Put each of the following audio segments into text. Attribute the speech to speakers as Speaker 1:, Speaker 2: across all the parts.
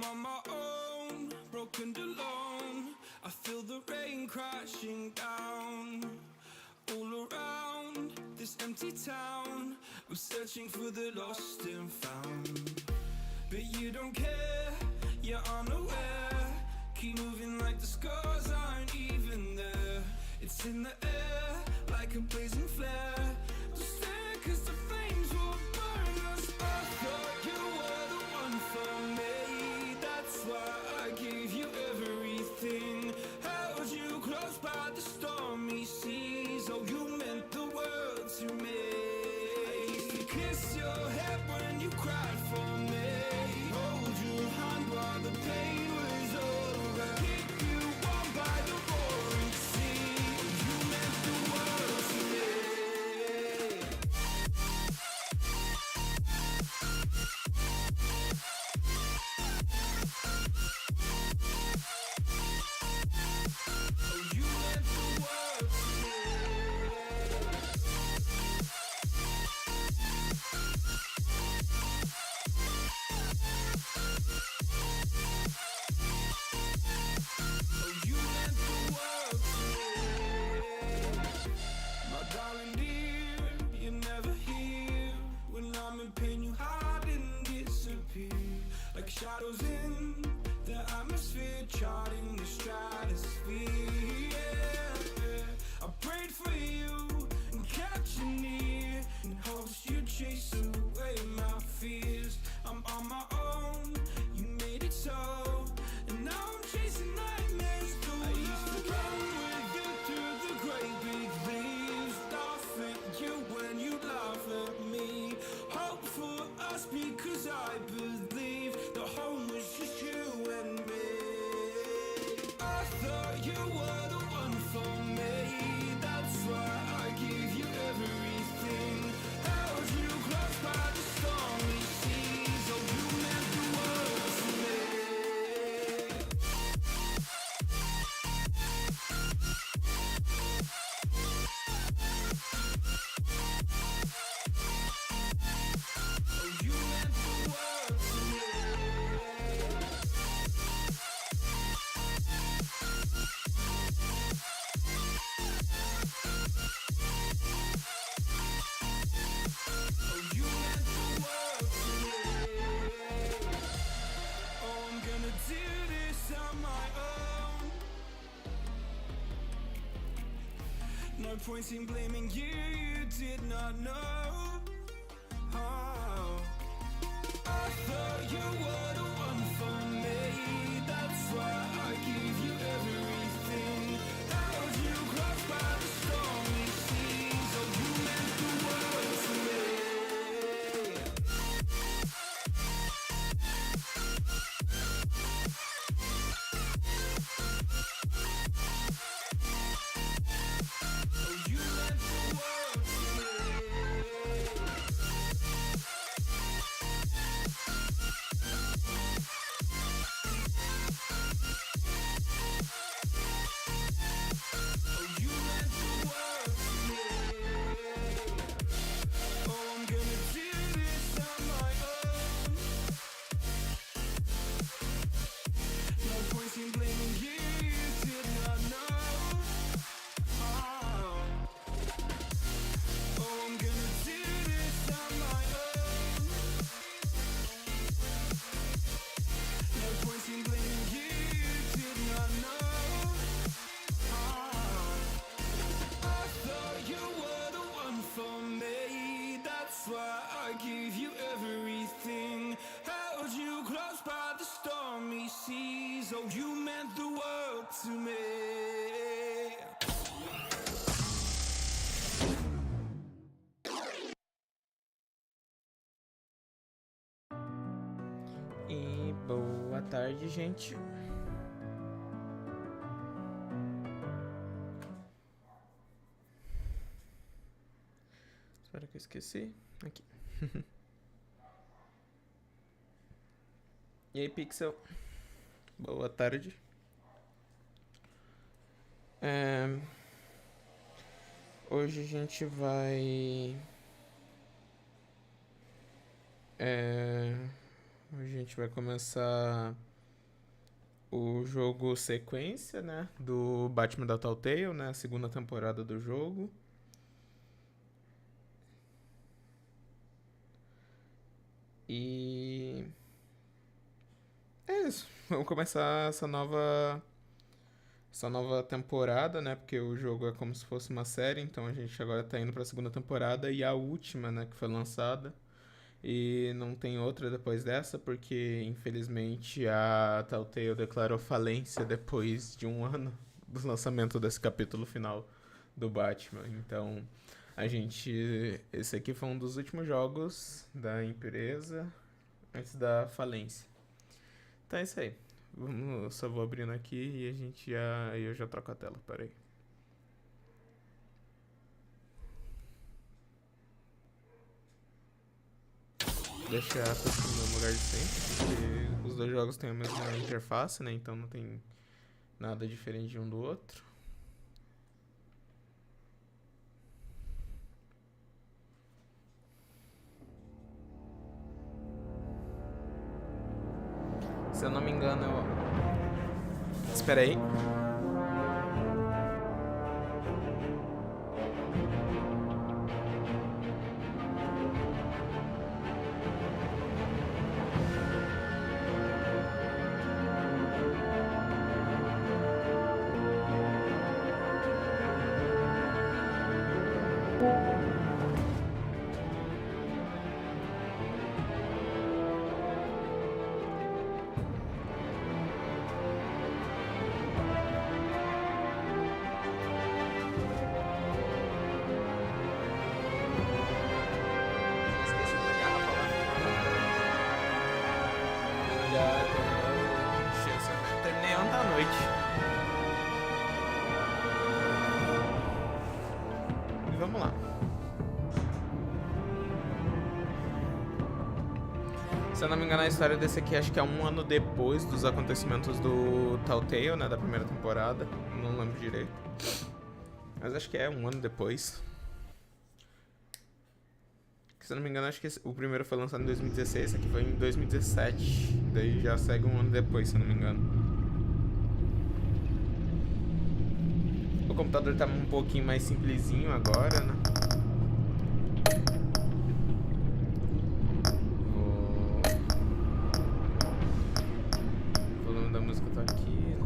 Speaker 1: I'm on my own, broken alone. I feel the rain crashing down. All around this empty town, we're searching for the lost and found. But you don't care, you're unaware. Keep moving like the scars aren't even there. It's in the air, like a blazing flare. Don't stare, cause the flames will burn us. I thought you were the one for me. That's why I gave you everything. Held you close by the stormy seas. Oh, you meant the world to me. I used to kiss your head when you cried for me. Hold your hand while the pain was over. Keep you warm by the roaring sea. You meant the world to me. Oh, you meant the world to me. Oh, you meant the world to me. My darling dear, you're never here. When I'm in pain, you hide and disappear. Like shadows in the atmosphere, charting the stratosphere. Yeah. I prayed for you and kept you near, in hopes you'd chase away my fears. I'm on my own, you made it so, and now I'm chasing nightmares through. I used to run with you through the great big leaves, laugh at you when you laugh at me. Hope for us because I believe the home was just you and me. I thought you were the one for me. That's why I gave you everything. Held you close by the stormy seas. Oh, you meant the world to me. Oh, you meant the world to me. Oh, you meant the world to me. Oh, I'm gonna do this on my own. No point in blaming you, you did not know. Oh, I thought you were the one for me. That's why I gave you everything. Held you close by the stormy seas. Oh, you meant the world to me. Oh, you meant the world to me. Oh, you meant the world to me. Oh, I'm gonna do this on my own. No point in blaming you, you did not know. Oh, oh, I'm gonna do this on my own. No point in blaming you, you did not know. Oh, I thought you were the one for me. That's why I gave you everything. Held you close by the stormy seas. Oh, you meant the world to me.
Speaker 2: E boa tarde, gente. Espero que eu esqueci. Aqui. E aí, Pixel? Boa tarde. Hoje a gente vai... a gente vai começar o jogo sequência, né, do Batman da Telltale, né, a segunda temporada do jogo. E é isso. Vamos começar essa nova temporada, né? Porque o jogo é como se fosse uma série, então a gente agora tá indo pra segunda temporada e a última, né, que foi lançada. E não tem outra depois dessa, porque infelizmente a Telltale declarou falência depois de um ano do lançamento desse capítulo final do Batman. Então, esse aqui foi um dos últimos jogos da empresa antes da falência. Então é isso aí. Eu só vou abrindo aqui e eu já troco a tela. Pera aí. Deixar tudo no mesmo lugar de sempre, porque os dois jogos têm a mesma interface, né? Então não tem nada diferente um do outro. Se eu não me engano, Espera aí. Esqueci da garrafa lá. Já terminei ontem à noite. E vamos lá. Se eu não me engano, a história desse aqui acho que é um ano depois dos acontecimentos do Telltale, né, da primeira temporada. Não lembro direito. Mas acho que é um ano depois. Se eu não me engano, acho que o primeiro foi lançado em 2016, esse aqui foi em 2017. Daí já segue um ano depois, se eu não me engano. O computador tá um pouquinho mais simplesinho agora, né? O volume da música tá aqui, né?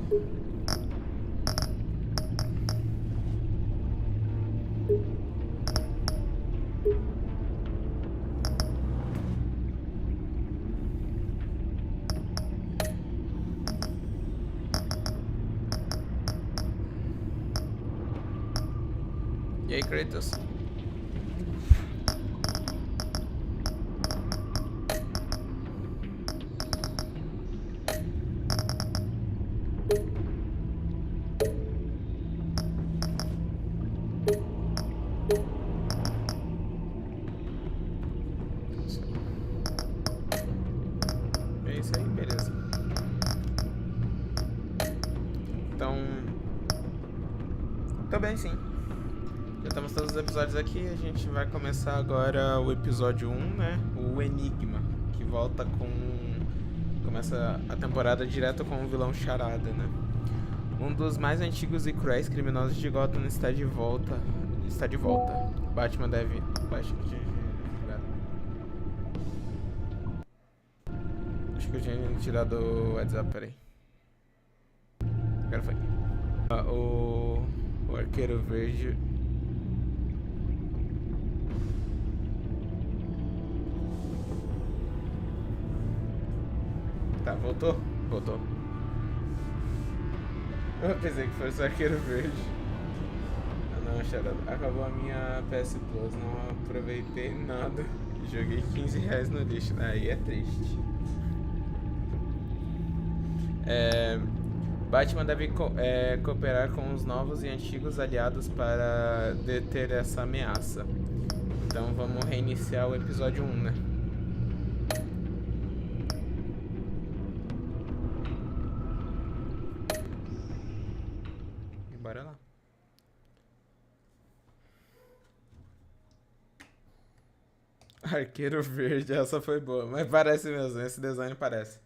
Speaker 2: E aí, Kratos? É isso aí, beleza. Então, tá bem, sim. Já temos todos os episódios aqui. A gente vai começar agora o episódio 1, né? O Enigma, que volta com... Começa a temporada direto com o vilão Charada, né? Um dos mais antigos e cruéis criminosos de Gotham está de volta. Batman deve... Acho que eu tinha tirado o WhatsApp, peraí. Agora foi. O Arqueiro Verde... Tá, voltou? Voltou. Eu pensei que fosse o Arqueiro Verde. Não, Charada. Acabou a minha PS Plus. Não aproveitei nada. Joguei R$15 no lixo. Aí é triste. Batman deve cooperar com os novos e antigos aliados para deter essa ameaça. Então vamos reiniciar o episódio 1, né? Bora lá. Arqueiro Verde, essa foi boa. Mas parece mesmo, esse design parece.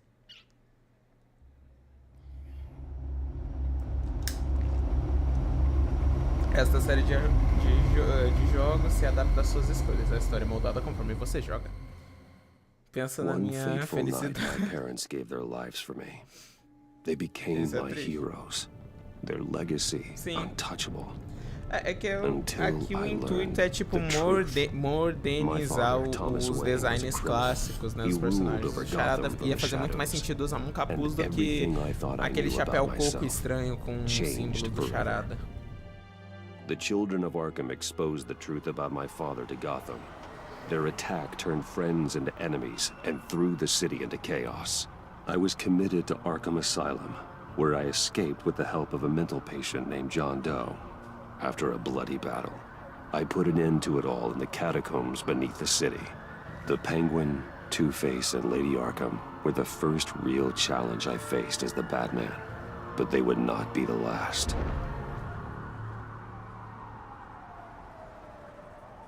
Speaker 2: série de jogos se adapta às suas escolhas. A história é moldada conforme você joga. Pensa na
Speaker 3: One
Speaker 2: minha
Speaker 3: fateful night,
Speaker 2: felicidade.
Speaker 3: my parents gave their lives for me. They became
Speaker 2: Isso é
Speaker 3: my
Speaker 2: triste.
Speaker 3: heroes. Their legacy,
Speaker 2: Sim.
Speaker 3: untouchable.
Speaker 2: É que
Speaker 3: Until
Speaker 2: aqui o
Speaker 3: I
Speaker 2: intuito
Speaker 3: learned
Speaker 2: é tipo
Speaker 3: the truth.
Speaker 2: modernizar
Speaker 3: My father, Thomas
Speaker 2: os
Speaker 3: Wayne,
Speaker 2: designs
Speaker 3: was a criminal.
Speaker 2: clássicos, né,
Speaker 3: He
Speaker 2: dos
Speaker 3: ruled
Speaker 2: personagens.
Speaker 3: over
Speaker 2: O Charada
Speaker 3: Gotham from
Speaker 2: ia
Speaker 3: the
Speaker 2: fazer muito mais
Speaker 3: shadows.
Speaker 2: sentido usar um capuz
Speaker 3: And
Speaker 2: do que
Speaker 3: everything I thought I
Speaker 2: aquele
Speaker 3: knew
Speaker 2: chapéu
Speaker 3: about
Speaker 2: coco
Speaker 3: myself
Speaker 2: estranho com um símbolo
Speaker 3: changed
Speaker 2: do
Speaker 3: forever.
Speaker 2: Charada.
Speaker 3: The children of Arkham exposed the truth about my father to Gotham. Their attack turned friends into enemies and threw the city into chaos. I was committed to Arkham Asylum, where I escaped with the help of a mental patient named John Doe. After a bloody battle, I put an end to it all in the catacombs beneath the city. The Penguin, Two-Face, and Lady Arkham were the first real challenge I faced as the Batman, but they would not be the last.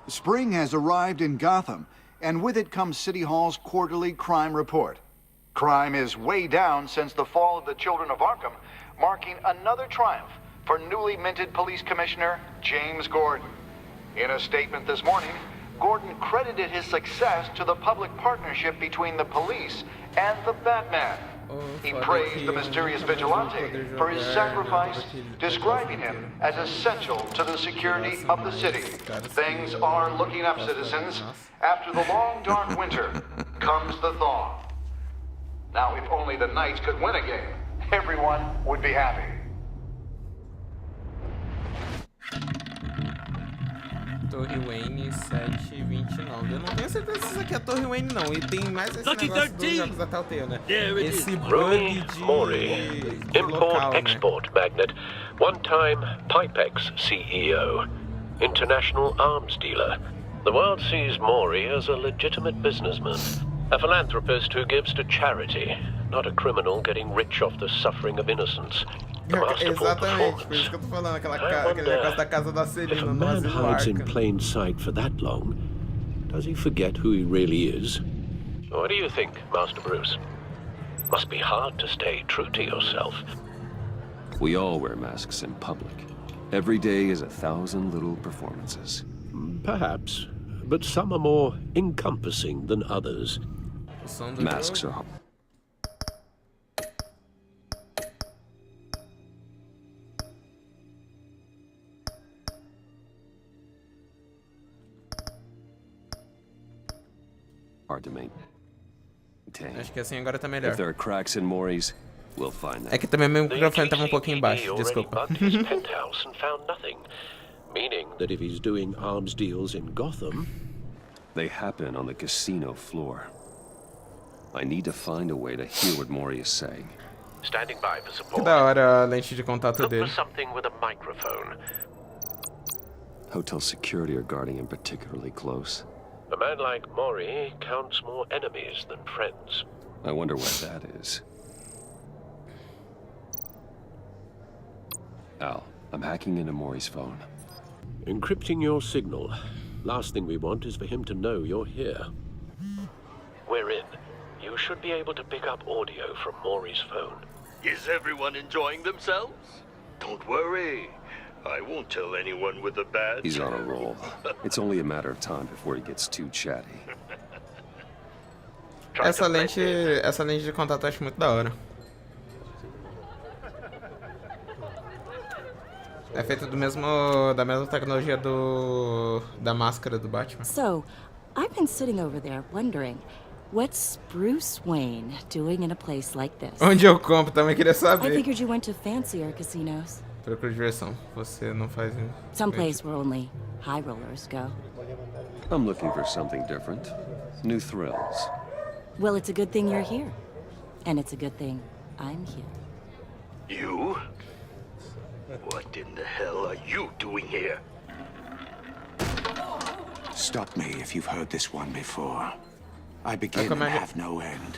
Speaker 4: Spring has arrived in Gotham, and with it comes City Hall's quarterly crime report. Crime is way down since the fall of the Children of Arkham, marking another triumph for newly minted Police Commissioner James Gordon. In a statement this morning, Gordon credited his success to the public partnership between the police and the Batman. He praised the mysterious vigilante for his sacrifice, describing him as essential to the security of the city. Things are looking up, citizens. After the long, dark winter comes the thaw. Now, if only the Knights could win a game, everyone would be happy.
Speaker 2: Torre Wayne 729. Eu não tenho certeza se isso aqui é a Torre Wayne, não. E tem mais esse negócio dos jogos da Telltale, né? Esse bug de local, né?
Speaker 5: Import-export magnate, one-time Pipex CEO, international arms dealer. The world sees Maury as a legitimate businessman, a philanthropist who gives to charity, not a criminal getting rich off the suffering of innocence.
Speaker 2: Exatamente, por isso que eu tô falando, aquele negócio da casa da
Speaker 5: If a
Speaker 2: Celina no
Speaker 5: man
Speaker 2: asilo
Speaker 5: hides in
Speaker 2: Arkham.
Speaker 5: plain sight for that long, does he forget who he really is? What do you think, Master Bruce? Must be hard to stay true to yourself.
Speaker 3: We all wear masks in public. Every day is 1,000 little performances.
Speaker 5: Perhaps, but some are more encompassing than others.
Speaker 2: O som do
Speaker 3: Masks
Speaker 2: jogo.
Speaker 3: are hard to maintain.
Speaker 2: Acho que assim agora tá melhor.
Speaker 3: If there are cracks in Maury's, we'll find them.
Speaker 2: É que também meu
Speaker 5: The
Speaker 2: microfone tava um pouquinho
Speaker 5: GCPD
Speaker 2: baixo,
Speaker 5: already
Speaker 2: desculpa.
Speaker 5: bugged his penthouse and found nothing, meaning that if he's doing arms deals in Gotham,
Speaker 3: They happen on the casino floor. I need to find a way to hear what Maury is saying.
Speaker 5: standing by for
Speaker 2: Que
Speaker 5: support.
Speaker 2: da hora a lente de contato
Speaker 5: Look for
Speaker 2: dele.
Speaker 5: something with a microphone.
Speaker 3: Hotel security are guarding him particularly close.
Speaker 5: A man like Maury counts more enemies than friends.
Speaker 3: I wonder what that is. Al, I'm hacking into Maury's phone.
Speaker 5: Encrypting your signal. Last thing we want is for him to know you're here. We're in. You should be able to pick up audio from Maury's phone.
Speaker 6: Is everyone enjoying themselves? Don't worry. I won't tell anyone with a badge.
Speaker 3: He's on a roll. It's only a matter of time before he gets too chatty.
Speaker 5: Try
Speaker 2: Essa
Speaker 5: to blend in.
Speaker 2: lente de contato eu acho muito da hora. É feito da mesma tecnologia da máscara do Batman.
Speaker 7: So, I've been sitting over there wondering, what's Bruce Wayne doing in a place like this?
Speaker 2: Onde eu compro, também queria
Speaker 7: I
Speaker 2: saber.
Speaker 7: figured you went to fancier casinos.
Speaker 2: Procura diversão. Você não faz.
Speaker 7: Someplace where only high rollers go.
Speaker 3: I'm looking for something different. New thrills.
Speaker 7: Well, it's a good thing you're here. And it's a good thing I'm here.
Speaker 6: You? What in the hell are you doing here?
Speaker 8: Stop me if you've heard this one before. I begin and
Speaker 2: Commander.
Speaker 8: have no end.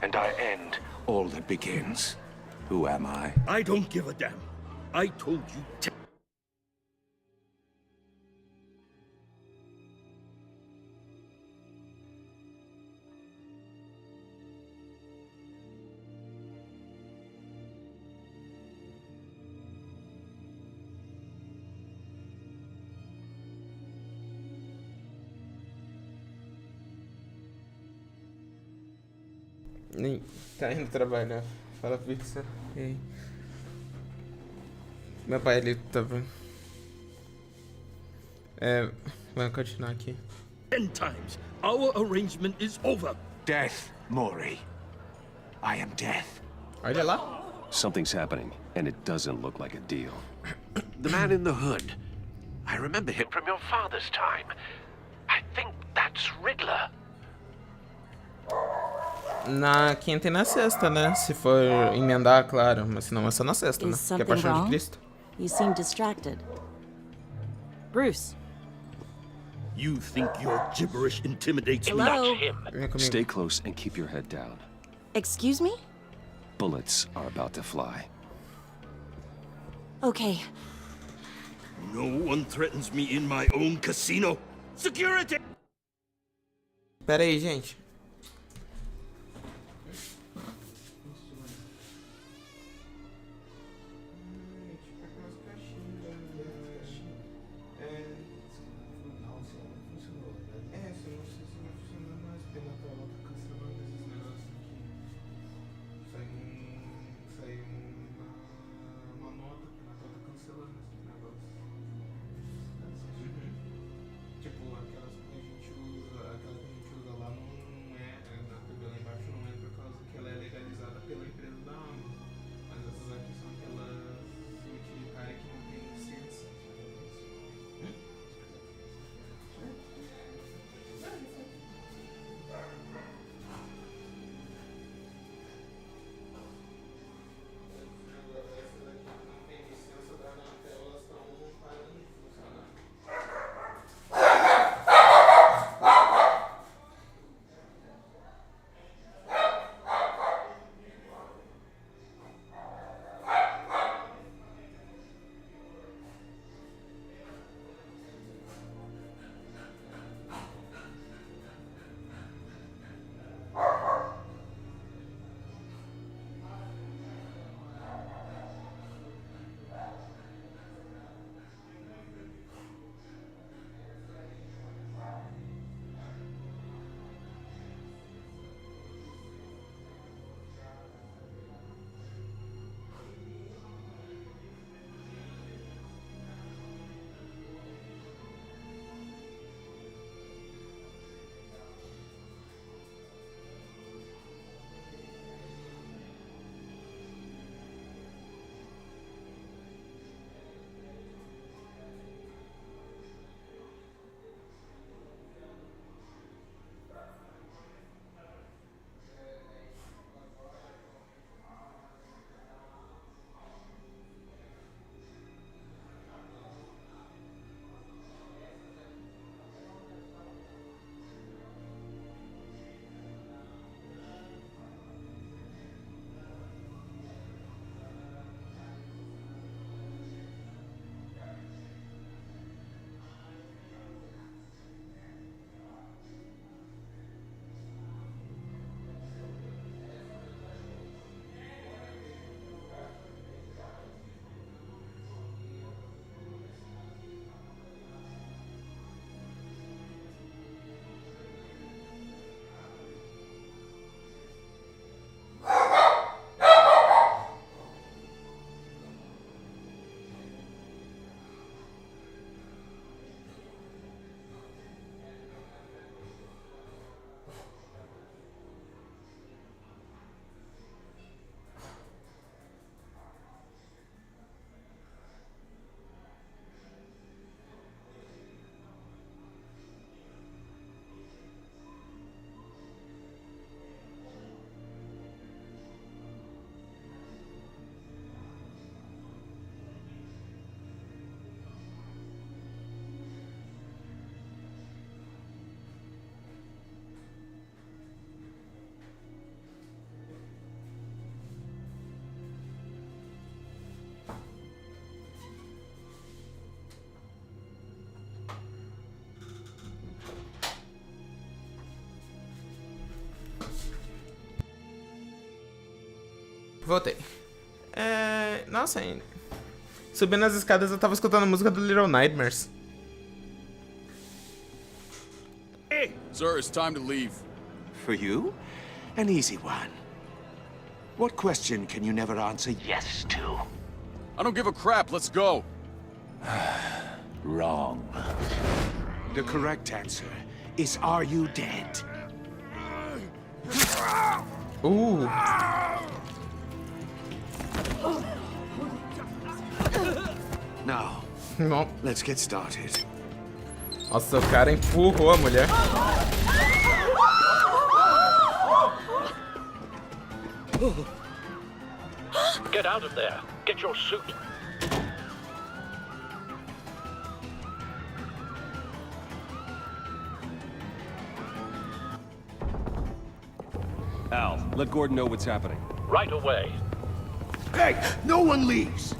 Speaker 8: And I end all that begins. Who am I?
Speaker 6: I don't give a damn. I told you.
Speaker 2: Nem tá indo trabalhar. Fala, pizza. E aí? Meu pai, ele tava... vamos continuar aqui.
Speaker 6: 10 times. Our arrangement is over.
Speaker 8: Death, Maury. I am death.
Speaker 2: Olha lá.
Speaker 3: Something's happening, and it doesn't look like a deal.
Speaker 5: The man in the hood. I remember him from your father's time. I think that's Riddler.
Speaker 2: Na quinta e na sexta, né? Se for emendar, claro. Mas se não, é só na sexta, né?
Speaker 7: Is
Speaker 2: Que é a
Speaker 7: something
Speaker 2: Paixão de
Speaker 7: wrong?
Speaker 2: Cristo.
Speaker 7: You seem distracted. Bruce.
Speaker 6: You think your gibberish intimidates me?
Speaker 7: Hello?
Speaker 5: Not him.
Speaker 2: Vem comigo.
Speaker 3: Stay close and keep your head down.
Speaker 7: Excuse me?
Speaker 3: Bullets are about to fly.
Speaker 7: Okay.
Speaker 6: No one threatens me in my own casino. Security!
Speaker 2: Pera aí, gente. Voltei. Nossa, subindo as escadas eu tava escutando a música do Little Nightmares.
Speaker 6: Hey!
Speaker 9: Sir, it's time to leave.
Speaker 8: For you, an easy one. What question can you never answer yes to?
Speaker 9: I don't give a crap. Let's go.
Speaker 8: Wrong. The correct answer is, are you dead?
Speaker 2: Ooh.
Speaker 8: Now,
Speaker 2: Não.
Speaker 8: let's get started.
Speaker 2: Nossa, o cara empurrou a mulher.
Speaker 5: Get out of there. Get your suit.
Speaker 9: Al, let Gordon know what's happening.
Speaker 5: Right away.
Speaker 8: Hey, no one leaves!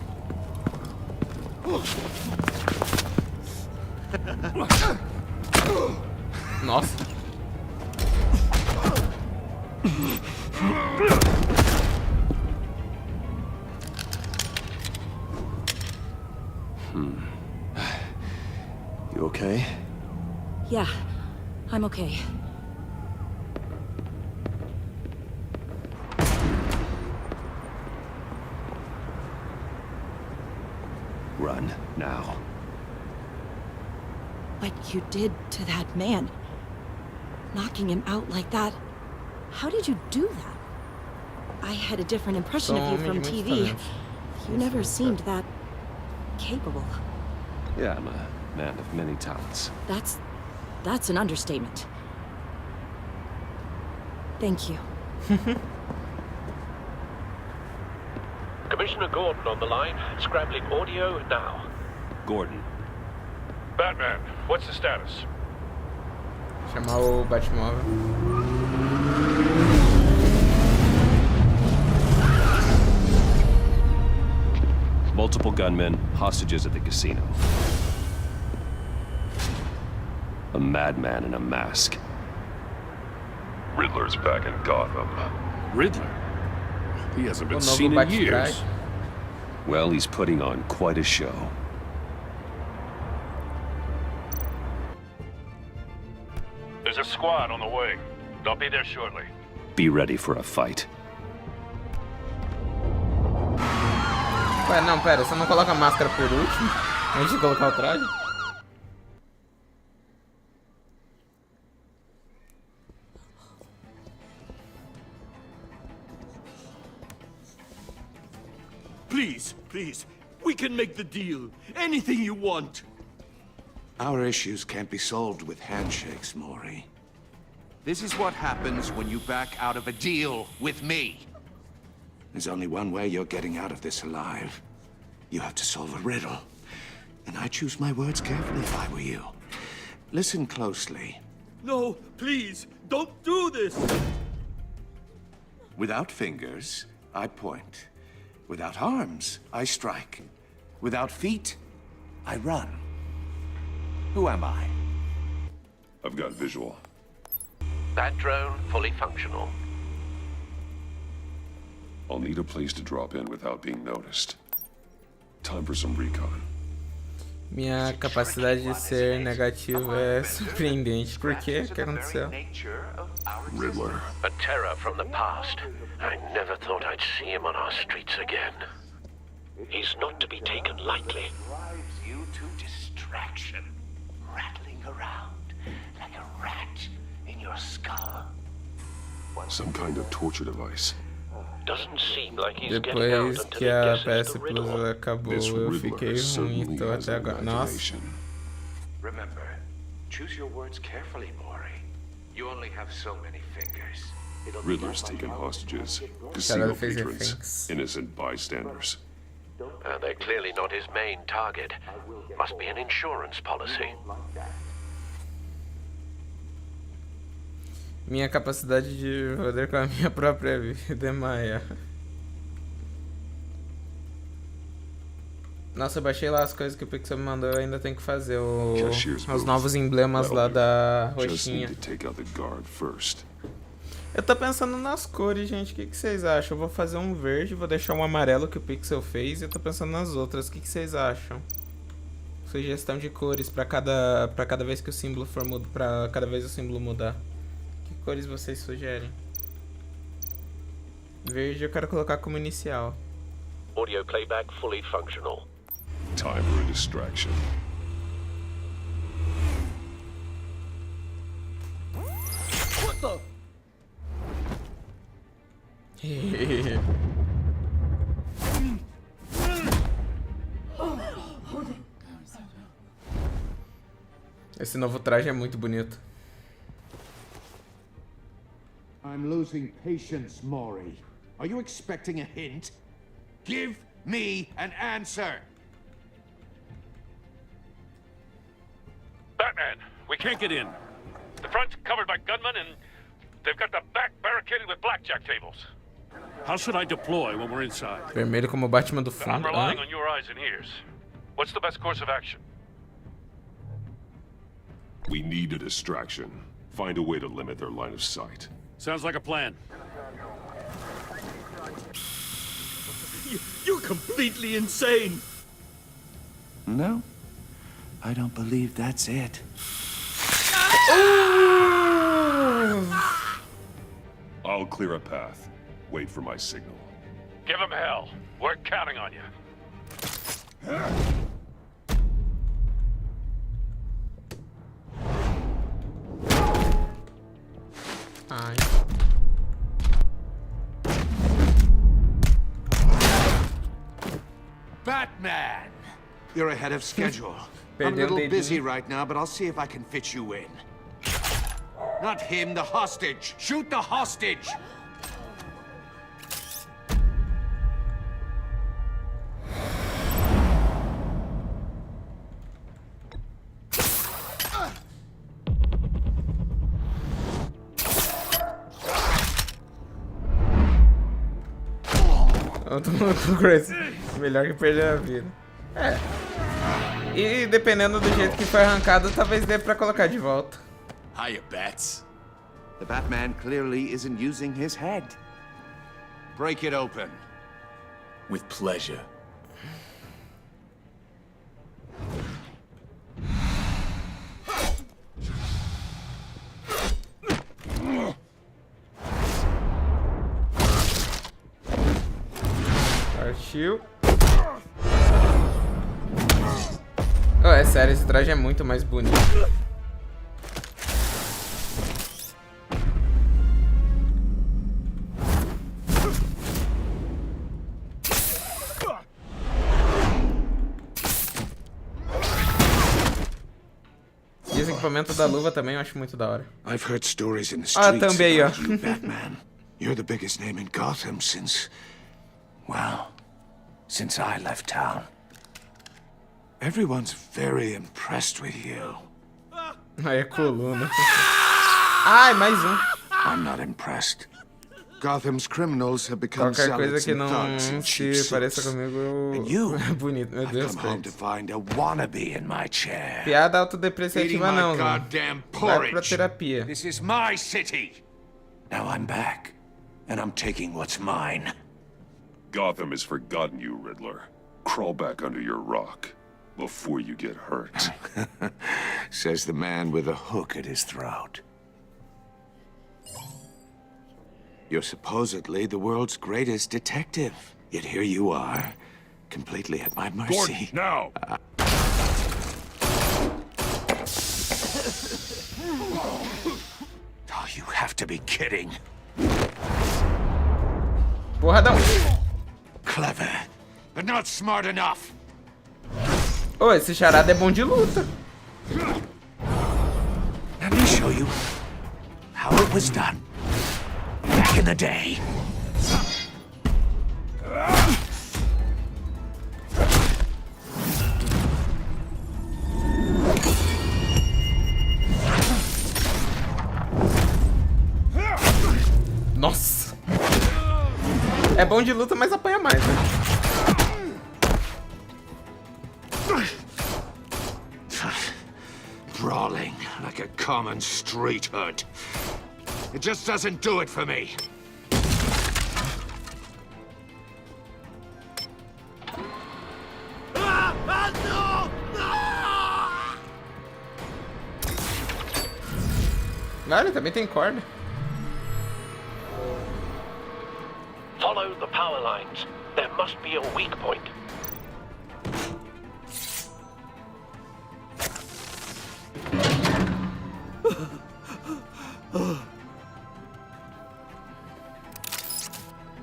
Speaker 2: Nossa.
Speaker 3: You okay?
Speaker 7: Yeah, I'm okay.
Speaker 3: Run, now.
Speaker 7: What you did to that man, knocking him out like that, how did you do that? I had a different impression of you from TV. You never seemed that capable.
Speaker 3: Yeah, I'm a man of many talents.
Speaker 7: That's an understatement. Thank you.
Speaker 5: Commissioner Gordon on the line. Scrambling audio now.
Speaker 3: Gordon.
Speaker 6: Batman, what's the status?
Speaker 2: Chamar o Batmóvel.
Speaker 3: Multiple gunmen, hostages at the casino. A madman in a mask.
Speaker 6: Riddler's back in Gotham.
Speaker 9: Riddler? He hasn't been
Speaker 2: O
Speaker 9: seen
Speaker 2: novo
Speaker 9: in years.
Speaker 2: Batstrike.
Speaker 3: Well, he's putting on quite a show.
Speaker 6: There's a squad on the way. They'll be there shortly.
Speaker 3: Be ready for a fight.
Speaker 2: Ué, não, pera, você não coloca a máscara por último? Antes de colocar o traje?
Speaker 6: Please, please. We can make the deal. Anything you want.
Speaker 8: Our issues can't be solved with handshakes, Maury.
Speaker 10: This is what happens when you back out of a deal with me.
Speaker 8: There's only one way you're getting out of this alive. You have to solve a riddle. And I choose my words carefully if I were you. Listen closely.
Speaker 6: No, please, don't do this.
Speaker 8: Without fingers, I point. Without arms, I strike. Without feet, I run. Who am I?
Speaker 6: I've got visual.
Speaker 5: That drone fully functional.
Speaker 6: I'll need a place to drop in without being noticed. Time for some recon.
Speaker 2: Minha capacidade de ser negativo é surpreendente. Por quê? O que aconteceu?
Speaker 6: Riddler.
Speaker 5: A terror from the past. I never thought I'd see him on our streets again. He's not to be taken lightly.
Speaker 8: Drives you to distraction, rattling around like a rat in your skull.
Speaker 6: Some kind of torture device.
Speaker 5: Doesn't seem like he's getting out
Speaker 2: Depois
Speaker 5: until
Speaker 2: que
Speaker 5: he
Speaker 2: a
Speaker 5: guesses
Speaker 2: PS
Speaker 5: the
Speaker 2: Plus
Speaker 5: riddle.
Speaker 2: acabou,
Speaker 6: This
Speaker 2: eu
Speaker 6: Riddler
Speaker 2: fiquei ruim,
Speaker 6: certainly
Speaker 2: tô
Speaker 6: has
Speaker 2: até
Speaker 6: an
Speaker 2: agora. Nossa.
Speaker 6: imagination.
Speaker 10: Remember, choose your words carefully, Maury. You only have so many fingers.
Speaker 6: Riddler's taken hostages. Casino
Speaker 2: fez
Speaker 6: patrons.
Speaker 2: reféns.
Speaker 6: Innocent bystanders.
Speaker 5: They're clearly not his main target. Must be an insurance policy.
Speaker 2: Minha capacidade de poder com a minha própria vida é maior. Nossa, eu baixei lá as coisas que o Pixel me mandou, eu ainda tenho que fazer os novos emblemas lá da
Speaker 6: Just
Speaker 2: roxinha.
Speaker 6: need to take out the guard first.
Speaker 2: Eu tô pensando nas cores, gente, o que vocês acham? Eu vou fazer um verde, vou deixar um amarelo que o Pixel fez e eu tô pensando nas outras, o que vocês acham? Sugestão de cores pra cada vez que o símbolo for mudar, pra cada vez o símbolo mudar. Que cores vocês sugerem? Verde eu quero colocar como inicial.
Speaker 5: Audio playback fully functional.
Speaker 3: Time for a distraction.
Speaker 2: Esse novo traje é muito bonito.
Speaker 8: I'm losing patience, Maury. Are you expecting a hint? Give me an answer!
Speaker 6: Batman, we can't get in. The front's covered by gunmen and they've got the back barricaded with blackjack tables. How should I deploy when we're inside?
Speaker 2: Vermelho como o Batman do
Speaker 6: I'm
Speaker 2: fundo.
Speaker 6: relying on your eyes and ears. What's the best course of action?
Speaker 3: We need a distraction. Find a way to limit their line of sight.
Speaker 6: Sounds like a plan. You're completely insane!
Speaker 8: No, I don't believe that's it.
Speaker 3: I'll clear a path. Wait for my signal.
Speaker 6: Give him hell. We're counting on you.
Speaker 2: Ai.
Speaker 8: Batman! You're ahead of schedule. I'm a
Speaker 2: Perdeu o
Speaker 8: little
Speaker 2: dedinho.
Speaker 8: busy right now, but I'll see if I can fit you in. Not him, the hostage! Shoot the hostage!
Speaker 2: Eu tô com Grace. Melhor que perder a vida. É. E dependendo do jeito que foi arrancado, talvez dê pra colocar de volta.
Speaker 8: Hiya, Bats. The Batman clearly isn't using his head. Break it open. With pleasure.
Speaker 2: Partiu. Oh, é sério, esse traje é muito mais bonito. E esse equipamento da luva também eu acho muito da hora.
Speaker 8: I've heard stories in the
Speaker 2: Ah,
Speaker 8: streets
Speaker 2: também, ó.
Speaker 8: about you, Batman. You're the biggest name in Gotham since... well, since I left town. Everyone's very impressed with you.
Speaker 2: Aí é coluna. Ai, mais um.
Speaker 8: I'm not impressed. Gotham's criminals have become
Speaker 2: Qualquer coisa
Speaker 8: zealots
Speaker 2: que
Speaker 8: and
Speaker 2: não
Speaker 8: thugs in cheap
Speaker 2: se pareça
Speaker 8: suits.
Speaker 2: comigo
Speaker 8: And you,
Speaker 2: é bonito. Meu
Speaker 8: I've
Speaker 2: Deus,
Speaker 8: come home to
Speaker 2: Curtis.
Speaker 8: find a wannabe in my chair.
Speaker 2: Piada
Speaker 8: Eating
Speaker 2: autodepreciativa
Speaker 8: my
Speaker 2: não, Zé.
Speaker 8: goddamn
Speaker 2: Vai pra
Speaker 8: porridge.
Speaker 2: terapia.
Speaker 8: This is my city. Now I'm back, and I'm taking what's mine.
Speaker 3: Gotham has forgotten you, Riddler. Crawl back under your rock before you get hurt.
Speaker 8: Says the man with a hook at his throat. You're supposedly the world's greatest detective. Yet here you are, completely at my mercy.
Speaker 3: Gordon, now!
Speaker 8: Oh, you have to be kidding.
Speaker 2: Porradão.
Speaker 8: Clever, but not smart enough.
Speaker 2: Ô, esse charada é bom de luta.
Speaker 8: Let me show you how it was done back in the day.
Speaker 2: Nossa. É bom de luta, mas apanha mais, né?
Speaker 8: Brawling like a common street hood. It just doesn't do it for me.
Speaker 2: Olha, também tem corda.
Speaker 5: There must be a weak point.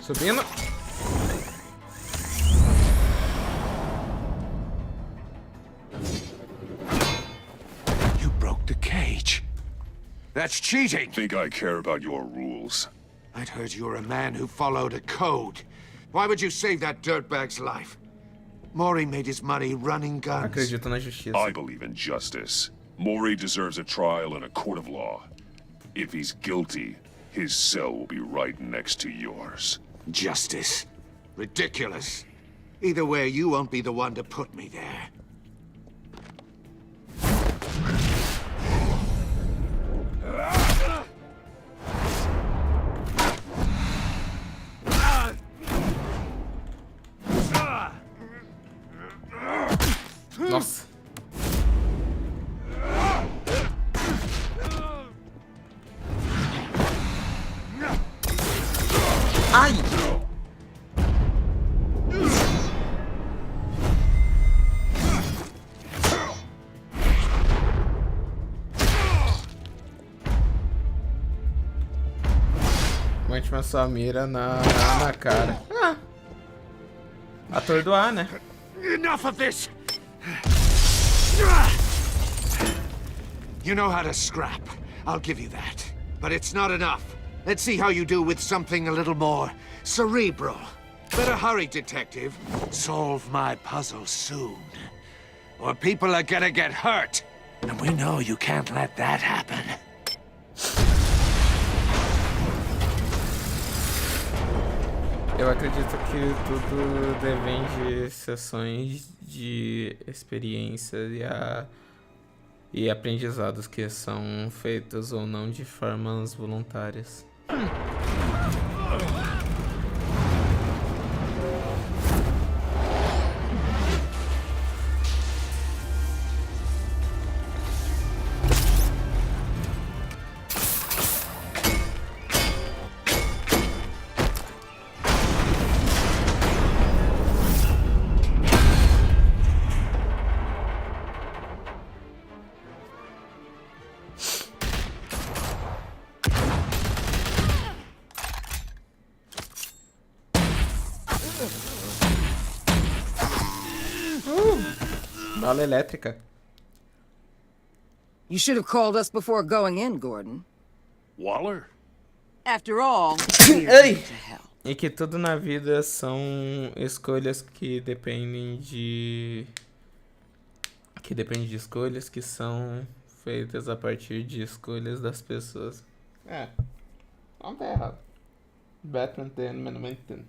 Speaker 2: Subindo.
Speaker 8: You broke the cage. That's cheating.
Speaker 9: Think I care about your rules?
Speaker 8: I'd heard you were a man who followed a code. Why would you save that dirtbag's life? Maury made his money running guns.
Speaker 2: Acredito na justiça.
Speaker 9: I believe in justice. Maury deserves a trial in a court of law. If he's guilty, his cell will be right next to yours.
Speaker 8: Justice. Ridiculous. Either way, you won't be the one to put me there.
Speaker 2: Nossa. Ai! Mete sua mira na cara. Ah. Atordoar, né?
Speaker 8: Enough of this! You know how to scrap. I'll give you that. But it's not enough. Let's see how you do with something a little more cerebral. Better hurry, detective. Solve my puzzle soon. Or people are gonna get hurt. And we know you can't let that happen.
Speaker 2: Eu acredito que tudo depende de sessões de experiência e aprendizados que são feitos ou não de formas voluntárias. Bala elétrica.
Speaker 11: You should have called us before going in, Gordon.
Speaker 6: Waller?
Speaker 11: After all,
Speaker 2: Ei! E que tudo na vida são escolhas que dependem de... escolhas que são feitas a partir de escolhas das pessoas. É. Não tá errado. Tenho.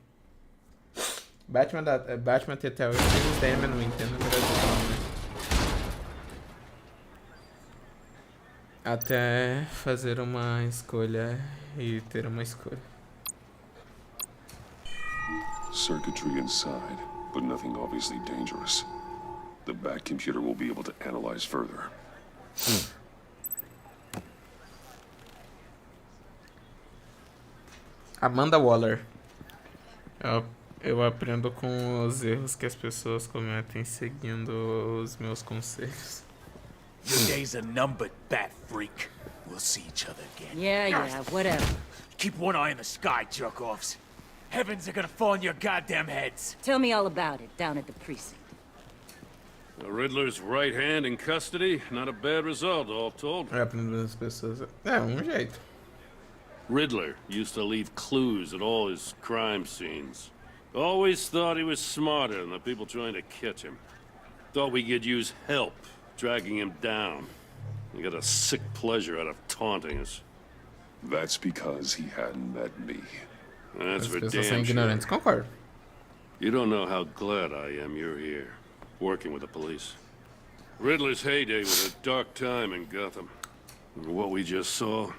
Speaker 2: Batman Tetel, os Damian não entendo, na verdade não, né? Até fazer uma escolha e ter uma escolha.
Speaker 9: Circuitry inside, but nothing obviously dangerous. The Bat computer will be able to analyze further.
Speaker 2: Amanda Waller. Eu aprendo com os erros que as pessoas cometem seguindo os meus conselhos.
Speaker 12: Your days are numbered, bat freak. We'll see each other again.
Speaker 11: Yeah, whatever.
Speaker 12: Keep one eye in the sky, jerk-offs. Heavens are gonna fall on your goddamn heads.
Speaker 11: Tell me all about it down at the precinct.
Speaker 6: The Riddler's right hand in custody. Not a bad result, all told.
Speaker 2: Eu aprendo das pessoas. É, jeito.
Speaker 6: Riddler used to leave clues at all his crime scenes. Always thought he was smarter than the people trying to catch him. Thought we could use help, dragging him down. He got a sick pleasure out of taunting us.
Speaker 9: That's because he hadn't met me.
Speaker 6: That's for
Speaker 2: As pessoas são
Speaker 6: damn
Speaker 2: ignorantes,
Speaker 6: sure.
Speaker 2: concordo.
Speaker 6: You don't know how glad I am you're here, working with the police. Riddler's heyday was a dark time in Gotham. And what we just saw,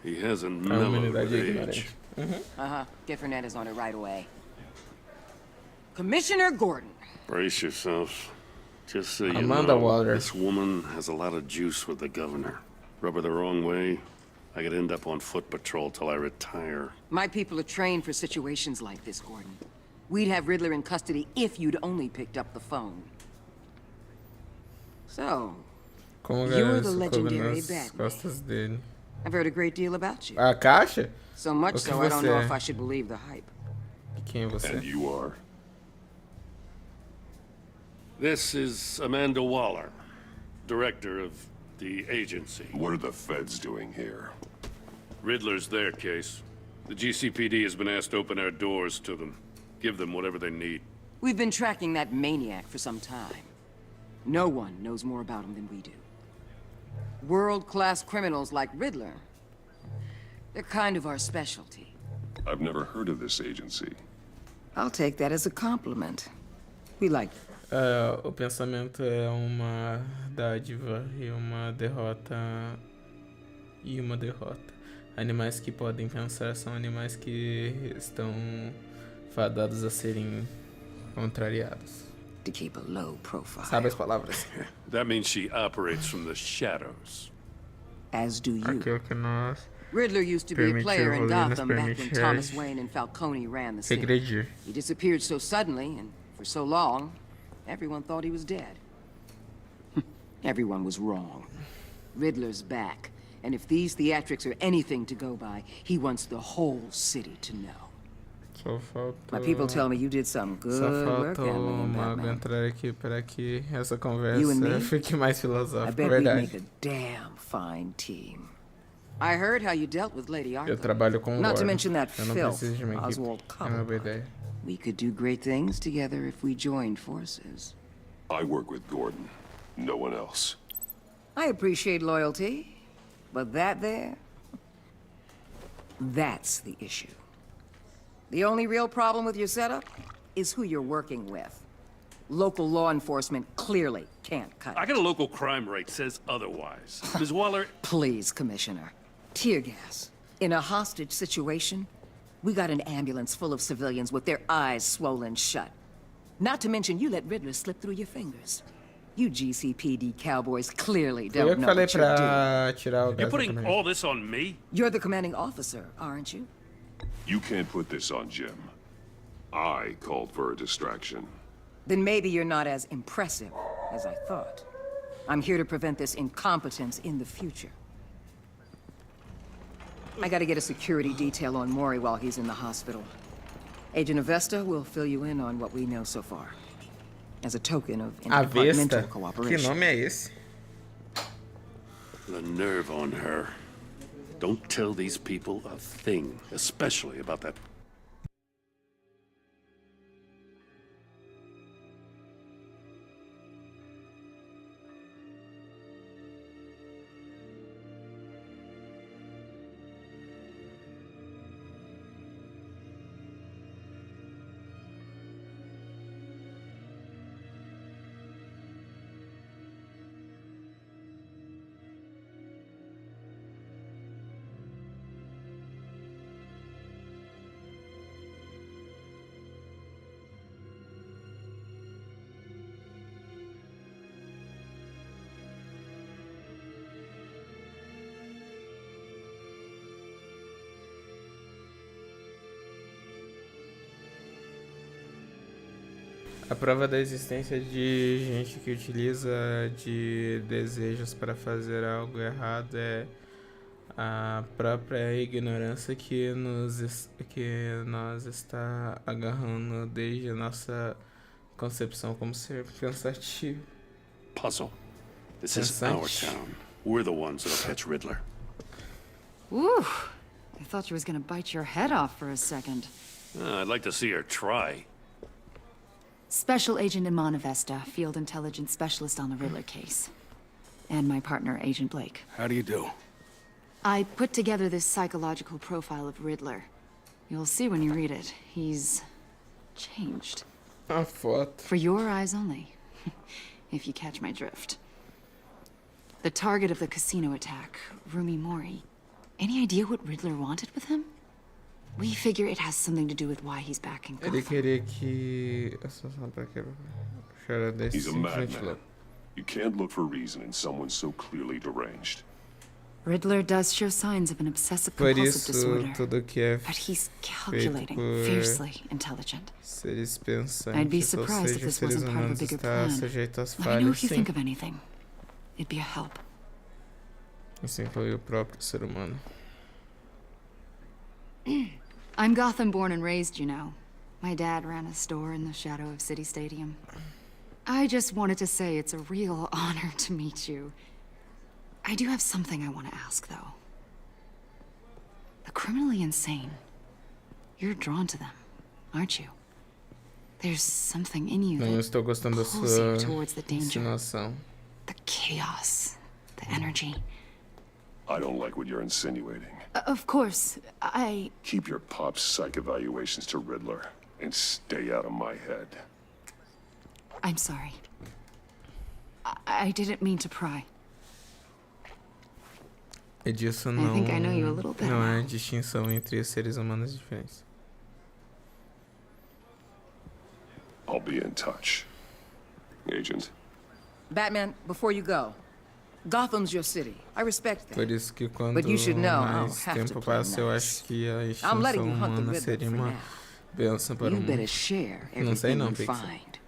Speaker 6: he hasn't mellowed with age.
Speaker 11: Different is on it right away. Commissioner Gordon.
Speaker 6: Brace yourselves. Just so you
Speaker 2: Amanda
Speaker 6: know,
Speaker 2: Waller.
Speaker 6: this woman has a lot of juice with the governor. Rub her the wrong way, I could end up on foot patrol till I retire.
Speaker 11: My people are trained for situations like this, Gordon. We'd have Riddler in custody if you'd only picked up the phone. So,
Speaker 2: Como
Speaker 11: you're
Speaker 2: galera
Speaker 11: the
Speaker 2: se
Speaker 11: legendary
Speaker 2: nas
Speaker 11: Batman.
Speaker 2: costas dele.
Speaker 11: I've heard a great deal about you.
Speaker 2: A caixa?
Speaker 11: So much
Speaker 2: O que
Speaker 11: so I don't know
Speaker 2: você é?
Speaker 11: if I should believe the hype.
Speaker 2: Quem é você?
Speaker 9: And you are?
Speaker 6: This is Amanda Waller, director of the agency.
Speaker 9: What are the feds doing here?
Speaker 6: Riddler's their case. The GCPD has been asked to open our doors to them. Give them whatever they need.
Speaker 11: We've been tracking that maniac for some time. No one knows more about him than we do. World-class criminals like Riddler. They're kind of our specialty.
Speaker 9: I've never heard of this agency.
Speaker 11: I'll take that as a compliment. We like it.
Speaker 2: O pensamento é uma dádiva e uma derrota. Animais que podem pensar são animais que estão fadados a serem contrariados.
Speaker 11: To keep a low profile.
Speaker 2: Sabe as palavras?
Speaker 6: That means she operates from the shadows.
Speaker 11: As do you.
Speaker 2: Aquilo que nós
Speaker 11: Riddler used to be a
Speaker 2: permitiu
Speaker 11: player in
Speaker 2: evoluir nos
Speaker 11: Gotham back when
Speaker 2: permite
Speaker 11: Thomas Wayne and Falcone ran the city.
Speaker 2: regredir.
Speaker 11: He disappeared so suddenly and for so long, everyone thought he was dead. Everyone was wrong. Riddler's back, and if these theatrics are anything to go by, he wants the whole city to know.
Speaker 2: Só falta.
Speaker 11: My people tell me you did some good
Speaker 2: Só
Speaker 11: work
Speaker 2: falta
Speaker 11: handling
Speaker 2: o
Speaker 11: him,
Speaker 2: mago
Speaker 11: Batman.
Speaker 2: entrar aqui para que essa
Speaker 11: You and me?
Speaker 2: conversa fique mais
Speaker 11: I
Speaker 2: filosófica,
Speaker 11: bet we'd
Speaker 2: verdade.
Speaker 11: make a damn fine team. I heard how you dealt with Lady
Speaker 2: Eu
Speaker 11: Arkham.
Speaker 2: trabalho com o
Speaker 11: Not to
Speaker 2: Gordon.
Speaker 11: mention that
Speaker 2: Eu não
Speaker 11: filth,
Speaker 2: preciso de uma equipe.
Speaker 11: Oswald
Speaker 2: É uma boa
Speaker 11: Cobblepot.
Speaker 2: ideia.
Speaker 11: We could do great things together if we joined forces.
Speaker 9: I work with Gordon. No one else.
Speaker 11: I appreciate loyalty, but that there, that's the issue. The only real problem with your setup is who you're working with. Local law enforcement clearly can't cut it.
Speaker 6: I got a local crime rate says otherwise. Ms. Waller,
Speaker 11: Please, Commissioner. Tear gas. In a hostage situation, we got an ambulance full of civilians with their eyes swollen shut. Not to mention you let Riddler slip through your fingers. You GCPD cowboys clearly
Speaker 2: Foi eu
Speaker 11: don't
Speaker 2: que
Speaker 11: know
Speaker 2: falei
Speaker 11: what you're doing.
Speaker 2: pra tirar o
Speaker 6: you're
Speaker 2: gás da
Speaker 6: putting
Speaker 2: câmera.
Speaker 6: all this on me?
Speaker 11: You're the commanding officer, aren't you?
Speaker 9: You can't put this on Jim. I called for a distraction.
Speaker 11: Then maybe you're not as impressive as I thought. I'm here to prevent this incompetence in the future. I gotta get a security detail on Maury while he's in the hospital. Agent Avesta will fill you in on what we know so far. As a token of interdepartmental
Speaker 2: Avesta? Que
Speaker 11: cooperation.
Speaker 2: nome é esse?
Speaker 6: The nerve on her. Don't tell these people a thing, especially about that.
Speaker 2: A prova da existência de gente que utiliza de desejos para fazer algo errado é a própria ignorância que nós está agarrando desde a nossa concepção como ser pensativo.
Speaker 6: Puzzle. This is our
Speaker 2: Pensante.
Speaker 6: town. We're the ones that'll catch Riddler.
Speaker 13: Ooh, I thought you was gonna bite your head off for a second.
Speaker 6: I'd like to see her try.
Speaker 13: Special Agent Iman Avesta, Field Intelligence Specialist on the Riddler case. And my partner, Agent Blake.
Speaker 14: How do you do?
Speaker 13: I put together this psychological profile of Riddler. You'll see when you read it. He's changed.
Speaker 2: A foto.
Speaker 13: For your eyes only, if you catch my drift. The target of the casino attack, Rumi Mori. Any idea what Riddler wanted with him? We figure it has something to do with why he's back in
Speaker 2: Ele
Speaker 13: Gotham.
Speaker 2: queria que a situação para que era desse
Speaker 9: He's a
Speaker 2: simplesmente
Speaker 9: madman.
Speaker 2: louco.
Speaker 9: You can't look for reason in someone so clearly deranged.
Speaker 13: Riddler does show signs of an obsessive
Speaker 2: Por
Speaker 13: compulsive
Speaker 2: isso,
Speaker 13: disorder,
Speaker 2: tudo que é
Speaker 13: but he's
Speaker 2: feito
Speaker 13: calculating,
Speaker 2: por
Speaker 13: fiercely intelligent.
Speaker 2: seres
Speaker 13: I'd be
Speaker 2: pensantes, ou
Speaker 13: surprised if
Speaker 2: seja,
Speaker 13: this
Speaker 2: seres
Speaker 13: wasn't part of a
Speaker 2: humanos,
Speaker 13: bigger
Speaker 2: está
Speaker 13: plan.
Speaker 2: sujeito às
Speaker 13: Let me know
Speaker 2: falhas,
Speaker 13: if you
Speaker 2: sim.
Speaker 13: think of anything. It'd be a help.
Speaker 2: Isso inclui o próprio ser humano.
Speaker 13: I'm Gotham born and raised, you know. My dad ran a store in the shadow of City Stadium. I just wanted to say it's a real honor to meet you. I do have something I want to ask, though. The criminally insane. You're drawn to them, aren't you? There's something in you
Speaker 2: Não
Speaker 13: that
Speaker 2: estou gostando da
Speaker 13: pulls
Speaker 2: sua
Speaker 13: you towards the danger,
Speaker 2: insinuação.
Speaker 13: the chaos, the energy.
Speaker 9: I don't like what you're insinuating.
Speaker 13: Of course, I...
Speaker 9: Keep your pop psych evaluations to Riddler and stay out of my head.
Speaker 13: I'm sorry. I didn't mean to pry.
Speaker 2: E disso
Speaker 13: I think I know you a little better
Speaker 2: não há
Speaker 13: now.
Speaker 2: distinção entre os seres humanos diferentes.
Speaker 9: I'll be in touch. Agent.
Speaker 11: Batman, before you go, Gotham's your city. I respect that.
Speaker 2: Por isso que quando
Speaker 11: But you should know I'll
Speaker 2: mais
Speaker 11: have to
Speaker 2: tempo
Speaker 11: play
Speaker 2: passa, eu
Speaker 11: nice.
Speaker 2: acho que a
Speaker 11: I'm
Speaker 2: extinção
Speaker 11: letting you hunt the
Speaker 2: humana
Speaker 11: Riddler
Speaker 2: seria
Speaker 11: for
Speaker 2: uma
Speaker 11: now.
Speaker 2: bênção para o
Speaker 11: You better
Speaker 2: mundo.
Speaker 11: share
Speaker 2: Não sei
Speaker 11: everything
Speaker 2: não,
Speaker 11: you
Speaker 2: Pixar.
Speaker 11: find.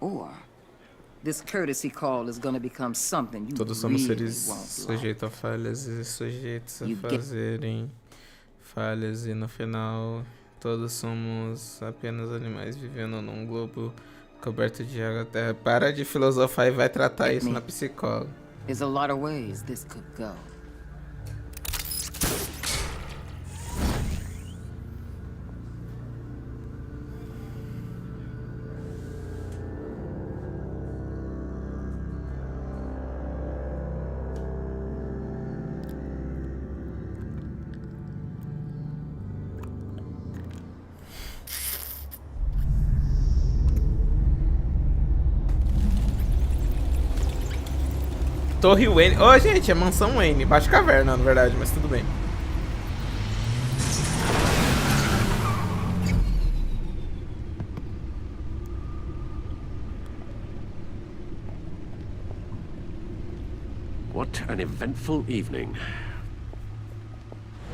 Speaker 11: Or this courtesy call is gonna become something you
Speaker 2: Todos somos
Speaker 11: really
Speaker 2: seres
Speaker 11: won't like.
Speaker 2: sujeitos a falhas e sujeitos a
Speaker 11: You get-
Speaker 2: fazerem falhas e no final todos somos apenas animais vivendo num globo coberto de água terra. Para de filosofar e vai tratar isso na psicóloga.
Speaker 11: There's a lot of ways this could go.
Speaker 2: Torre Wayne. Ô, gente, é mansão Wayne. Batcaverna, na verdade, mas tudo bem.
Speaker 5: What an eventful evening.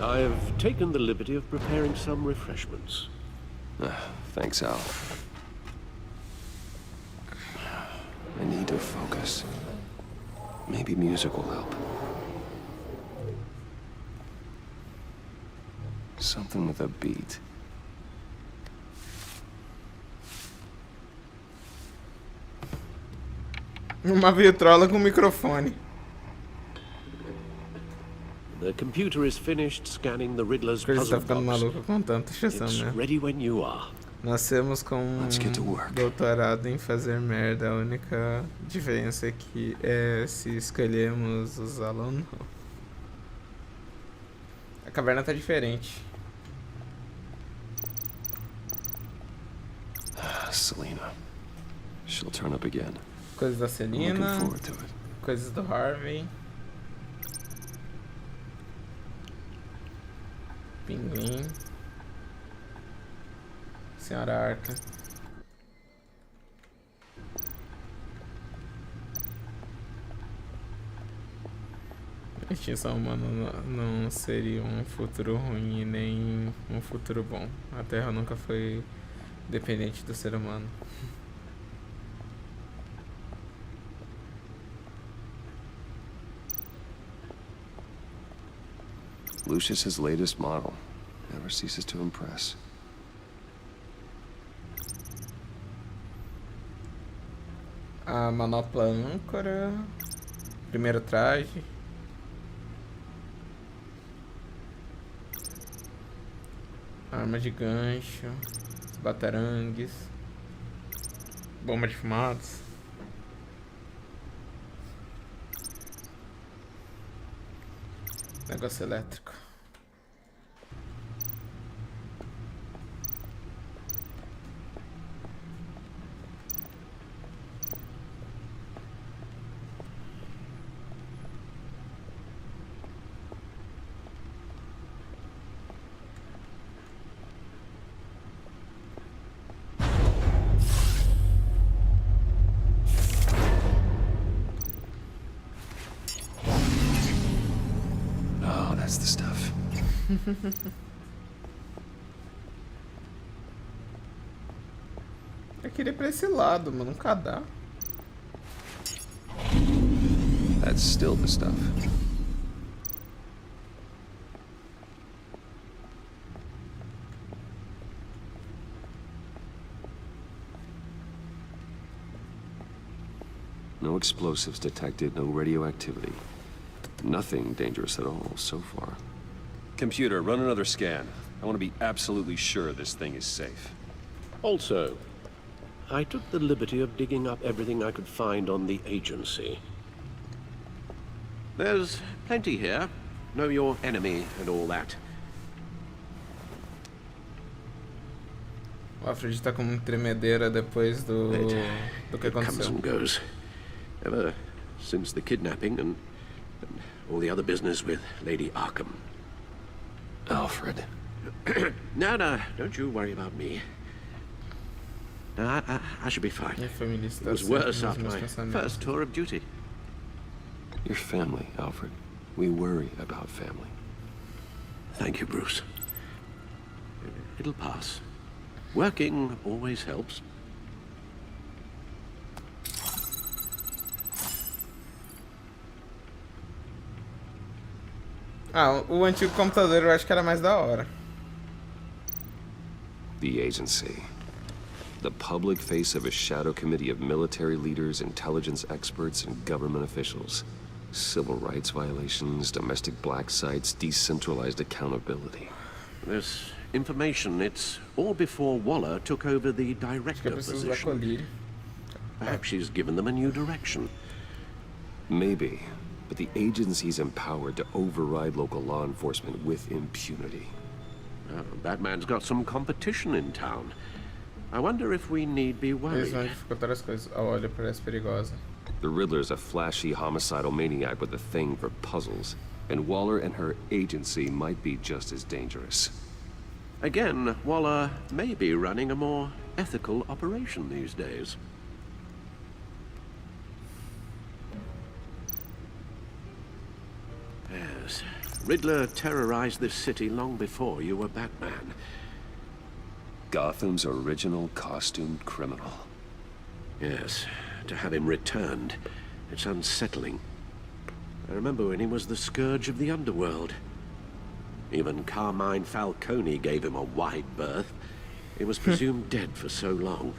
Speaker 5: I have taken the liberty of preparing some refreshments.
Speaker 3: Thanks, Al. I need to focus. Maybe music will help. Something with a beat.
Speaker 2: Uma vitrola com microfone.
Speaker 5: The computer is finished scanning the Riddler's
Speaker 2: Coisa
Speaker 5: puzzle
Speaker 2: tá ficando
Speaker 5: box.
Speaker 2: maluca com tanta exceção,
Speaker 5: It's
Speaker 2: né?
Speaker 5: ready when you are.
Speaker 2: Nascemos com doutorado em fazer merda. A única diferença aqui é se escolhemos usá-lo ou não. A caverna tá diferente.
Speaker 3: Selena. She'll turn up again.
Speaker 2: Coisas da
Speaker 3: I'm
Speaker 2: Celina,
Speaker 3: looking forward to it.
Speaker 2: coisas do Harvey. Pinguim. Senhora Arca. A extinção humana não seria um futuro ruim nem um futuro bom. A Terra nunca foi dependente do ser humano.
Speaker 3: Lucius's latest model never ceases to impress.
Speaker 2: A manopla âncora. Primeiro traje. Arma de gancho. Batarangues. Bomba de fumaça. Negócio elétrico.
Speaker 3: That's the stuff.
Speaker 2: Eu queria ir pra esse lado, mas nunca dá.
Speaker 3: That's still the stuff. No explosives detected, no radioactivity. Nothing dangerous at all so far. Computer, run another scan. I want to be absolutely sure this thing is safe.
Speaker 5: Also, I took the liberty of digging up everything I could find on the agency. There's plenty here. Know your enemy and all that.
Speaker 2: O Alfred tá com tremedeira depois do que
Speaker 5: Comes
Speaker 2: aconteceu.
Speaker 5: and goes. Ever since the kidnapping and all the other business with Lady Arkham.
Speaker 3: Alfred.
Speaker 5: No, don't you worry about me. No, I should be fine. It was worse after my first tour of duty.
Speaker 3: Your family, Alfred. We worry about family.
Speaker 5: Thank you, Bruce. It'll pass. Working always helps.
Speaker 2: Ah, o antigo computador eu acho que era mais da hora.
Speaker 3: The agency. The public face of a shadow committee of military leaders, intelligence experts, and government officials. Civil rights violations, domestic black sites, decentralized accountability.
Speaker 5: This information, it's all before Waller took over the director position. Perhaps she's given them a new direction.
Speaker 3: Maybe, but the agency's empowered to override local law enforcement with impunity.
Speaker 5: Batman's got some competition in town. I wonder if we need be worried.
Speaker 2: Eles vão dificultar as coisas. A olha parece perigosa.
Speaker 3: The Riddler's a flashy homicidal maniac with a thing for puzzles, and Waller and her agency might be just as dangerous.
Speaker 5: Again, Waller may be running a more ethical operation these days. Yes, Riddler terrorized this city long before you were Batman.
Speaker 3: Gotham's original costumed criminal.
Speaker 5: Yes, to have him returned, it's unsettling. I remember when he was the scourge of the underworld. Even Carmine Falcone gave him a wide berth. He was presumed dead for so long.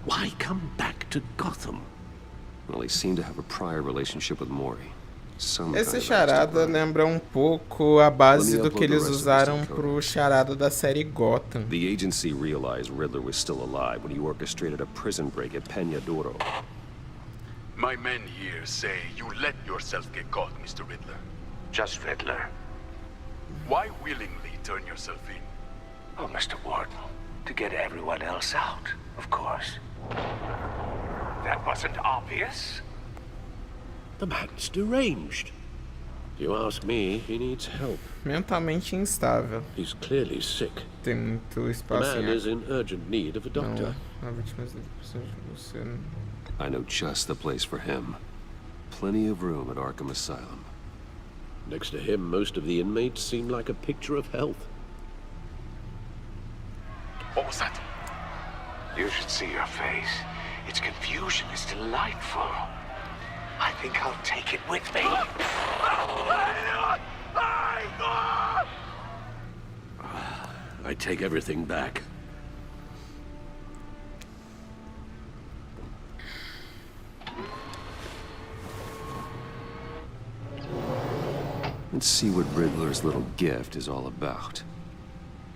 Speaker 5: Why come back to Gotham?
Speaker 3: Well, he seemed to have a prior relationship with Mori.
Speaker 2: Esse charada lembra um pouco a base do que eles usaram pro charada da série Gotham.
Speaker 3: The agency realized Riddler was still alive when he orchestrated a prison break at Peñadoro.
Speaker 14: My men here say you let yourself get caught, Mr. Riddler.
Speaker 10: Just Riddler.
Speaker 14: Why willingly turn yourself in?
Speaker 10: Oh, Mr. Warden, to get everyone else out, of course. That wasn't obvious.
Speaker 5: The man's deranged. If you ask me, he needs help.
Speaker 2: Mentalmente instável.
Speaker 5: He's clearly sick.
Speaker 2: Tem muito
Speaker 5: The
Speaker 2: espaço
Speaker 5: man
Speaker 2: em
Speaker 5: is in urgent need of a doctor.
Speaker 2: Não, a vítima de você.
Speaker 3: I know just the place for him. Plenty of room at Arkham Asylum.
Speaker 5: Next to him, most of the inmates seem like a picture of health.
Speaker 14: What was that?
Speaker 10: You should see your face. Its confusion is delightful. I think I'll take it with me.
Speaker 5: I take everything back.
Speaker 3: Let's see what Riddler's little gift is all about.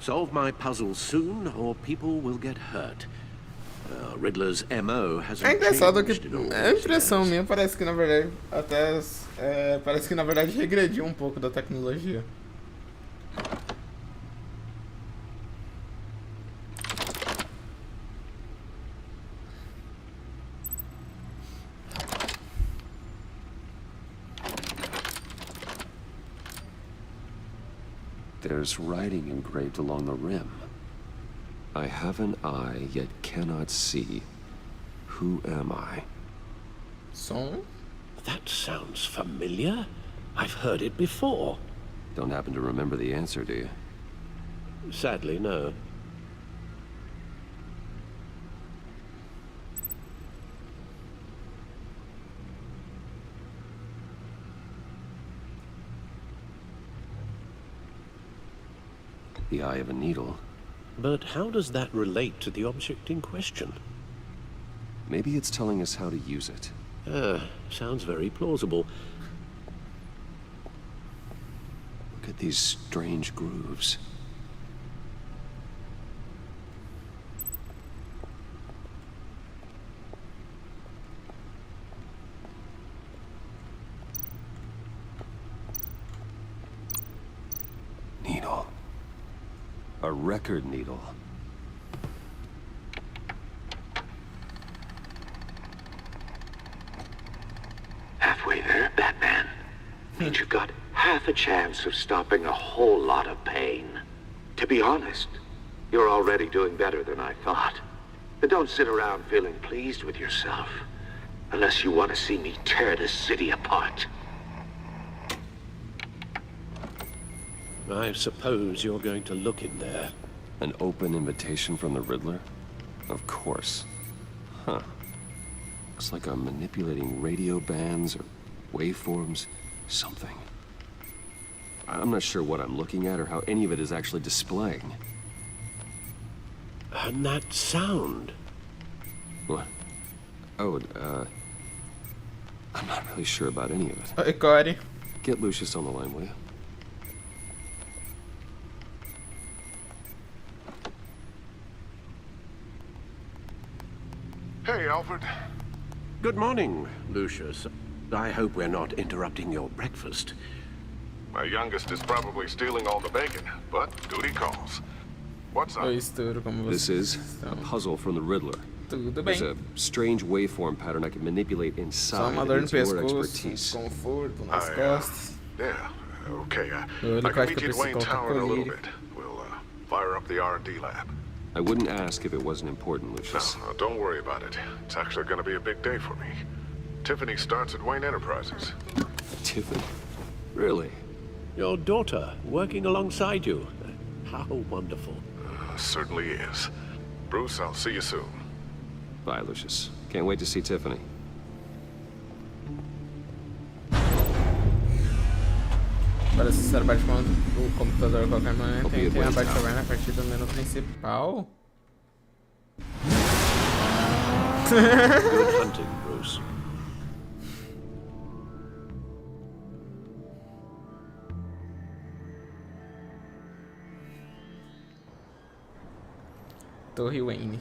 Speaker 5: Solve my puzzle soon, or people will get hurt. Riddler's MO hasn't
Speaker 2: É engraçado que
Speaker 5: changed in all
Speaker 2: a impressão
Speaker 5: respects.
Speaker 2: minha parece que na verdade até parece que na verdade regrediu um pouco da tecnologia.
Speaker 3: There's writing engraved along the rim. I have an eye, yet cannot see. Who am I?
Speaker 2: Som?
Speaker 5: That sounds familiar. I've heard it before.
Speaker 3: Don't happen to remember the answer, do you?
Speaker 5: Sadly, no.
Speaker 3: The eye of a needle.
Speaker 5: But how does that relate to the object in question?
Speaker 3: Maybe it's telling us how to use it.
Speaker 5: Sounds very plausible.
Speaker 3: Look at these strange grooves. Needle. A record needle.
Speaker 10: Halfway there, Batman. Means you've got half a chance of stopping a whole lot of pain. To be honest, you're already doing better than I thought. But don't sit around feeling pleased with yourself. Unless you want to see me tear this city apart.
Speaker 5: I suppose you're going to look in there.
Speaker 3: An open invitation from the Riddler? Of course. Huh. Looks like I'm manipulating radio bands or waveforms. Something. I'm not sure what I'm looking at or how any of it is actually displaying.
Speaker 5: And that sound?
Speaker 3: What? Oh, I'm not really sure about any of it.
Speaker 2: Oi, Corey.
Speaker 3: Get Lucius on the line, will you?
Speaker 14: Hey, Alfred.
Speaker 5: Good morning, Lucius. I hope we're not interrupting your breakfast.
Speaker 14: My youngest is probably stealing all the bacon, but duty calls. What's up?
Speaker 2: Oi, Estouro, como
Speaker 3: This
Speaker 2: vocês
Speaker 3: is a
Speaker 2: estão?
Speaker 3: puzzle from the Riddler.
Speaker 2: Tudo
Speaker 3: There's
Speaker 2: bem.
Speaker 3: a strange waveform pattern I can manipulate
Speaker 2: Só
Speaker 3: inside
Speaker 2: uma dor no
Speaker 3: into your
Speaker 2: pescoço,
Speaker 3: expertise.
Speaker 2: conforto nas
Speaker 14: I,
Speaker 2: costas.
Speaker 14: Yeah, okay.
Speaker 2: Eu
Speaker 14: I can
Speaker 2: acho
Speaker 14: meet
Speaker 2: que
Speaker 14: you
Speaker 2: eu
Speaker 14: at Wayne
Speaker 2: preciso
Speaker 14: Tower in a little
Speaker 2: colírio.
Speaker 14: bit. We'll fire up the R&D lab.
Speaker 3: I wouldn't ask if it wasn't important, Lucius.
Speaker 14: No, don't worry about it. It's actually going to be a big day for me. Tiffany starts at Wayne Enterprises.
Speaker 3: Tiffany? Really?
Speaker 5: Your daughter working alongside you. How wonderful.
Speaker 14: Certainly is. Bruce, I'll see you soon.
Speaker 3: Bye, Lucius. Can't wait to see Tiffany.
Speaker 2: Para acessar o Batman do computador a qualquer momento,
Speaker 3: Copia
Speaker 2: tem a
Speaker 3: do
Speaker 2: Batman a partir do menu principal.
Speaker 5: Good hunting, Bruce.
Speaker 2: Torre Wayne.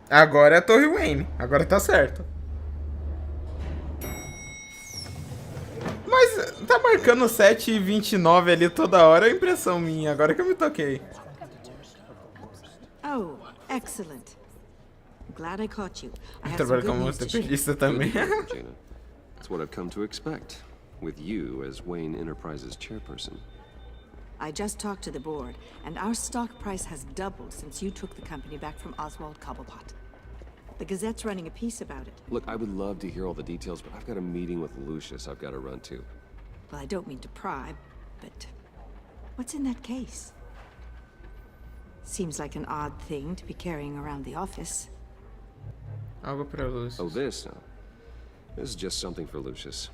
Speaker 2: Agora é a Torre Wayne. Agora tá certo. Mas tá marcando 7h29 ali toda hora, é impressão minha. Agora que eu me toquei.
Speaker 7: Oh, excellent. Glad I caught you. I have some
Speaker 2: Trabalho
Speaker 7: good
Speaker 2: como
Speaker 7: news to share.
Speaker 2: ortopedista também.
Speaker 3: Regina. That's what I've come to expect, with you as Wayne Enterprises chairperson.
Speaker 7: I just talked to the board, and our stock price has doubled since you took the company back from Oswald Cobblepot. The Gazette's running a piece about it.
Speaker 3: Look, I would love to hear all the details, but I've got a meeting with Lucius I've got to run to.
Speaker 7: Well, I don't mean to pry, but what's in that case? Seems like an odd thing to be carrying around the office.
Speaker 2: Algo pra Lucius.
Speaker 3: Oh, this? No. This is just something for Lucius.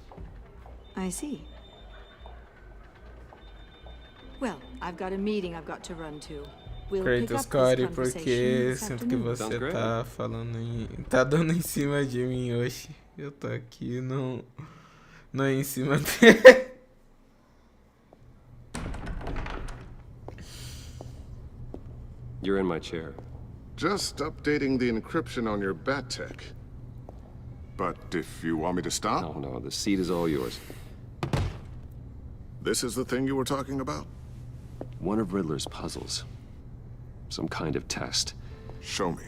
Speaker 7: I see. Well, I've got a meeting I've got to run to. We'll pick
Speaker 2: Kratos,
Speaker 7: up this
Speaker 2: Corey,
Speaker 7: conversation
Speaker 2: porque
Speaker 7: this
Speaker 2: sinto que
Speaker 7: afternoon.
Speaker 2: você tá falando tá dando em cima de mim hoje. Eu tô aqui, não é em cima dele.
Speaker 3: You're in my chair.
Speaker 14: Just updating the encryption on your bat tech. But if you want me to stop,
Speaker 3: No, the seat is all yours.
Speaker 14: this is the thing you were talking about?
Speaker 3: One of Riddler's puzzles. Some kind of test.
Speaker 14: Show me.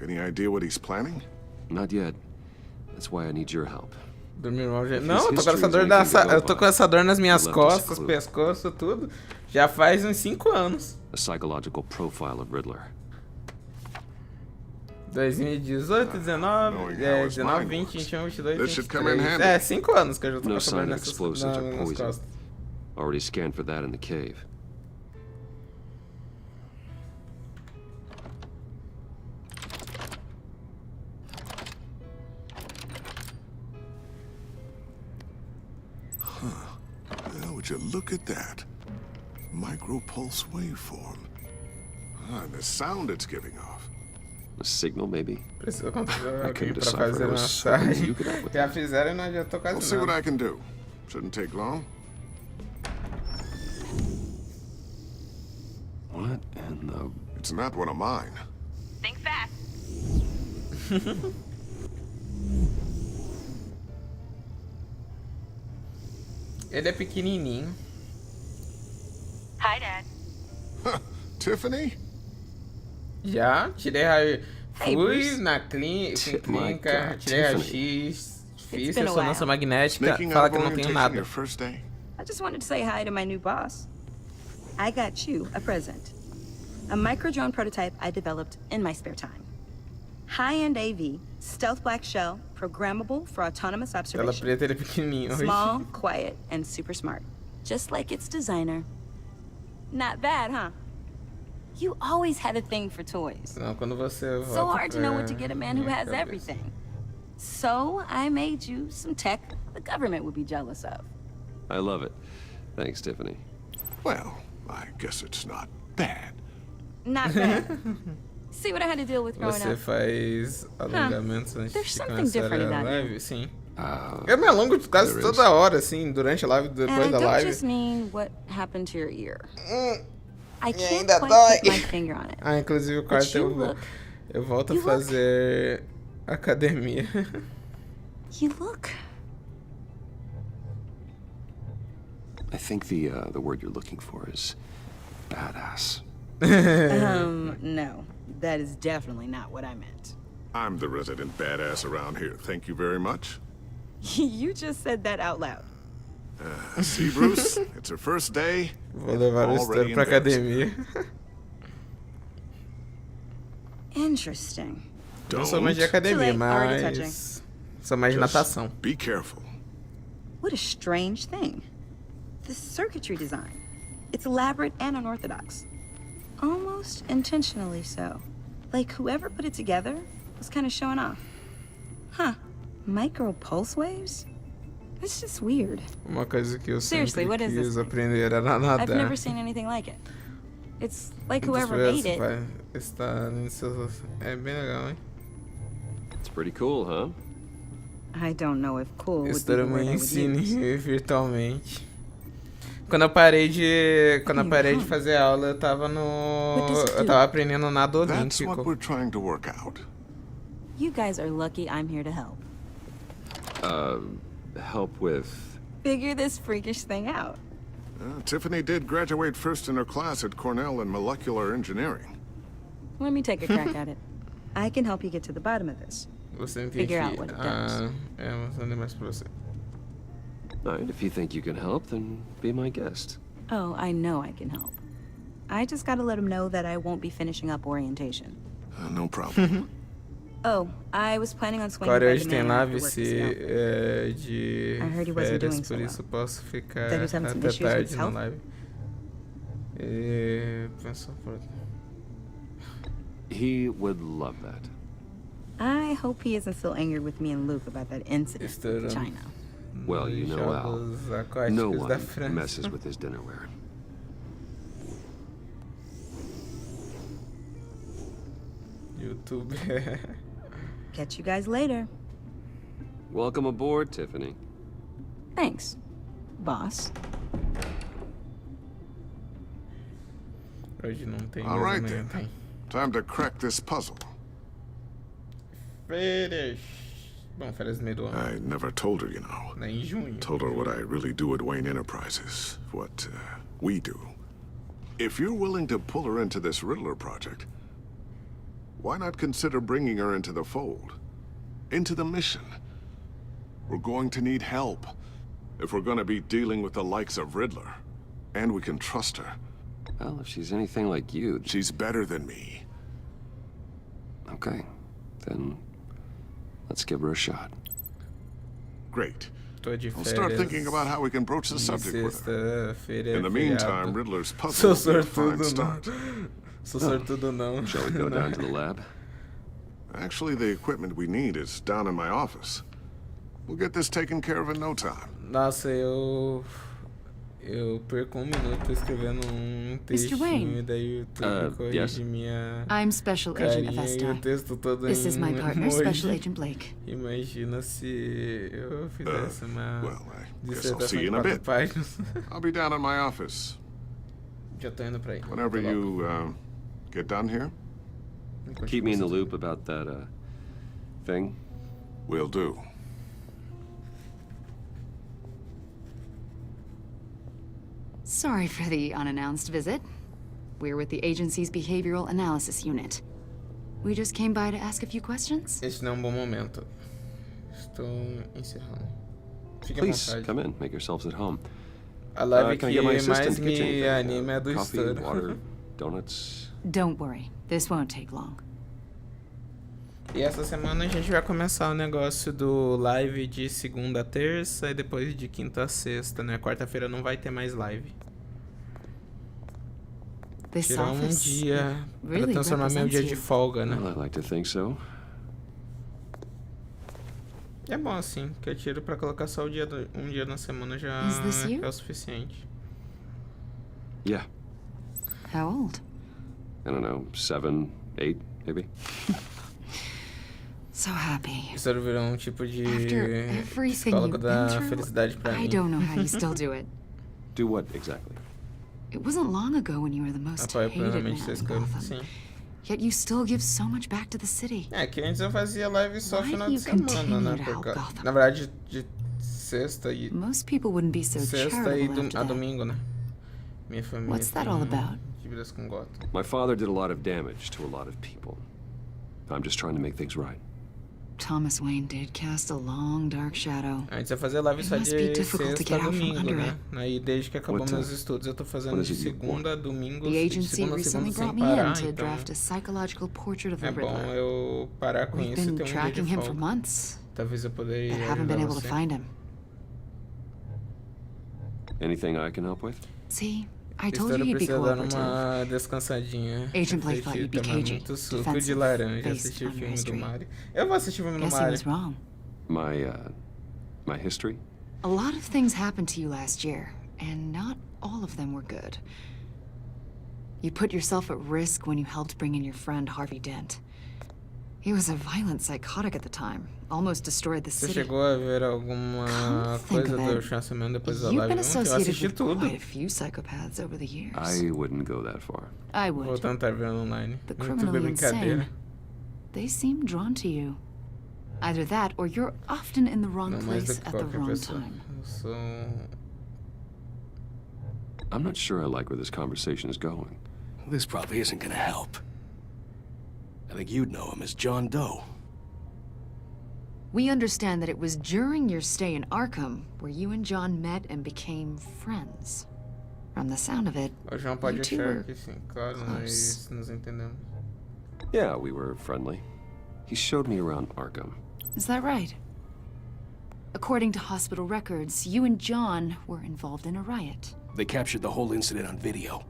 Speaker 14: Any idea what he's planning?
Speaker 3: Not yet. That's why I need your help.
Speaker 2: Dormir mal, gente. Não, eu tô com essa dor eu tô com essa dor nas minhas costas, pescoço, tudo. Já faz uns 5 anos.
Speaker 3: A psychological profile of Riddler.
Speaker 2: 2018, 19,
Speaker 14: knowing how his
Speaker 2: 19,
Speaker 14: mind
Speaker 2: 20,
Speaker 14: works.
Speaker 2: 21, 22,
Speaker 14: This should come in
Speaker 2: 23.
Speaker 14: handy.
Speaker 2: 5 anos que eu já tô
Speaker 3: No
Speaker 2: com a
Speaker 3: sign
Speaker 2: câmera
Speaker 3: of
Speaker 2: nessas
Speaker 3: explosives or
Speaker 2: nas
Speaker 3: poison.
Speaker 2: costas.
Speaker 3: Already scanned for that in the cave.
Speaker 14: Well, would you look at that? Micro-pulse waveform. And the sound it's giving off.
Speaker 3: A signal, maybe?
Speaker 2: Precisa contratar
Speaker 3: I
Speaker 2: alguém
Speaker 3: couldn't
Speaker 2: pra
Speaker 3: decipher.
Speaker 2: fazer
Speaker 3: It
Speaker 2: uma
Speaker 3: was something
Speaker 2: mensagem.
Speaker 3: you could help with.
Speaker 2: Já fizeram e não adiantou
Speaker 14: I'll
Speaker 2: quase
Speaker 14: see what
Speaker 2: nada.
Speaker 14: I can do. Shouldn't take long.
Speaker 3: What in the...
Speaker 14: It's not one of mine.
Speaker 15: Think fast.
Speaker 2: Ele é pequenininho.
Speaker 15: Hi, Dad.
Speaker 14: Tiffany?
Speaker 2: Já, tirei raio.
Speaker 15: Hey,
Speaker 2: Fui
Speaker 15: Bruce.
Speaker 2: na
Speaker 3: My
Speaker 2: clínica,
Speaker 3: God,
Speaker 2: tirei
Speaker 3: Tiffany.
Speaker 2: raio-x, fiz
Speaker 15: been a
Speaker 2: ressonância
Speaker 15: while.
Speaker 2: magnética.
Speaker 14: Sneaking
Speaker 2: Fala
Speaker 14: out
Speaker 2: que
Speaker 14: of
Speaker 2: eu não tenho
Speaker 14: orientation
Speaker 2: nada.
Speaker 14: your first day?
Speaker 15: I just wanted to say hi to my new boss. I got you a present. A micro-drone prototype I developed in my spare time. High-end AV, stealth black shell, programmable for autonomous
Speaker 2: Ela
Speaker 15: observation.
Speaker 2: preta, ele é pequenininho.
Speaker 15: Small, quiet, and super smart. Just like its designer. Not bad, huh? You always had a thing for toys.
Speaker 2: Não, quando você volta
Speaker 15: So hard to know what to
Speaker 2: pra
Speaker 15: get a man who
Speaker 2: minha
Speaker 15: has
Speaker 2: cabeça.
Speaker 15: everything. So I made you some tech the government would be jealous of.
Speaker 3: I love it. Thanks, Tiffany.
Speaker 14: Well, I guess it's not bad.
Speaker 15: Not bad. See what I had to deal with growing
Speaker 2: Você
Speaker 15: up?
Speaker 2: faz alongamentos antes
Speaker 15: There's
Speaker 2: de
Speaker 15: something
Speaker 2: começar
Speaker 15: different
Speaker 2: a
Speaker 15: about you.
Speaker 2: live? Sim.
Speaker 3: Uh,
Speaker 2: Eu me alongo quase
Speaker 3: there is.
Speaker 2: toda hora, assim, durante a live,
Speaker 15: And
Speaker 2: depois
Speaker 15: I
Speaker 2: da
Speaker 15: don't
Speaker 2: live.
Speaker 15: just mean what happened to your ear. I
Speaker 2: E
Speaker 15: can't
Speaker 2: ainda
Speaker 15: quite
Speaker 2: dói.
Speaker 15: put my finger on it.
Speaker 2: Ah, inclusive o
Speaker 15: But
Speaker 2: quarto
Speaker 15: you look,
Speaker 2: eu volto a
Speaker 15: you look-
Speaker 2: fazer academia.
Speaker 15: you look.
Speaker 3: I think the word you're looking for is badass.
Speaker 15: No. That is definitely not what I meant.
Speaker 14: I'm the resident badass around here. Thank you very much.
Speaker 15: You just said that out loud.
Speaker 14: See, Bruce? It's her first day.
Speaker 2: Vou levar o Estouro
Speaker 14: Already
Speaker 2: pra
Speaker 14: embarrassing.
Speaker 2: academia.
Speaker 15: Interesting.
Speaker 2: Não sou mais de
Speaker 14: Don't.
Speaker 2: academia,
Speaker 15: Too late, already
Speaker 2: mas sou mais de
Speaker 14: Just
Speaker 2: natação.
Speaker 14: be careful.
Speaker 15: What a strange thing. The circuitry design. It's elaborate and unorthodox. Almost intentionally so. Like whoever put it together was kind of showing off. Huh. Micro pulse waves? It's just weird.
Speaker 2: Uma coisa que eu
Speaker 15: Seriously,
Speaker 2: sempre
Speaker 15: what is this
Speaker 2: quis
Speaker 15: thing?
Speaker 2: aprender era nadar.
Speaker 15: I've never seen anything like it. It's like
Speaker 2: Um dos
Speaker 15: whoever
Speaker 2: projetos
Speaker 15: made it.
Speaker 2: vai estar nisso. É bem legal, hein?
Speaker 3: It's pretty cool, huh?
Speaker 15: I don't know if cool would be
Speaker 2: Estouro
Speaker 15: the
Speaker 2: me
Speaker 15: word I would
Speaker 2: ensine
Speaker 15: use.
Speaker 2: virtualmente. Quando eu parei de fazer aula, eu tava eu tava aprendendo nado
Speaker 14: That's what
Speaker 2: olímpico.
Speaker 14: we're trying to work out.
Speaker 15: You guys are lucky I'm here to help.
Speaker 3: Help with...
Speaker 15: Figure this freakish thing out.
Speaker 14: Tiffany did graduate first in her class at Cornell in molecular engineering.
Speaker 15: Let me take a crack at it. I can help you get to the bottom of this.
Speaker 2: Você entende?
Speaker 15: Figure out what it does.
Speaker 2: Vou entender mais pra você.
Speaker 3: All right, if you think you can help, then be my guest.
Speaker 15: Oh, I know I can help. I just gotta let him know that I won't be finishing up orientation.
Speaker 14: No problem.
Speaker 15: Oh, I was planning on swinging
Speaker 2: Agora
Speaker 15: by
Speaker 2: hoje
Speaker 15: the
Speaker 2: tem
Speaker 15: manor
Speaker 2: live
Speaker 15: after work to see how-
Speaker 2: de
Speaker 15: I heard he wasn't
Speaker 2: férias,
Speaker 15: doing so
Speaker 2: por
Speaker 15: well.
Speaker 2: isso posso ficar
Speaker 15: That he was having some
Speaker 2: até
Speaker 15: issues with
Speaker 2: tarde
Speaker 15: his
Speaker 2: na
Speaker 15: health?
Speaker 2: live. E penso por...
Speaker 3: He would love that.
Speaker 15: I hope he isn't still angry with me and Luke about that incident
Speaker 2: Estouro.
Speaker 15: in China.
Speaker 3: Well, you know Al.
Speaker 2: Jogos
Speaker 3: No
Speaker 2: aquáticos da
Speaker 3: one
Speaker 2: França.
Speaker 3: messes with his dinnerware.
Speaker 2: YouTube.
Speaker 15: Catch you guys later.
Speaker 3: Welcome aboard, Tiffany.
Speaker 15: Thanks, boss.
Speaker 2: Hoje não tem,
Speaker 14: All
Speaker 2: mas
Speaker 14: right
Speaker 2: amanhã
Speaker 14: then.
Speaker 2: tem.
Speaker 14: Time to crack this puzzle.
Speaker 2: Férias. Bom, férias no meio do ano.
Speaker 14: I never told her, you know.
Speaker 2: Né, em junho.
Speaker 14: Told her what I really do at Wayne Enterprises. What we do. If you're willing to pull her into this Riddler project, why not consider bringing her into the fold? Into the mission? We're going to need help. If we're going to be dealing with the likes of Riddler. And we can trust her.
Speaker 3: Well, if she's anything like you...
Speaker 14: She's better than me.
Speaker 3: Okay. Then let's give her a shot.
Speaker 14: Great.
Speaker 2: Tô de
Speaker 14: I'll start
Speaker 2: férias.
Speaker 14: thinking about how we can broach the subject with her.
Speaker 2: Sexta-feira.
Speaker 14: In the meantime, Riddler's
Speaker 2: Sou
Speaker 14: puzzle will be a fine
Speaker 2: sortudo,
Speaker 14: start.
Speaker 2: não. Sou sortudo, não.
Speaker 3: Shall we go down to the lab?
Speaker 14: Actually, the equipment we need is down in my office. We'll get this taken care of in no time.
Speaker 2: Nossa, eu perco minuto escrevendo textinho e daí o YouTube corrige
Speaker 3: yes.
Speaker 2: minha
Speaker 13: I'm Special Agent of
Speaker 2: carinha e o
Speaker 13: Estouro.
Speaker 2: texto todo
Speaker 13: This is my partner,
Speaker 2: emoji.
Speaker 13: Special Agent Blake.
Speaker 2: Imagina se eu fizesse uma
Speaker 14: Well, I guess I'll
Speaker 2: dissertação
Speaker 14: see
Speaker 2: de
Speaker 14: you in a
Speaker 2: 4
Speaker 14: bit.
Speaker 2: páginas.
Speaker 14: I'll be down in my office.
Speaker 2: Já tô indo pra aí.
Speaker 14: Whenever
Speaker 2: Tô
Speaker 14: you get done here,
Speaker 2: louco.
Speaker 3: Keep me in the loop about that, thing.
Speaker 14: will do.
Speaker 13: Sorry for the unannounced visit. We're with the agency's behavioral analysis unit. We just came by to ask a few questions.
Speaker 2: Este não é um bom momento. Estou encerrando. Fique à
Speaker 3: Please,
Speaker 2: vontade.
Speaker 3: come in. Make yourselves at home.
Speaker 2: A live
Speaker 3: Can I
Speaker 2: que
Speaker 3: get my
Speaker 2: mais
Speaker 3: assistant to get you
Speaker 2: me
Speaker 3: anything?
Speaker 2: anima é do
Speaker 3: Coffee,
Speaker 2: Estouro.
Speaker 3: water, donuts?
Speaker 13: Don't worry, this won't take long.
Speaker 2: E essa semana a gente vai começar o negócio do live de segunda a terça e depois de quinta a sexta, né? Quarta-feira não vai ter mais live.
Speaker 13: This
Speaker 2: Tirar um
Speaker 13: office
Speaker 2: dia pra
Speaker 13: really
Speaker 2: transformar meu dia
Speaker 13: represents
Speaker 2: de
Speaker 13: you.
Speaker 2: folga, né?
Speaker 3: Well, I like to think so.
Speaker 2: É bom assim, que eu tiro pra colocar só um dia na semana já
Speaker 13: Is this you?
Speaker 2: é o suficiente.
Speaker 3: Yeah.
Speaker 13: How old?
Speaker 3: I don't know, 7, 8, maybe?
Speaker 13: So happy.
Speaker 2: Isso virou um tipo de
Speaker 13: After everything
Speaker 2: psicólogo
Speaker 13: you've
Speaker 2: da
Speaker 13: been through,
Speaker 2: felicidade pra
Speaker 13: I
Speaker 2: mim.
Speaker 13: don't know how you still do it.
Speaker 3: Do what exactly?
Speaker 13: It wasn't long ago when you were the most
Speaker 2: Apoio
Speaker 13: hated man
Speaker 2: plenamente
Speaker 13: in
Speaker 2: sua escolha,
Speaker 13: Gotham.
Speaker 2: sim.
Speaker 13: Yet you still give so much back to the city.
Speaker 2: É, que antes eu fazia live só
Speaker 13: Why
Speaker 2: final
Speaker 13: do
Speaker 2: de
Speaker 13: you
Speaker 2: semana,
Speaker 13: continue
Speaker 2: né?
Speaker 13: to help Gotham?
Speaker 2: Na verdade, de sexta e
Speaker 13: Most people wouldn't be so
Speaker 2: sexta e
Speaker 13: charitable after
Speaker 2: a
Speaker 13: that.
Speaker 2: domingo, né? Minha família
Speaker 13: What's that all about?
Speaker 2: dívidas com Gotham.
Speaker 3: My father did a lot of damage to a lot of people. I'm just trying to make things right.
Speaker 13: Thomas Wayne did cast a long, dark shadow.
Speaker 2: Antes eu fazia live só
Speaker 13: It must be
Speaker 2: de
Speaker 13: difficult to
Speaker 2: sexta a
Speaker 13: get out from
Speaker 2: domingo,
Speaker 13: under
Speaker 2: né?
Speaker 13: it.
Speaker 2: Aí desde que acabou
Speaker 3: What,
Speaker 2: meus estudos eu tô fazendo
Speaker 3: what
Speaker 2: de
Speaker 3: is it you
Speaker 2: segunda a domingo,
Speaker 13: The
Speaker 2: de
Speaker 13: agency
Speaker 2: segunda a
Speaker 13: recently
Speaker 2: segunda
Speaker 13: brought
Speaker 2: sem
Speaker 13: me
Speaker 2: parar,
Speaker 13: in to
Speaker 2: então
Speaker 13: draft a psychological portrait of the
Speaker 2: é bom
Speaker 13: Riddler.
Speaker 2: eu parar com
Speaker 13: We've
Speaker 2: isso e
Speaker 13: been
Speaker 2: ter um dia
Speaker 13: tracking
Speaker 2: de
Speaker 13: him for
Speaker 2: folga.
Speaker 13: months,
Speaker 2: Talvez eu poder
Speaker 13: but haven't been
Speaker 2: ajudar
Speaker 13: able to
Speaker 2: você.
Speaker 13: find him.
Speaker 3: Anything I can help with?
Speaker 13: See, I told
Speaker 2: Estouro
Speaker 13: you you'd be
Speaker 2: precisa dar
Speaker 13: cooperative.
Speaker 2: uma descansadinha.
Speaker 13: Agent Blake thought you'd be
Speaker 2: Tomar
Speaker 13: cagey,
Speaker 2: muito suco de
Speaker 13: defensive,
Speaker 2: laranja,
Speaker 13: based
Speaker 2: assistir o
Speaker 13: on your
Speaker 2: filme do
Speaker 13: history.
Speaker 2: Mario. Eu vou assistir o filme do
Speaker 13: Guess he
Speaker 2: Mario.
Speaker 13: was wrong.
Speaker 3: My history?
Speaker 13: A lot of things happened to you last year, and not all of them were good. You put yourself at risk when you helped bring in your friend Harvey Dent. He was a violent psychotic at the time, almost destroyed the
Speaker 2: Você
Speaker 13: city.
Speaker 2: chegou a ver alguma
Speaker 13: Come to think
Speaker 2: coisa
Speaker 13: of
Speaker 2: do
Speaker 13: it,
Speaker 2: chancelamento depois da
Speaker 13: You've
Speaker 2: live
Speaker 13: been
Speaker 2: ontem? Eu
Speaker 13: associated
Speaker 2: assisti
Speaker 13: with
Speaker 2: tudo.
Speaker 13: quite a few psychopaths over the years.
Speaker 3: I wouldn't go that far.
Speaker 13: I
Speaker 2: Vou
Speaker 13: would.
Speaker 2: tentar ver online.
Speaker 13: The
Speaker 2: No YouTube é
Speaker 13: criminally
Speaker 2: brincadeira.
Speaker 13: insane. They seem drawn to you. Either that, or you're often in the wrong
Speaker 2: Não mais do
Speaker 13: place
Speaker 2: que
Speaker 13: at the
Speaker 2: qualquer
Speaker 13: wrong
Speaker 2: pessoa.
Speaker 13: time.
Speaker 2: Eu sou...
Speaker 3: I'm not sure I like where this conversation is going.
Speaker 16: This probably isn't gonna help. I think you'd know him as John Doe.
Speaker 13: We understand that it was during your stay in Arkham where you and John met and became friends. From the sound of it,
Speaker 2: O João pode
Speaker 13: you two
Speaker 2: achar
Speaker 13: were
Speaker 2: que sim, claro,
Speaker 13: close.
Speaker 2: nós nos entendemos.
Speaker 3: Yeah, we were friendly. He showed me around Arkham.
Speaker 13: Is that right? According to hospital records, you and John were involved in a riot.
Speaker 16: They captured the whole incident on video.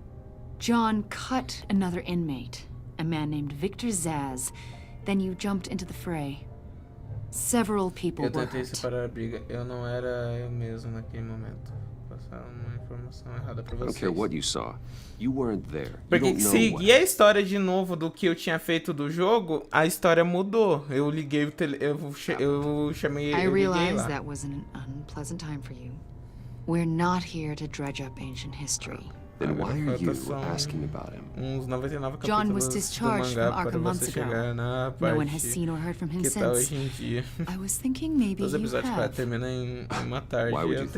Speaker 13: John cut another inmate, a man named Victor Zaz. Then you jumped into the fray. Several people
Speaker 2: Eu
Speaker 13: were
Speaker 2: tentei
Speaker 13: hurt.
Speaker 2: separar a briga. Eu não era eu mesmo naquele momento. Passaram uma informação errada pra
Speaker 3: I don't
Speaker 2: vocês.
Speaker 3: care what you saw. You weren't there. You
Speaker 2: Porque
Speaker 3: don't know
Speaker 2: seguir
Speaker 3: what.
Speaker 2: a história de novo do que eu tinha feito do jogo, a história mudou. Eu liguei o eu chamei,
Speaker 13: I
Speaker 2: eu liguei
Speaker 13: realize
Speaker 2: lá.
Speaker 13: that was an unpleasant time for you. We're not here to dredge up ancient history.
Speaker 3: Then why are you
Speaker 2: Falta
Speaker 3: asking about him?
Speaker 2: Uns 99
Speaker 13: John was
Speaker 2: capítulos do
Speaker 13: discharged
Speaker 2: mangá
Speaker 13: from
Speaker 2: para
Speaker 13: Arkham months
Speaker 2: você
Speaker 13: ago.
Speaker 2: chegar na parte
Speaker 13: No one has seen or heard from him
Speaker 2: que tá
Speaker 13: since.
Speaker 2: hoje em dia.
Speaker 13: I was thinking maybe
Speaker 2: Os
Speaker 13: you
Speaker 2: episódios para
Speaker 13: have.
Speaker 2: terminar em uma tarde.
Speaker 3: Why would you
Speaker 2: Eu
Speaker 3: think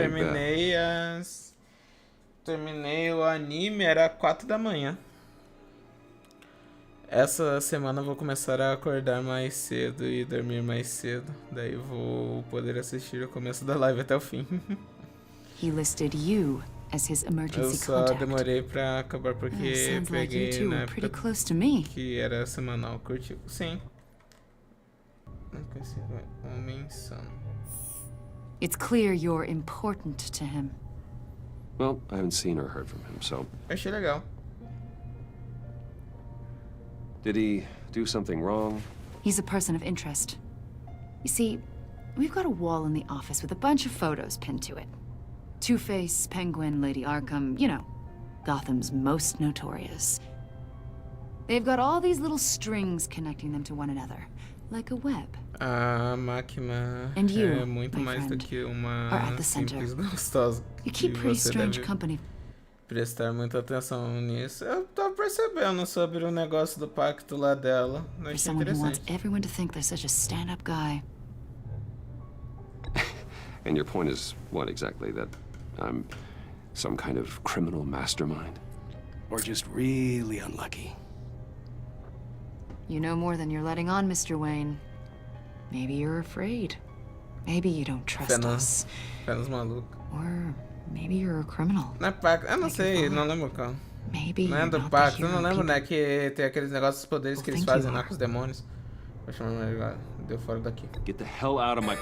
Speaker 2: terminei o anime, era 4 da manhã. Essa semana eu vou começar a acordar mais cedo e dormir mais cedo. Daí eu vou poder assistir o começo da live até o fim.
Speaker 13: He listed you as his
Speaker 2: Eu
Speaker 13: emergency
Speaker 2: só
Speaker 13: contact.
Speaker 2: demorei pra acabar porque
Speaker 13: Sounds like you
Speaker 2: peguei
Speaker 13: two
Speaker 2: na
Speaker 13: were pretty
Speaker 2: época
Speaker 13: close to me.
Speaker 2: que era semanal. Curtiu? Sim. Esse homem insano.
Speaker 13: It's clear you're important to him.
Speaker 3: Well, I haven't seen or heard from him, so...
Speaker 2: Achei legal.
Speaker 3: Did he do something wrong?
Speaker 13: He's a person of interest. You see, we've got a wall in the office with a bunch of photos pinned to it. Two-Face, Penguin, Lady Arkham, you know, Gotham's most notorious. They've got all these little strings connecting them to one another, like a web.
Speaker 2: A máquina
Speaker 13: And you,
Speaker 2: é muito
Speaker 13: my
Speaker 2: mais do
Speaker 13: friend,
Speaker 2: que uma
Speaker 13: are at the center.
Speaker 2: simples gostosa.
Speaker 13: You keep
Speaker 2: que
Speaker 13: pretty
Speaker 2: você
Speaker 13: strange
Speaker 2: deve
Speaker 13: company.
Speaker 2: prestar muita atenção nisso. Eu tô percebendo sobre o negócio do pacto lá dela. Eu
Speaker 13: For
Speaker 2: achei
Speaker 13: someone who wants
Speaker 2: interessante.
Speaker 13: everyone to think they're such a stand-up guy.
Speaker 3: And your point is what exactly? That I'm some kind of criminal mastermind?
Speaker 16: Or just really unlucky.
Speaker 13: You know more than you're letting on, Mr. Wayne. Maybe you're afraid. Maybe you don't trust us.
Speaker 2: Apenas maluco.
Speaker 13: Or maybe you're a criminal.
Speaker 2: Não é pacto. Eu não sei, não lembro qual.
Speaker 13: Maybe
Speaker 2: Não é
Speaker 13: you're
Speaker 2: do
Speaker 13: not the
Speaker 2: pacto, eu
Speaker 13: hero
Speaker 2: não lembro, né?
Speaker 13: people
Speaker 2: Que tem aqueles negócios dos poderes que eles
Speaker 13: think you
Speaker 2: fazem lá
Speaker 13: are.
Speaker 2: com os demônios. Vou chamar agora. Deu fora daqui.
Speaker 3: Get the hell out of my...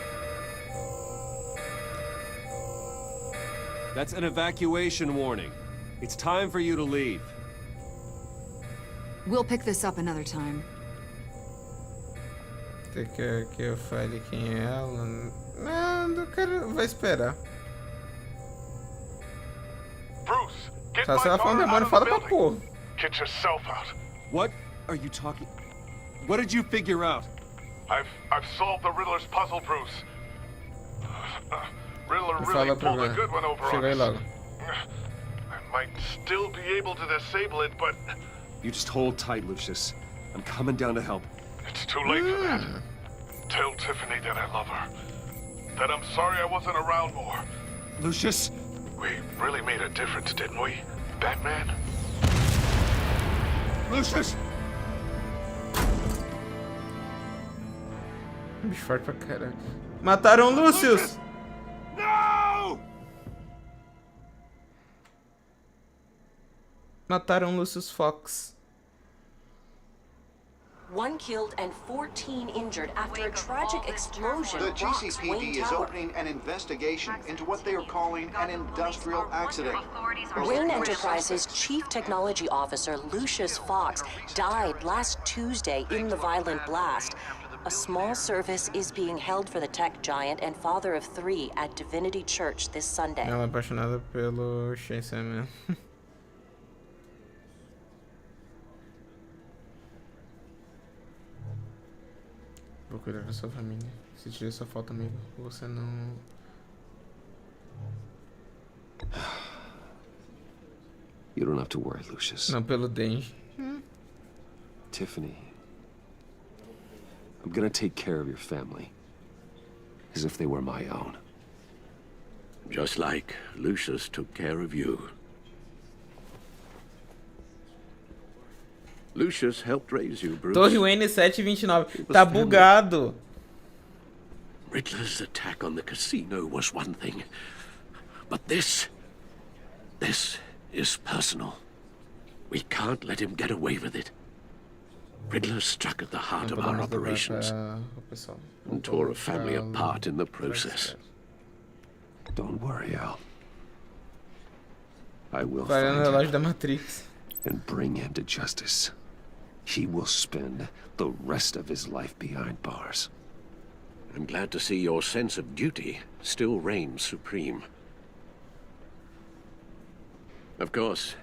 Speaker 3: That's an evacuation warning. It's time for you to leave.
Speaker 13: We'll pick this up another time.
Speaker 2: Você quer que eu fale quem é ela? Não, eu quero... Vai esperar.
Speaker 17: Bruce, get
Speaker 2: Só
Speaker 17: my
Speaker 2: se ela for um
Speaker 17: daughter
Speaker 2: demônio,
Speaker 17: out of
Speaker 2: fala
Speaker 17: the
Speaker 2: pra
Speaker 17: building.
Speaker 2: pôr.
Speaker 17: Get yourself out.
Speaker 3: What are you talking... What did you figure out?
Speaker 17: I've solved the Riddler's puzzle, Bruce. Riddler
Speaker 2: Me
Speaker 17: really
Speaker 2: fala
Speaker 17: pulled a
Speaker 2: primeiro.
Speaker 17: good one over
Speaker 2: Chega aí
Speaker 17: on
Speaker 2: logo.
Speaker 17: us. I might still be able to disable it, but
Speaker 3: You just hold tight, Lucius. I'm coming down to help.
Speaker 17: it's too late for that. Tell Tiffany that I love her. That I'm sorry I wasn't around more.
Speaker 3: Lucius?
Speaker 17: We really made a difference, didn't we, Batman?
Speaker 3: Lucius!
Speaker 2: Bicho forte pra caralho. Mataram o Lucius!
Speaker 17: No!
Speaker 2: Mataram Lucius Fox.
Speaker 18: One killed and 14 injured after a tragic explosion
Speaker 4: The
Speaker 18: rocks Wayne
Speaker 4: GCPD is
Speaker 18: Tower.
Speaker 4: opening an investigation into what they are calling an industrial accident.
Speaker 18: Wayne Enterprises' chief technology officer, Lucius Fox, died last Tuesday in the violent blast. A small service is being held for the tech giant and father of 3 at Divinity Church this Sunday.
Speaker 2: Ela é apaixonada pelo Chainsaw Man. Vou cuidar da sua família. Se tiver sua foto, amigo, você não...
Speaker 3: You don't have to worry, Lucius.
Speaker 2: Não pelo Denji.
Speaker 3: Tiffany, I'm gonna take care of your family. As if they were my own.
Speaker 10: Just like Lucius took care of you. Lucius helped raise you, Bruce.
Speaker 2: Torre Wayne 729.
Speaker 10: It was
Speaker 2: Tá
Speaker 10: family.
Speaker 2: bugado.
Speaker 10: Riddler's attack on the casino was one thing. But this is personal. We can't let him get away with it. Riddler struck at the heart
Speaker 2: Não
Speaker 10: of our
Speaker 2: podemos levar
Speaker 10: operations
Speaker 2: pra o pessoal.
Speaker 10: and tore a family
Speaker 2: Pra-
Speaker 10: apart in the process.
Speaker 3: Don't worry, Al. I will
Speaker 2: Falhando o
Speaker 3: find
Speaker 2: relógio
Speaker 3: him
Speaker 2: da Matrix.
Speaker 3: and bring him to justice. He will spend the rest of his life behind bars.
Speaker 10: I'm glad to see your sense of duty still reigns supreme. Of course,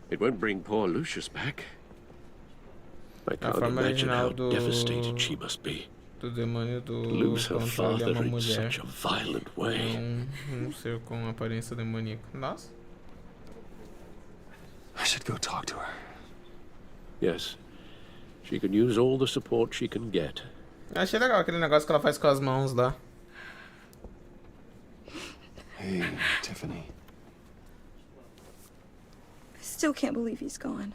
Speaker 10: it won't bring poor Lucius back. I can't
Speaker 2: forma
Speaker 10: imagine how
Speaker 2: original do-
Speaker 10: devastated she must be.
Speaker 2: Do demônio do
Speaker 10: To lose her
Speaker 2: controle é
Speaker 10: father
Speaker 2: uma
Speaker 10: in
Speaker 2: mulher.
Speaker 10: such a violent
Speaker 2: É
Speaker 10: way.
Speaker 2: ser com aparência demoníaca. Nossa.
Speaker 3: I should go talk to her.
Speaker 10: Yes, she can use all the support she can get.
Speaker 2: Achei legal aquele negócio que ela faz com as mãos lá.
Speaker 3: Hey, Tiffany.
Speaker 15: I still can't believe he's gone.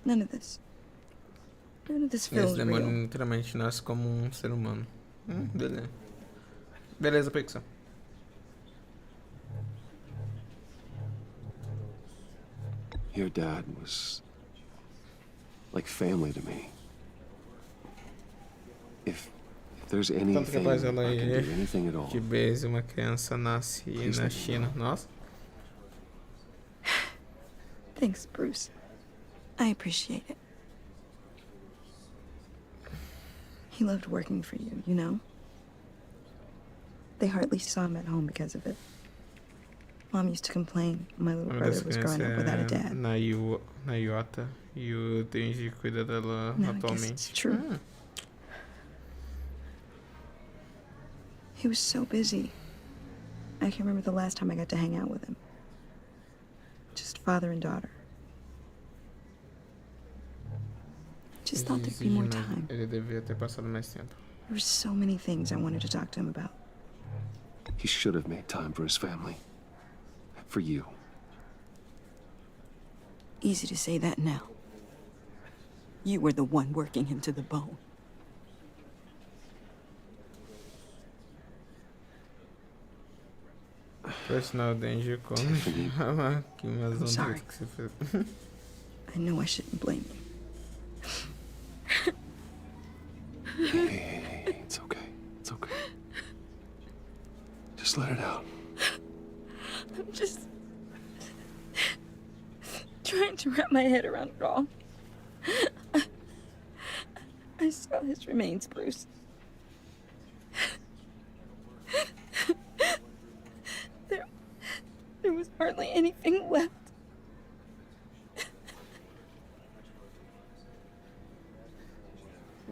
Speaker 15: None of this. None of this
Speaker 2: Esse
Speaker 15: feels
Speaker 2: demônio
Speaker 15: real.
Speaker 2: literalmente nasce como um ser humano. Beleza. Beleza, Pixel.
Speaker 3: Your dad was like family to me. If there's
Speaker 2: Tanto
Speaker 3: anything
Speaker 2: capaz
Speaker 3: I
Speaker 2: ela
Speaker 3: can
Speaker 2: ir
Speaker 3: do, anything at all.
Speaker 2: de base uma criança nasce na China. Nossa.
Speaker 15: Thanks, Bruce. I appreciate it. He loved working for you, you know? They hardly saw him at home because of it. Mom used to complain my little
Speaker 2: Uma
Speaker 15: brother
Speaker 2: das
Speaker 15: was
Speaker 2: crianças
Speaker 15: growing up without a
Speaker 2: é
Speaker 15: dad.
Speaker 2: na Iota e o Denji cuida dela
Speaker 15: No, I guess
Speaker 2: atualmente.
Speaker 15: it's true. He was so busy. I can remember the last time I got to hang out with him. Just father and daughter. Just thought there'd be more time.
Speaker 2: Ele devia ter passado mais tempo.
Speaker 15: There were so many things I wanted to talk to him about.
Speaker 3: He should have made time for his family. For you.
Speaker 15: Easy to say that now. You were the one working him to the bone.
Speaker 2: Personal Denji come. Que
Speaker 15: I'm sorry.
Speaker 2: que você fez.
Speaker 15: I know I shouldn't blame you.
Speaker 3: Hey, it's okay. It's okay. Just let it out.
Speaker 15: I'm just trying to wrap my head around it all. I saw his remains, Bruce. There was hardly anything left.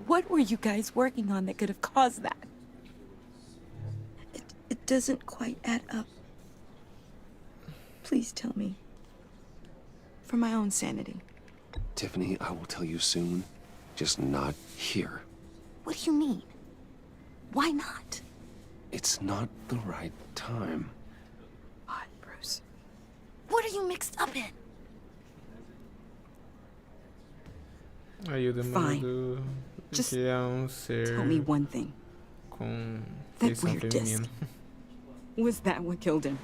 Speaker 15: What were you guys working on that could have caused that? It doesn't quite add up. Please tell me. For my own sanity.
Speaker 3: Tiffany, I will tell you soon. Just not here.
Speaker 15: What do you mean? Why not?
Speaker 3: It's not the right time.
Speaker 15: God, Bruce. What are you mixed up in?
Speaker 2: Aí o demônio do
Speaker 15: Just
Speaker 2: que é um ser
Speaker 15: tell me one thing.
Speaker 2: com
Speaker 15: That
Speaker 2: feição
Speaker 15: weird disc.
Speaker 2: feminina.
Speaker 15: Was that what killed him?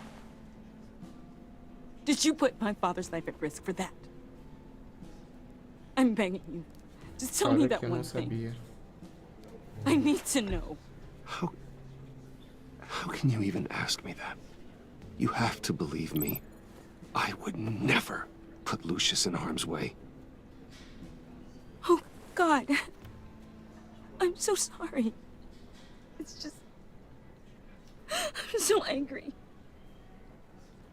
Speaker 15: Did you put my father's life at risk for that? I'm begging you. Just tell me
Speaker 2: Fala
Speaker 15: that
Speaker 2: que eu
Speaker 15: one
Speaker 2: não
Speaker 15: thing.
Speaker 2: sabia.
Speaker 15: I need to know.
Speaker 3: How can you even ask me that? You have to believe me. I would never put Lucius in harm's way.
Speaker 15: Oh, God. I'm so sorry. It's just... I'm so angry.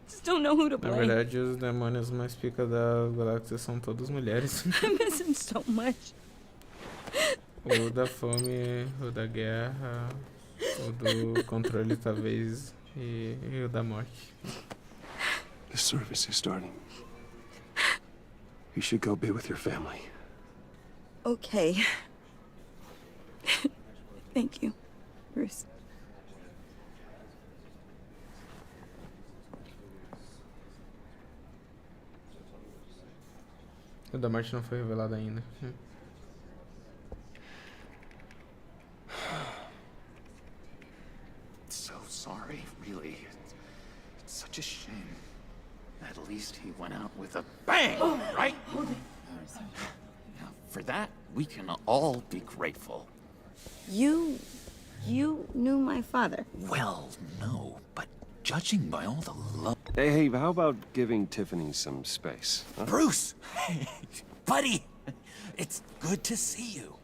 Speaker 15: Just don't know who to
Speaker 2: Na
Speaker 15: blame.
Speaker 2: verdade, os demônios mais pica da galáxia são todas mulheres.
Speaker 15: I miss him so much.
Speaker 2: O da fome, o da guerra, o do controle talvez e o da morte.
Speaker 3: The service is starting. You should go be with your family.
Speaker 15: Okay. Thank you, Bruce.
Speaker 2: O da morte não foi revelado ainda.
Speaker 19: So sorry, really. It's such a shame. At least he went out with a bang, right? Now, for that, we can all be grateful.
Speaker 15: You knew my father.
Speaker 19: Well, no, but judging by all the love...
Speaker 3: Hey, how about giving Tiffany some space? Huh?
Speaker 19: Bruce! Hey, buddy! It's good to see you.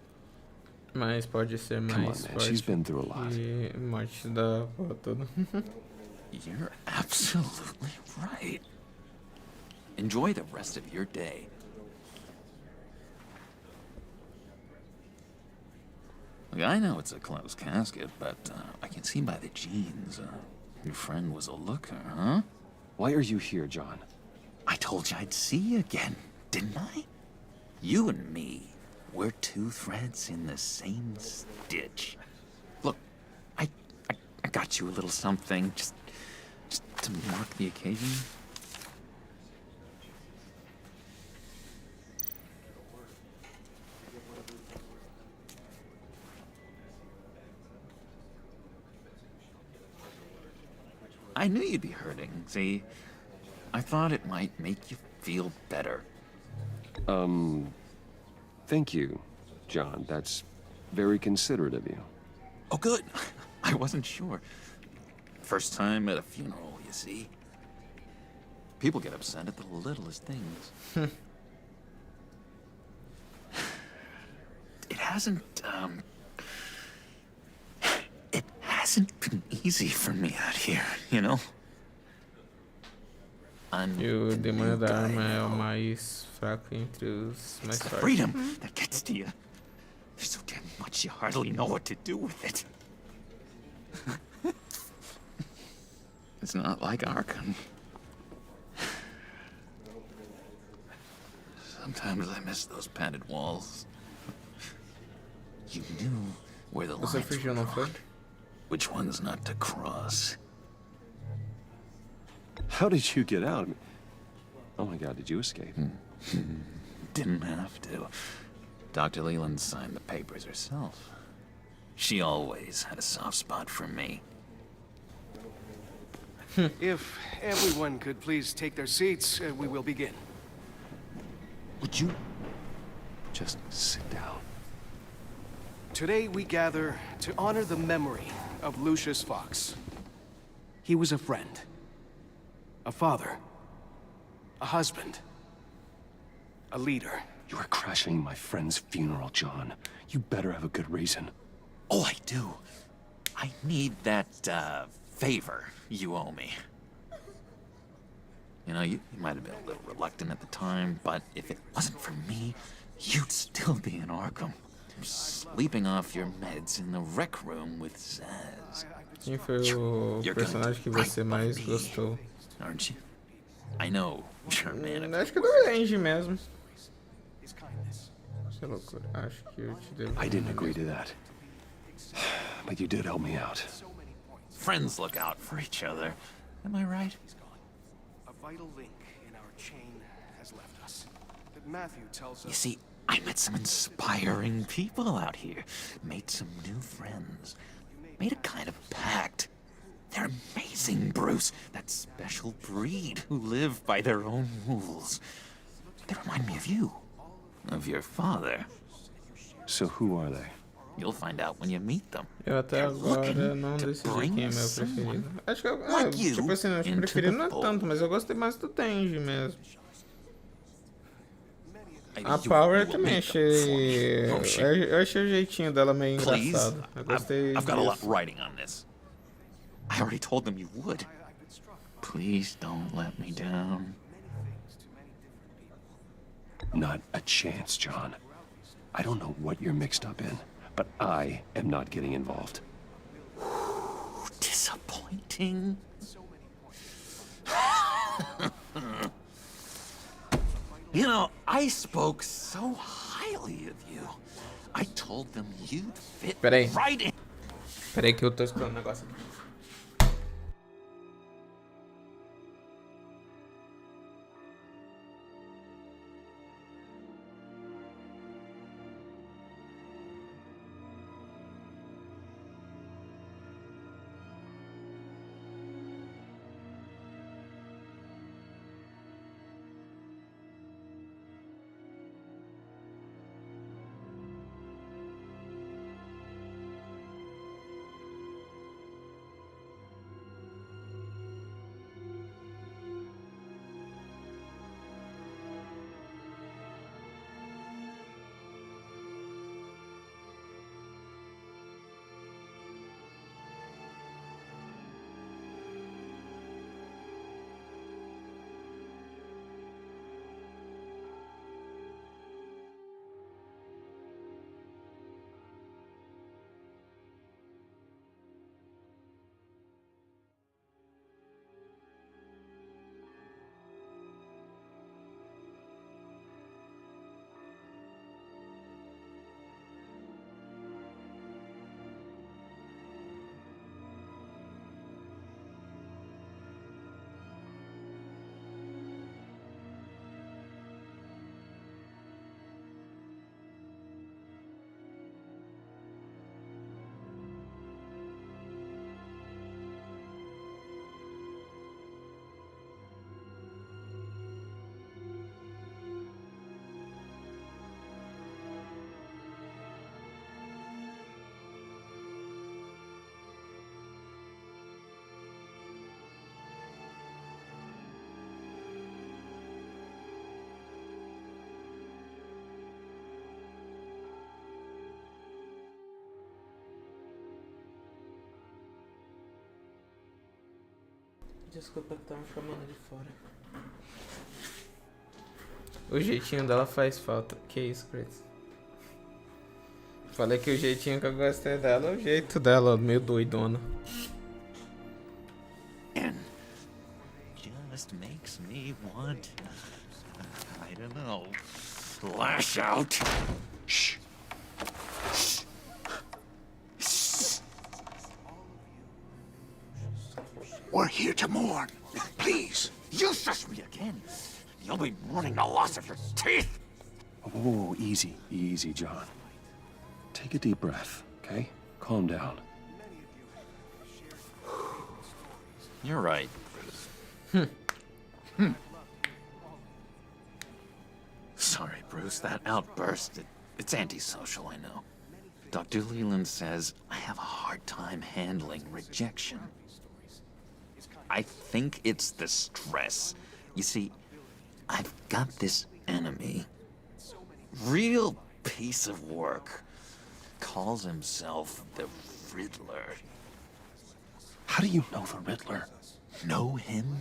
Speaker 2: Mas pode ser
Speaker 3: Come
Speaker 2: mais
Speaker 3: on, man. She's
Speaker 2: forte
Speaker 3: been through a lot.
Speaker 2: e morte da porra toda.
Speaker 19: You're absolutely right. Enjoy the rest of your day. Look, I know it's a closed casket, but I can see by the jeans, your friend was a looker, huh?
Speaker 3: Why are you here, John?
Speaker 19: I told you I'd see you again, didn't I? You and me, we're two threads in the same stitch. Look, I got you a little something, just to mark the occasion. I knew you'd be hurting, see? I thought it might make you feel better.
Speaker 3: Thank you, John. That's Very considerate of you.
Speaker 19: Oh, good. I wasn't sure. First time at a funeral, you see. People get upset at the littlest things. It hasn't been easy for me out here, you know?
Speaker 2: E o demônio da arma é o mais fraco entre os mais fortes.
Speaker 19: Freedom that gets to you. There's so damn much you hardly know what to do with it. It's not like Arkham. Sometimes I miss those padded walls. You knew where the lines were drawn, which ones not to cross.
Speaker 3: How did you get out? Oh my God, did you escape?
Speaker 19: Didn't have to. Dr. Leland signed the papers herself. She always had a soft spot for me.
Speaker 20: If everyone could please take their seats, we will begin.
Speaker 19: Would you
Speaker 3: just sit down?
Speaker 20: Today we gather to honor the memory of Lucius Fox. He was a friend, a father, a husband, a leader.
Speaker 3: You are crashing my friend's funeral, John. You better have a good reason.
Speaker 19: Oh, I do. I need that, favor you owe me. You know, you might have been a little reluctant at the time, but if it wasn't for me, you'd still be in Arkham. Sleeping off your meds in the rec room with Zaz.
Speaker 2: Quem foi o personagem que você mais gostou?
Speaker 19: Aren't you? I know you're a man of
Speaker 2: Acho que é do Range mesmo. Que loucura. Acho que eu te devo.
Speaker 3: I didn't agree to that. But you did help me out.
Speaker 19: Friends look out for each other. Am I right?
Speaker 20: A vital link in our chain has left us. That Matthew tells us.
Speaker 19: You see, I met some inspiring people out here. Made some new friends. Made a kind of pact. They're amazing, Bruce. That special breed who live by their own rules. They remind me of you. Of your father.
Speaker 3: So who are they?
Speaker 19: You'll find out when you meet them.
Speaker 2: Eu até agora não decidi quem é meu preferido. Acho que tipo assim, o preferido não é tanto, mas eu gostei mais do Tenji mesmo. A Power também achei. Eu achei o jeitinho dela meio engraçado. Eu gostei.
Speaker 19: I've got a lot riding on this. I already told them you would. Please don't let me down.
Speaker 3: Not a chance, John. I don't know what you're mixed up in, but I am not getting involved.
Speaker 19: Disappointing. You know, I spoke so highly of you. I told them you'd fit right in.
Speaker 2: Peraí que eu tô escutando um negócio aqui. Desculpa que estão chamando de fora. O jeitinho dela faz falta. Que isso, Chris? Falei que o jeitinho que eu gostei dela é o jeito dela, meio doidona.
Speaker 19: Just makes me want, I don't know, lash out. Shh.
Speaker 8: We're here to mourn. Please.
Speaker 19: You shush me again. You'll be mourning the loss of your teeth.
Speaker 3: Whoa, easy, easy, John. Take a deep breath, okay? Calm down.
Speaker 19: You're right. Sorry, Bruce, that outburst, it's antisocial, I know. Dr. Leland says I have a hard time handling rejection. I think it's the stress. You see, I've got this enemy. Real piece of work. Calls himself the Riddler.
Speaker 3: How do you know the Riddler?
Speaker 19: Know him?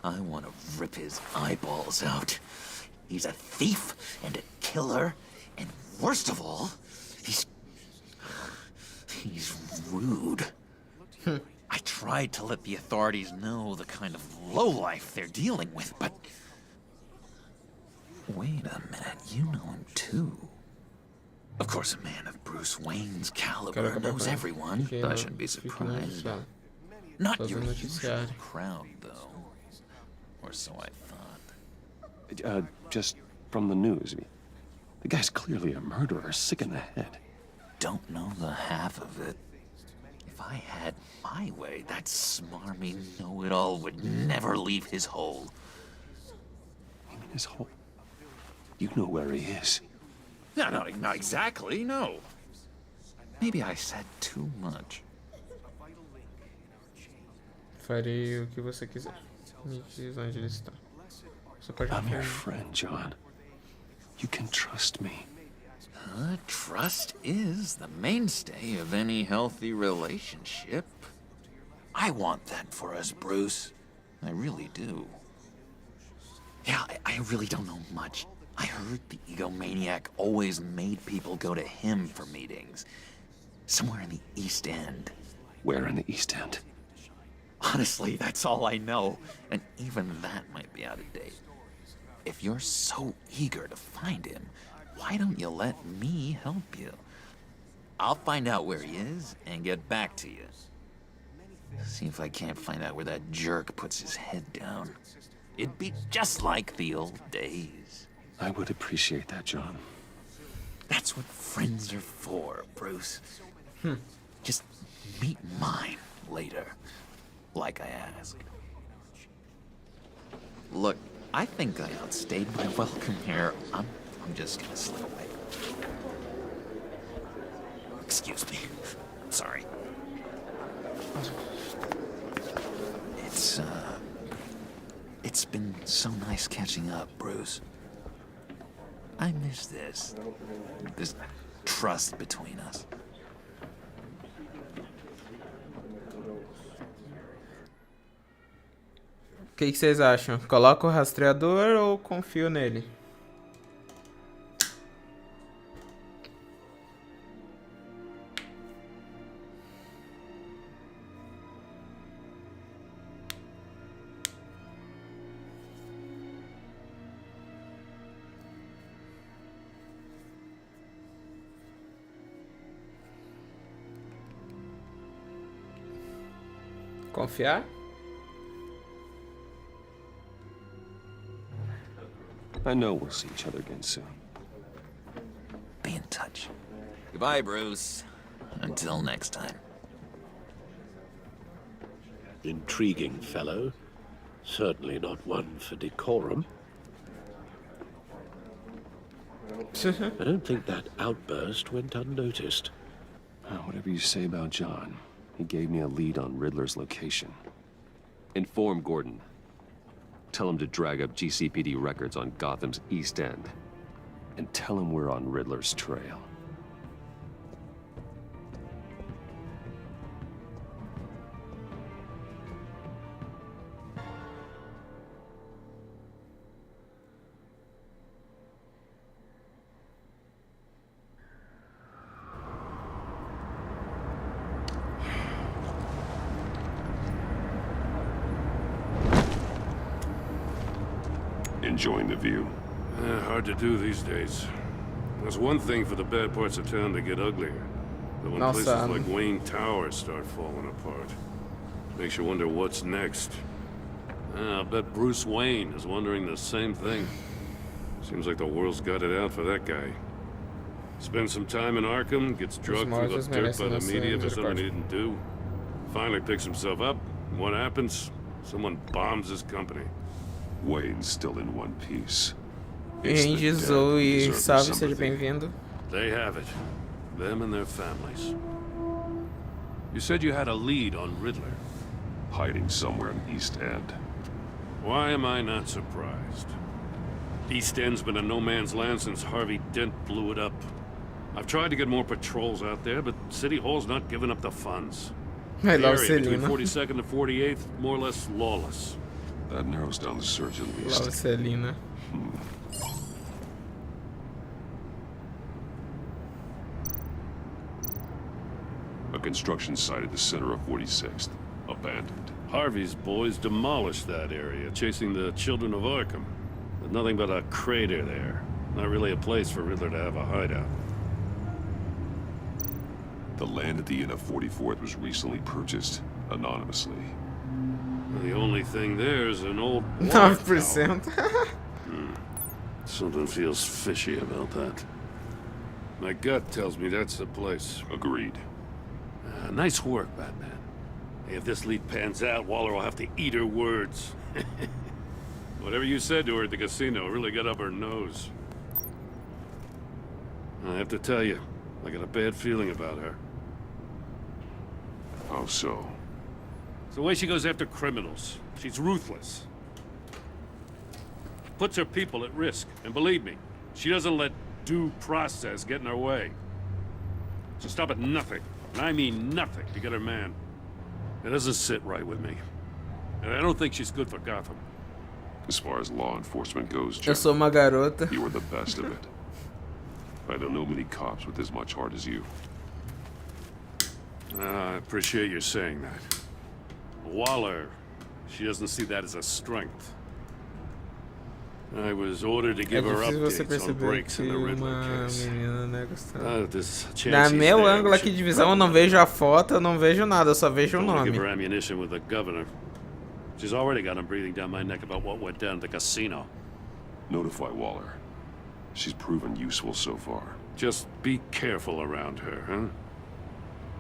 Speaker 19: I want to rip his eyeballs out. He's a thief and a killer, and worst of all, he's rude. I tried to let the authorities know the kind of lowlife they're dealing with, but... Wait a minute, you know him too. Of course, a man of Bruce Wayne's caliber knows everyone. I shouldn't be surprised. Not your usual crowd, though. Or so I thought.
Speaker 3: Just from the news. The guy's clearly a murderer, sick in the head.
Speaker 19: Don't know the half of it. If I had my way, that smarmy know-it-all would never leave his hole.
Speaker 3: You mean his hole? You know where he is.
Speaker 19: No, not exactly, no. Maybe I said too much.
Speaker 2: Farei o que você quiser. Me diz onde ele está. Você pode
Speaker 3: I'm your friend, John. You can trust me.
Speaker 19: Trust is the mainstay of any healthy relationship. I want that for us, Bruce. I really do. Yeah, I really don't know much. I heard the egomaniac always made people go to him for meetings. Somewhere in the East End.
Speaker 3: Where in the East End?
Speaker 19: Honestly, that's all I know. And even that might be out of date. If you're so eager to find him, why don't you let me help you? I'll find out where he is and get back to you. See if I can't find out where that jerk puts his head down. It'd be just like the old days.
Speaker 3: I would appreciate that, John.
Speaker 19: That's what friends are for, Bruce. Just meet mine later, like I asked. Look, I think I outstayed my welcome here. I'm just gonna slip away. Excuse me. Sorry. It's been so nice catching up, Bruce. I miss this trust between us.
Speaker 2: O que vocês acham? Coloca o rastreador ou confio nele? Confiar?
Speaker 3: I know we'll see each other again soon.
Speaker 19: Be in touch. Goodbye, Bruce. Until next time.
Speaker 5: Intriguing fellow. Certainly not one for decorum. I don't think that outburst went unnoticed.
Speaker 3: Whatever you say about John, he gave me a lead on Riddler's location.
Speaker 21: Inform Gordon. Tell him to drag up GCPD records on Gotham's East End.
Speaker 3: And tell him we're on Riddler's trail.
Speaker 9: Enjoying the view?
Speaker 6: Hard to do these days. There's one thing for the bad parts of town to get uglier. But when places like Wayne Tower start falling apart, makes you wonder what's next. I bet Bruce Wayne is wondering the same thing. Seems like the world's got it out for that guy. Spends some time in Arkham, gets drugged through the dirt by the media for something he didn't do. Finally picks himself up, and what happens? Someone bombs his company.
Speaker 9: Wayne's still in one piece.
Speaker 2: Andy, Zoe, salve, seja bem-vindo.
Speaker 6: They have it. Them and their families. You said you had a lead on Riddler.
Speaker 9: Hiding somewhere in East End.
Speaker 6: Why am I not surprised? East End's been a no-man's land since Harvey Dent blew it up. I've tried to get more patrols out there, but City Hall's not giving up the funds. The area between 42nd and 48th, more or less lawless.
Speaker 9: That narrows down the search at least.
Speaker 2: Love Selina.
Speaker 9: A construction site at the center of 46th. Abandoned.
Speaker 6: Harvey's boys demolished that area, chasing the children of Arkham. There's nothing but a crater there. Not really a place for Riddler to have a hideout.
Speaker 9: The land at the end of 44th was recently purchased, anonymously.
Speaker 6: The only thing there is an old
Speaker 2: 9%.
Speaker 6: Something feels fishy about that. My gut tells me that's the place.
Speaker 9: Agreed.
Speaker 6: Nice work, Batman. If this lead pans out, Waller will have to eat her words. Whatever you said to her at the casino really got up her nose. I have to tell you, I got a bad feeling about her.
Speaker 9: How so?
Speaker 6: It's the way she goes after criminals. She's ruthless. Puts her people at risk. And believe me, she doesn't let due process get in her way. She'll stop at nothing, and I mean nothing, to get her man. It doesn't sit right with me. And I don't think she's good for Gotham.
Speaker 9: As far as law enforcement goes,
Speaker 2: Eu sou uma garota.
Speaker 9: You are the best of it. I don't know many cops with as much heart as you.
Speaker 6: I appreciate you saying that. Waller, she doesn't see that as a strength. I was ordered to give her updates on breaks in the Riddler case.
Speaker 2: Na meu ângulo aqui de visão, eu não vejo a foto, eu não vejo nada, eu só vejo o nome.
Speaker 6: Give her ammunition with the governor. She's already got him breathing down my neck about what went down at the casino.
Speaker 9: Notify Waller. She's proven useful so far.
Speaker 6: Just be careful around her, huh?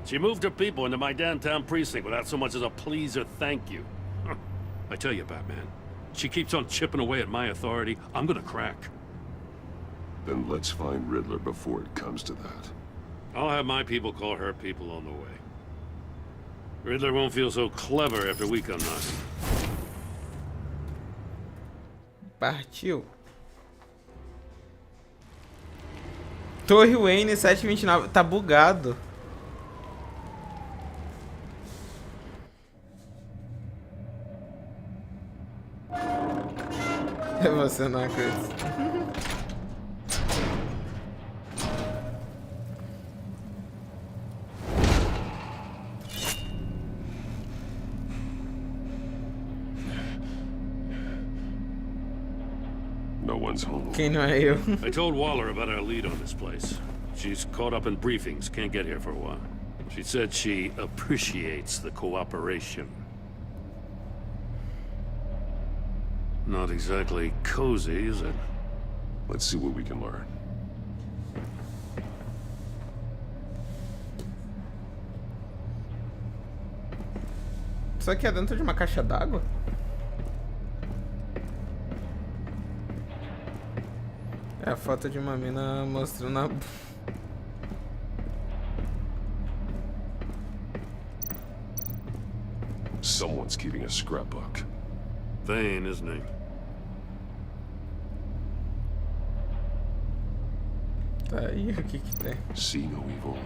Speaker 6: She moved her people into my downtown precinct without so much as a please or thank you. I tell you, Batman, she keeps on chipping away at my authority, I'm gonna crack.
Speaker 9: Then let's find Riddler before it comes to that.
Speaker 6: I'll have my people call her people on the way. Riddler won't feel so clever after we come knocking.
Speaker 2: Partiu. Torre Wayne 729. Tá bugado. Você não acredita.
Speaker 9: No one's home.
Speaker 2: Quem não é eu?
Speaker 6: I told Waller about our lead on this place. She's caught up in briefings, can't get here for a while. She said she appreciates the cooperation. Not exactly cozy, is it?
Speaker 9: Let's see what we can learn.
Speaker 2: Isso aqui é dentro de uma caixa d'água? É a foto de uma mina mostrando a...
Speaker 9: Someone's keeping a scrapbook.
Speaker 6: Vain, isn't he?
Speaker 2: Tá aí, o que que tem?
Speaker 9: See no evil,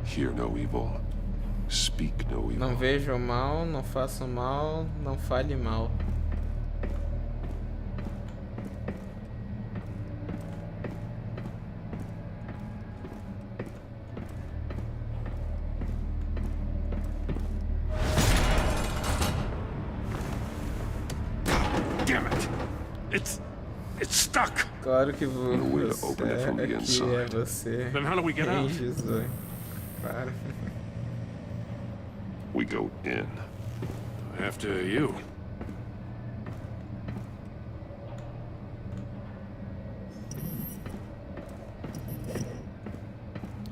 Speaker 9: hear no evil, speak no evil.
Speaker 2: Não vejo o mal, não faço mal, não fale mal.
Speaker 6: Damn it! It's stuck.
Speaker 2: Claro que
Speaker 9: No way to open it from the
Speaker 2: aqui é
Speaker 9: inside.
Speaker 2: você.
Speaker 6: Then how do we get out?
Speaker 2: Jesus. Para.
Speaker 9: We go in.
Speaker 6: After you.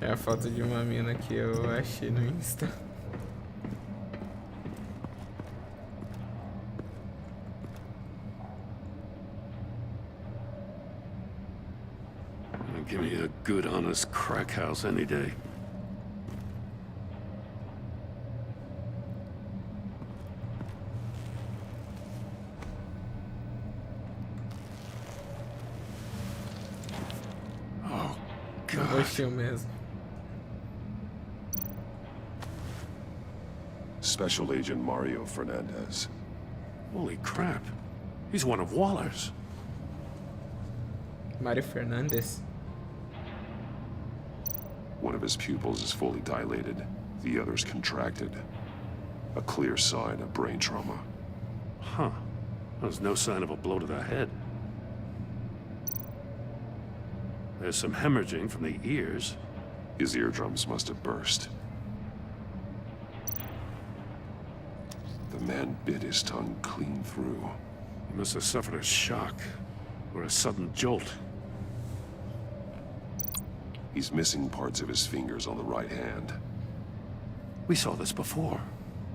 Speaker 2: É a foto de uma mina que eu achei no Insta.
Speaker 6: Give me a good, honest crack house any day. Oh, God.
Speaker 2: Gostinho mesmo.
Speaker 9: Special Agent Mario Fernandez.
Speaker 6: Holy crap. He's one of Waller's.
Speaker 2: Mario Fernandes.
Speaker 9: One of his pupils is fully dilated. The other's contracted. A clear sign of brain trauma.
Speaker 6: Huh. There's no sign of a blow to the head. There's some hemorrhaging from the ears.
Speaker 9: His eardrums must have burst. The man bit his tongue clean through.
Speaker 6: He must have suffered a shock or a sudden jolt.
Speaker 9: He's missing parts of his fingers on the right hand.
Speaker 6: We saw this before.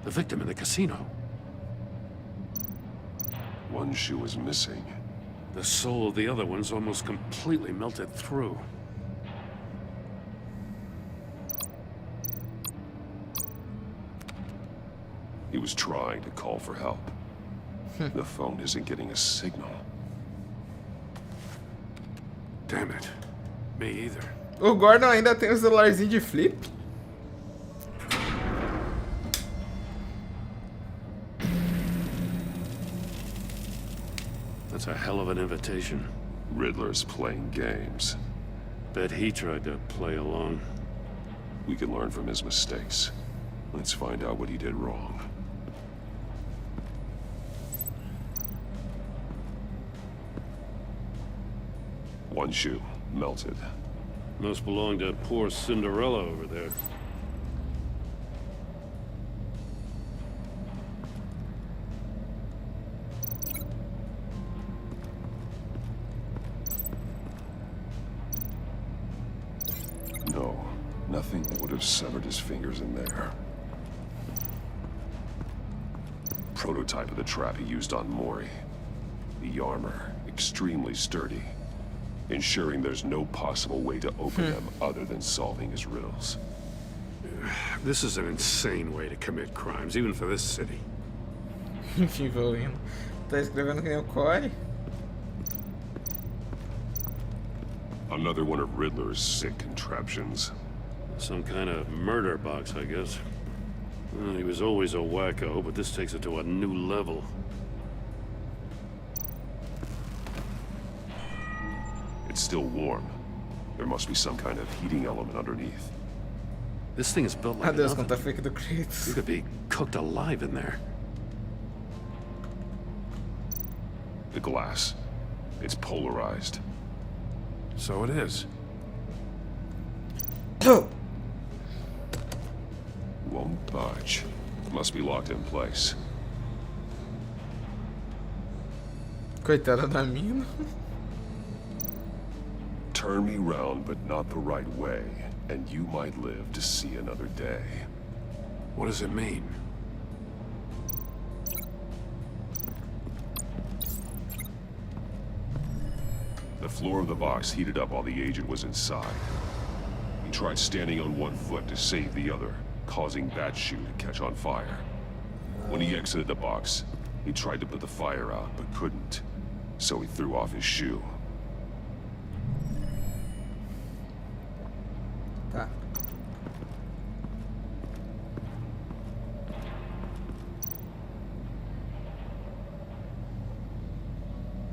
Speaker 6: The victim in the casino.
Speaker 9: One shoe is missing.
Speaker 6: The sole of the other one's almost completely melted through.
Speaker 9: He was trying to call for help. The phone isn't getting a signal.
Speaker 6: Damn it. Me either.
Speaker 2: O Gordon ainda tem um celularzinho de flip?
Speaker 6: That's a hell of an invitation.
Speaker 9: Riddler's playing games.
Speaker 6: Bet he tried to play along.
Speaker 9: We can learn from his mistakes. Let's find out what he did wrong. One shoe, melted.
Speaker 6: Must belong to poor Cinderella over there.
Speaker 9: No, nothing would have severed his fingers in there. Prototype of the trap he used on Mori. The armor, extremely sturdy, ensuring there's no possible way to open them other than solving his riddles.
Speaker 6: This is an insane way to commit crimes, even for this city.
Speaker 2: Enfim, vou indo. Tá escrevendo que nem o Corey?
Speaker 9: Another one of Riddler's sick contraptions.
Speaker 6: Some kind of murder box, I guess. Well, he was always a wacko, but this takes it to a new level.
Speaker 9: It's still warm. There must be some kind of heating element underneath.
Speaker 6: This thing is built like
Speaker 2: Adeus,
Speaker 6: nothing.
Speaker 2: conta fake do Kratos.
Speaker 6: You could be cooked alive in there.
Speaker 9: The glass. It's polarized.
Speaker 6: So it is.
Speaker 9: Won't budge. Must be locked in place.
Speaker 2: Coitada da mina.
Speaker 9: Turn me round, but not the right way, and you might live to see another day.
Speaker 6: What does it mean?
Speaker 9: The floor of the box heated up while the agent was inside. He tried standing on one foot to save the other, causing that shoe to catch on fire. When he exited the box, he tried to put the fire out, but couldn't. So he threw off his shoe.
Speaker 2: Tá.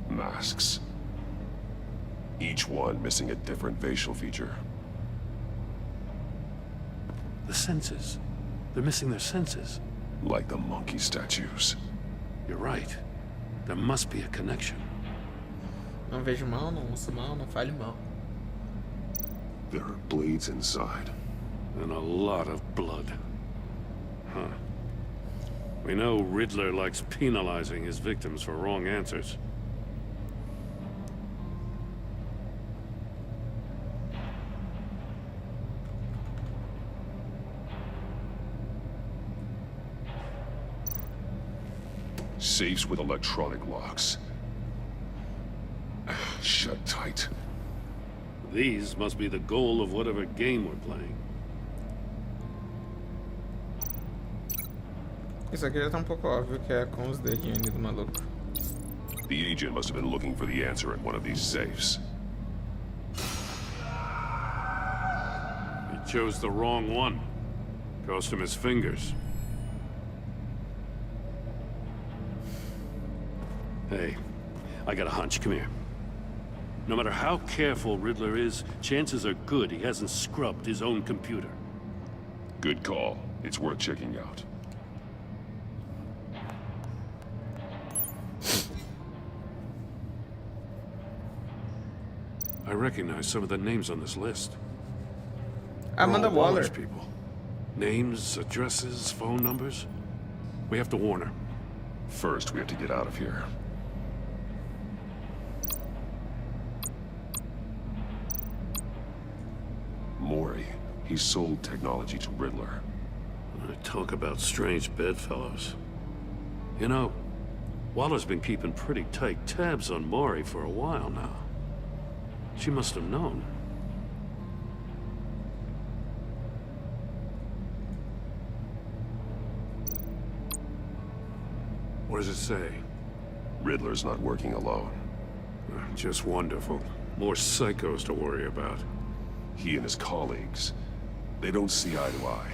Speaker 9: Masks. Each one missing a different facial feature.
Speaker 6: The senses. They're missing their senses.
Speaker 9: Like the monkey statues.
Speaker 6: You're right. There must be a connection.
Speaker 2: Não vejo mal, não ouço mal, não falho mal.
Speaker 9: There are blades inside.
Speaker 6: And a lot of blood. Huh. We know Riddler likes penalizing his victims for wrong answers.
Speaker 9: Safes with electronic locks. Shut tight.
Speaker 6: These must be the goal of whatever game we're playing.
Speaker 2: Isso aqui já tá um pouco óbvio que é com os dedinhos ali do maluco.
Speaker 9: The agent must have been looking for the answer in one of these safes.
Speaker 6: He chose the wrong one. Cost him his fingers. Hey, I got a hunch. Come here. No matter how careful Riddler is, chances are good he hasn't scrubbed his own computer.
Speaker 9: Good call. It's worth checking out.
Speaker 6: I recognize some of the names on this list.
Speaker 2: Amanda
Speaker 6: They're all
Speaker 2: Waller.
Speaker 6: Waller's people. Names, addresses, phone numbers. We have to warn her.
Speaker 9: First, we have to get out of here. Mori. He sold technology to Riddler.
Speaker 6: Talk about strange bedfellows. You know, Waller's been keeping pretty tight tabs on Mori for a while now. She must have known. What does it say?
Speaker 9: Riddler's not working alone.
Speaker 6: Just wonderful. More psychos to worry about.
Speaker 9: He and his colleagues, they don't see eye to eye.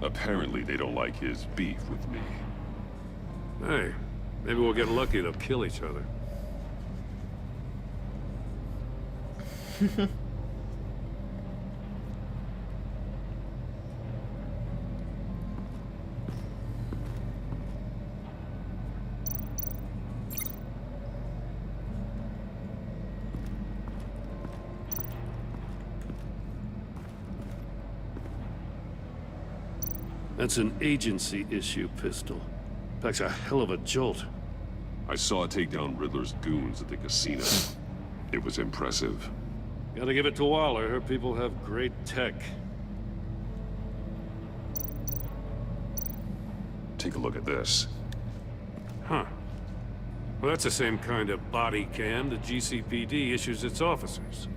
Speaker 9: Apparently, they don't like his beef with me.
Speaker 6: Hey, maybe we'll get lucky to kill each other. That's an agency-issue pistol. Packs a hell of a jolt.
Speaker 9: I saw it take down Riddler's goons at the casino. It was impressive.
Speaker 6: Gotta give it to Waller. Her people have great tech.
Speaker 9: Take a look at this.
Speaker 6: Huh. Well, that's the same kind of body cam the GCPD issues its officers.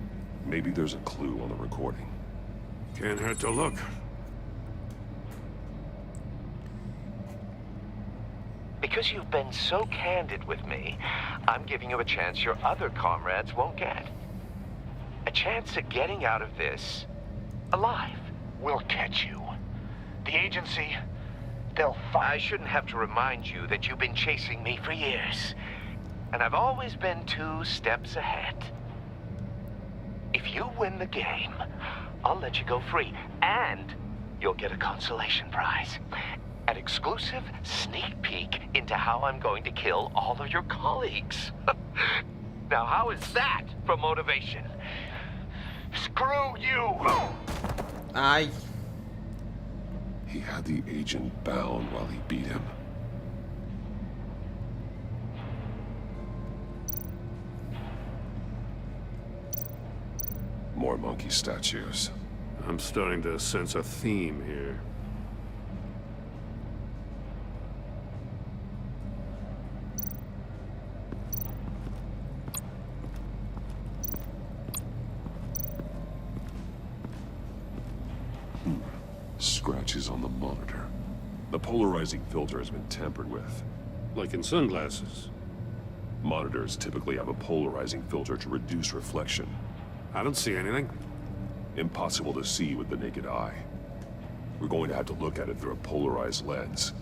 Speaker 9: Maybe there's a clue on the recording.
Speaker 6: Can't hurt to look.
Speaker 10: Because you've been so candid with me, I'm giving you a chance your other comrades won't get. A chance at getting out of this alive.
Speaker 8: We'll catch you. The agency, they'll find...
Speaker 10: I shouldn't have to remind you that you've been chasing me for years. And I've always been 2 steps ahead. If you win the game, I'll let you go free. And you'll get a consolation prize. An exclusive sneak peek into how I'm going to kill all of your colleagues. Now, how is that for motivation? Screw you!
Speaker 2: Aye.
Speaker 9: He had the agent bound while he beat him. More monkey statues.
Speaker 6: I'm starting to sense a theme here.
Speaker 9: Scratches on the monitor. The polarizing filter has been tampered with.
Speaker 6: Like in sunglasses.
Speaker 9: Monitors typically have a polarizing filter to reduce reflection.
Speaker 6: I don't see anything.
Speaker 9: Impossible to see with the naked eye. We're going to have to look at it through a polarized lens.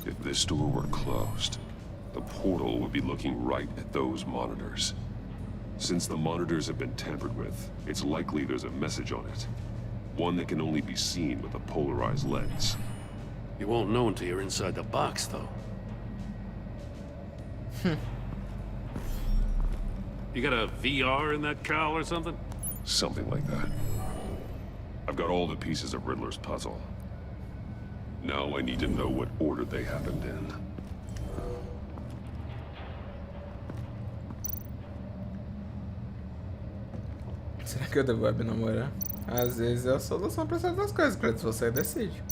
Speaker 9: If this door were closed, the portal would be looking right at those monitors. Since the monitors have been tampered with, it's likely there's a message on it. One that can only be seen with a polarized lens.
Speaker 6: You won't know until you're inside the box, though. You got a VR in that cowl or something?
Speaker 9: Something like that. I've got all the pieces of Riddler's puzzle. Now I need to know what order they happened in.
Speaker 2: Será que eu devo web namorar? Às vezes é a solução para certas coisas, Kratos, você decide.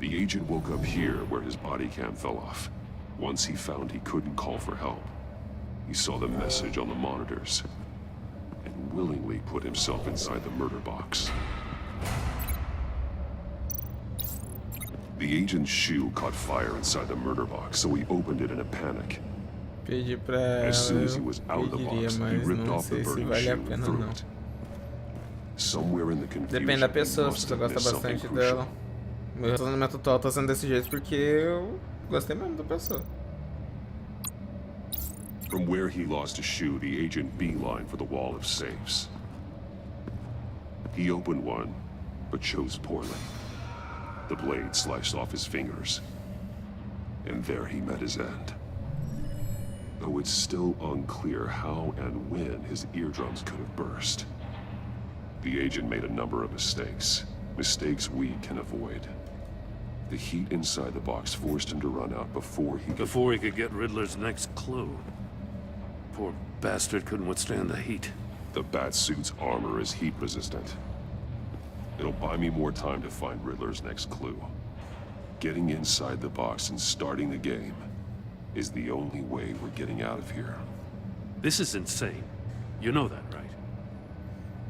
Speaker 9: The agent woke up here where his body cam fell off. Once he found he couldn't call for help, he saw the message on the monitors and willingly put himself inside the murder box. The agent's shoe caught fire inside the murder box, so he opened it in a panic. As soon as he was out of the box, he ripped off the burning shoe and threw it. Somewhere in the confusion,
Speaker 2: Depende da pessoa,
Speaker 9: he
Speaker 2: se
Speaker 9: must
Speaker 2: você
Speaker 9: have
Speaker 2: gosta
Speaker 9: missed something
Speaker 2: bastante
Speaker 9: crucial.
Speaker 2: dela. Meu relacionamento atual tá sendo desse jeito porque eu gostei mesmo da pessoa.
Speaker 9: From where he lost a shoe, the agent beelined for the wall of safes. He opened one, but chose poorly. The blade sliced off his fingers, and there he met his end. Though it's still unclear how and when his eardrums could have burst. The agent made a number of mistakes we can avoid. The heat inside the box forced him to run out before he
Speaker 6: could get Riddler's next clue. Poor bastard couldn't withstand the heat.
Speaker 9: The Batsuit's armor is heat resistant. It'll buy me more time to find Riddler's next clue. Getting inside the box and starting the game is the only way we're getting out of here.
Speaker 6: This is insane. You know that, right?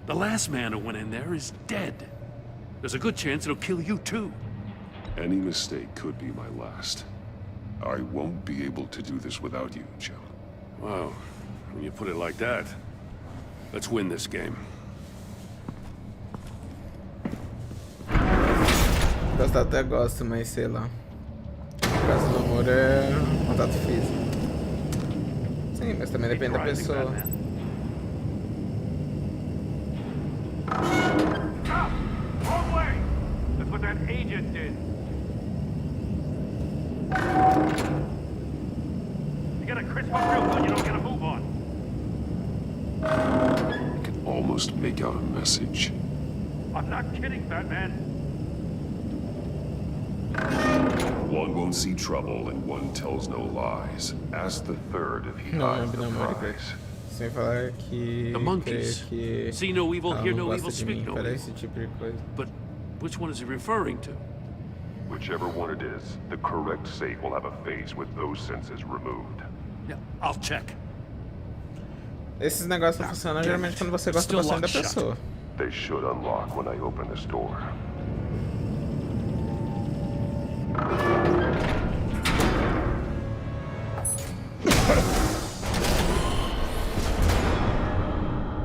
Speaker 6: The last man who went in there is dead. There's a good chance it'll kill you too.
Speaker 9: Any mistake could be my last. I won't be able to do this without you, Jim.
Speaker 6: Wow, when you put it like that, let's win this game.
Speaker 2: Gostar até gosto, mas sei lá. No caso do amor é contato físico. Sim, mas também depende da pessoa.
Speaker 12: Wrong way! That's what that agent did. You gotta crisp up real good, you don't get a move on.
Speaker 9: I can almost make out a message.
Speaker 12: I'm not kidding, Batman.
Speaker 9: One won't see trouble and one tells no lies. Ask the third if he hides the prize.
Speaker 2: Sem falar que
Speaker 6: The monkeys.
Speaker 2: que
Speaker 6: See no evil,
Speaker 2: ela
Speaker 6: hear
Speaker 2: não
Speaker 6: no
Speaker 2: gosta
Speaker 6: evil,
Speaker 2: de
Speaker 6: speak
Speaker 2: mim.
Speaker 6: no
Speaker 2: Parece
Speaker 6: evil.
Speaker 2: esse tipo de coisa.
Speaker 6: But which one is he referring to?
Speaker 9: Whichever one it is, the correct safe will have a face with those senses removed.
Speaker 6: Yeah, I'll check.
Speaker 2: Esses negócios funcionam geralmente quando você gosta bastante da pessoa.
Speaker 9: They should unlock when I open this door.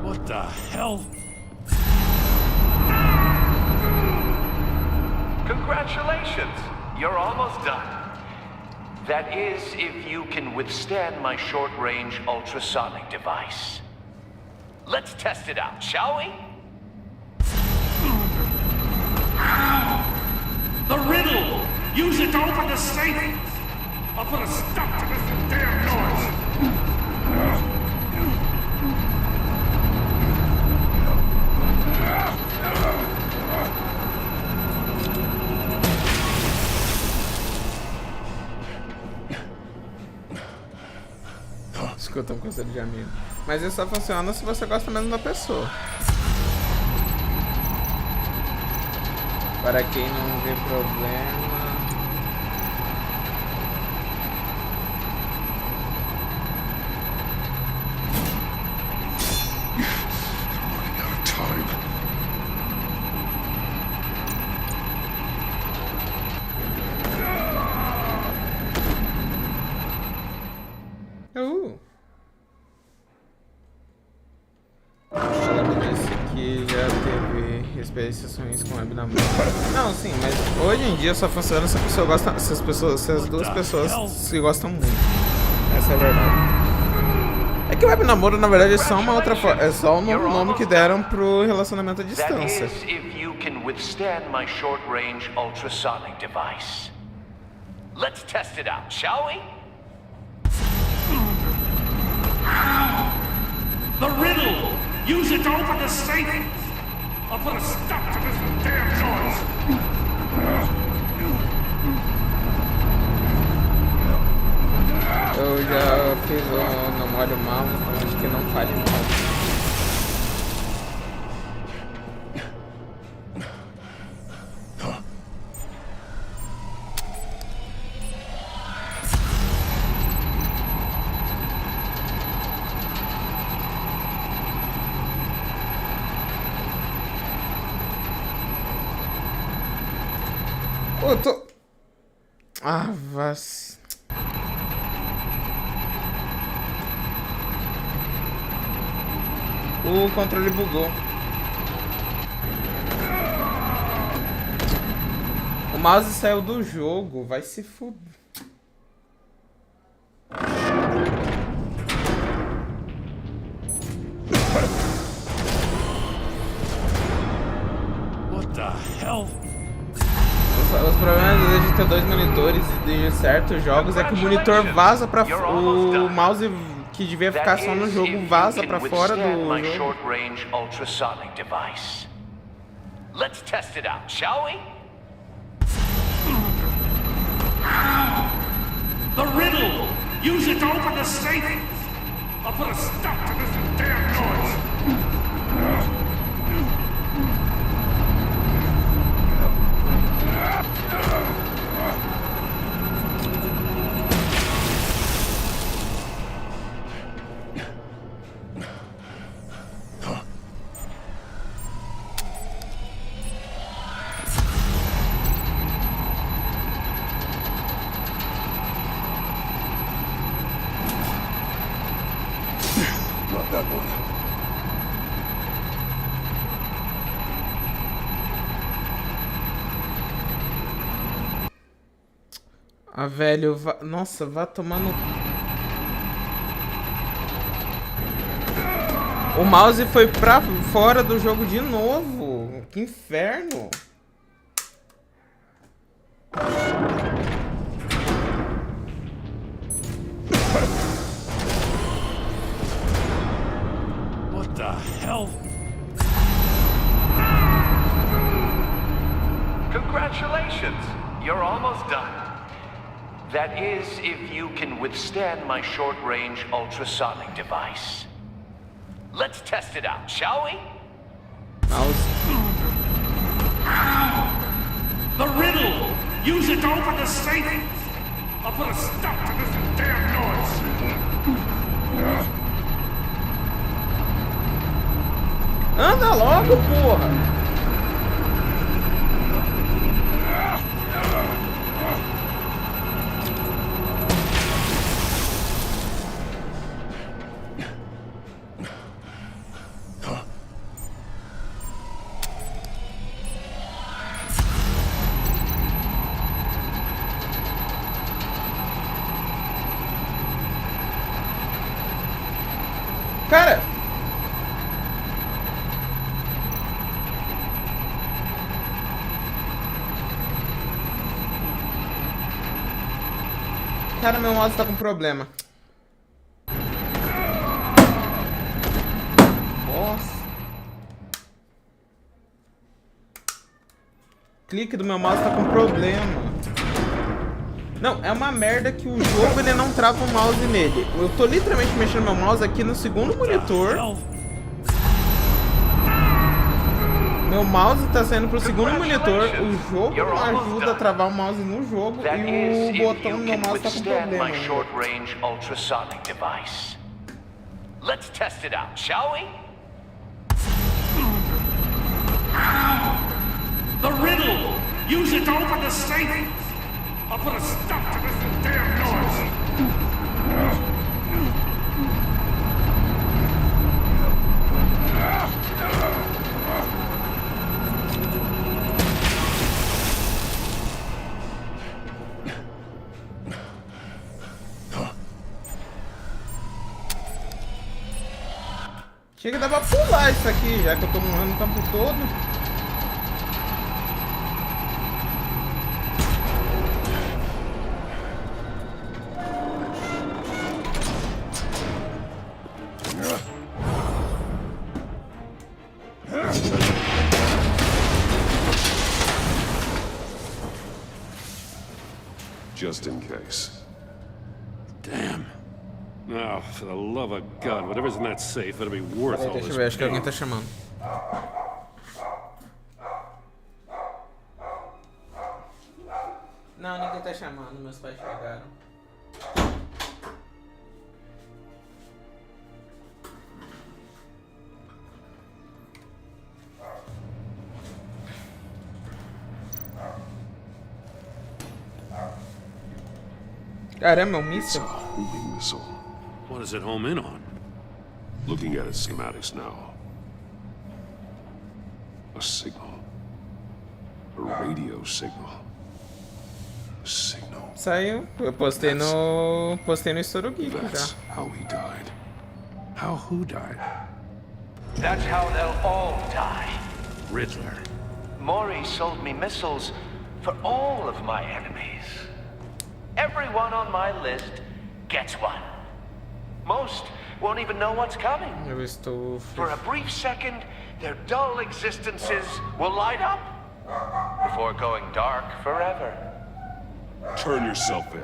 Speaker 6: What the hell?
Speaker 10: Congratulations! You're almost done. That is, if you can withstand my short-range ultrasonic device. Let's test it out, shall we?
Speaker 12: The riddle! Use it to open the safe! I'll put a stop to this damn noise!
Speaker 2: Escuta um conselho de amigo. Mas isso só funciona se você gosta mesmo da pessoa. Para quem não vê problema. Ela me disse que já teve experiências ruins com web namoro. Não, sim, mas hoje em dia só funciona se a pessoa gosta, se as duas pessoas se gostam muito. essa é a verdade. É que o web namoro, na verdade, é só uma outra forma. É só o nome que deram pro relacionamento à distância.
Speaker 10: That is, if you can withstand my short-range ultrasonic device. Let's test it out, shall we?
Speaker 12: The riddle! Use it to open the safe! I'll put a stop to this damn noise!
Speaker 2: Eu já fiz o namoro mal, então acho que não fale mal. Eu tô... Ah, vas... O controle bugou. O mouse saiu do jogo, vai se fuder.
Speaker 12: What the hell?
Speaker 2: Os problemas de ter dois monitores e de certos jogos é que o monitor vaza pra fora. O mouse que devia ficar só no jogo vaza pra fora do jogo.
Speaker 10: Let's test it out, shall we?
Speaker 12: The riddle! Use it to open the safe! I'll put a stop to this damn noise!
Speaker 14: Not that one.
Speaker 2: Ah, velho, nossa, vá tomar no... O mouse foi pra fora do jogo de novo. Que inferno.
Speaker 12: What the hell?
Speaker 10: Congratulations! You're almost done. That is, if you can withstand my short-range ultrasonic device. Let's test it out, shall we?
Speaker 2: Mouse.
Speaker 12: The riddle! Use it to open the safe! I'll put a stop to this damn noise!
Speaker 2: Anda logo, porra! Cara! Cara, meu mouse tá com problema. Nossa. Clique do meu mouse tá com problema. Não, é uma merda que o jogo ele não trava o mouse nele. Eu tô literalmente mexendo meu mouse aqui no segundo monitor. Meu mouse tá saindo pro segundo monitor. O jogo não ajuda a travar o mouse no jogo. E o botão do meu mouse tá com problema.
Speaker 10: Let's test it out, shall we?
Speaker 12: The riddle! Use it to open the safe! I'll put a stop to this damn noise!
Speaker 2: Tinha que dar pra pular isso aqui, já que eu tô morrendo o campo todo.
Speaker 9: Just in case.
Speaker 6: Damn. Now, for the love of God, whatever's in that safe, it'll be worth all
Speaker 2: Deixa
Speaker 6: this
Speaker 2: eu ver, acho que alguém
Speaker 6: pain.
Speaker 2: tá chamando. Não, ninguém tá chamando, meus pais chegaram. Caramba,
Speaker 9: It's a homing missile.
Speaker 6: What does it home in on?
Speaker 9: Looking at its schematics now. A signal. A radio signal. A signal.
Speaker 2: Saiu. Eu postei no Estouro Geek
Speaker 9: That's
Speaker 2: já.
Speaker 9: how he died. How who died?
Speaker 10: That's how they'll all die.
Speaker 6: Riddler.
Speaker 10: Maury sold me missiles for all of my enemies. Everyone on my list gets one. Most won't even know what's coming.
Speaker 2: Eu estou...
Speaker 10: For a brief second, their dull existences will light up before going dark forever.
Speaker 9: Turn yourself in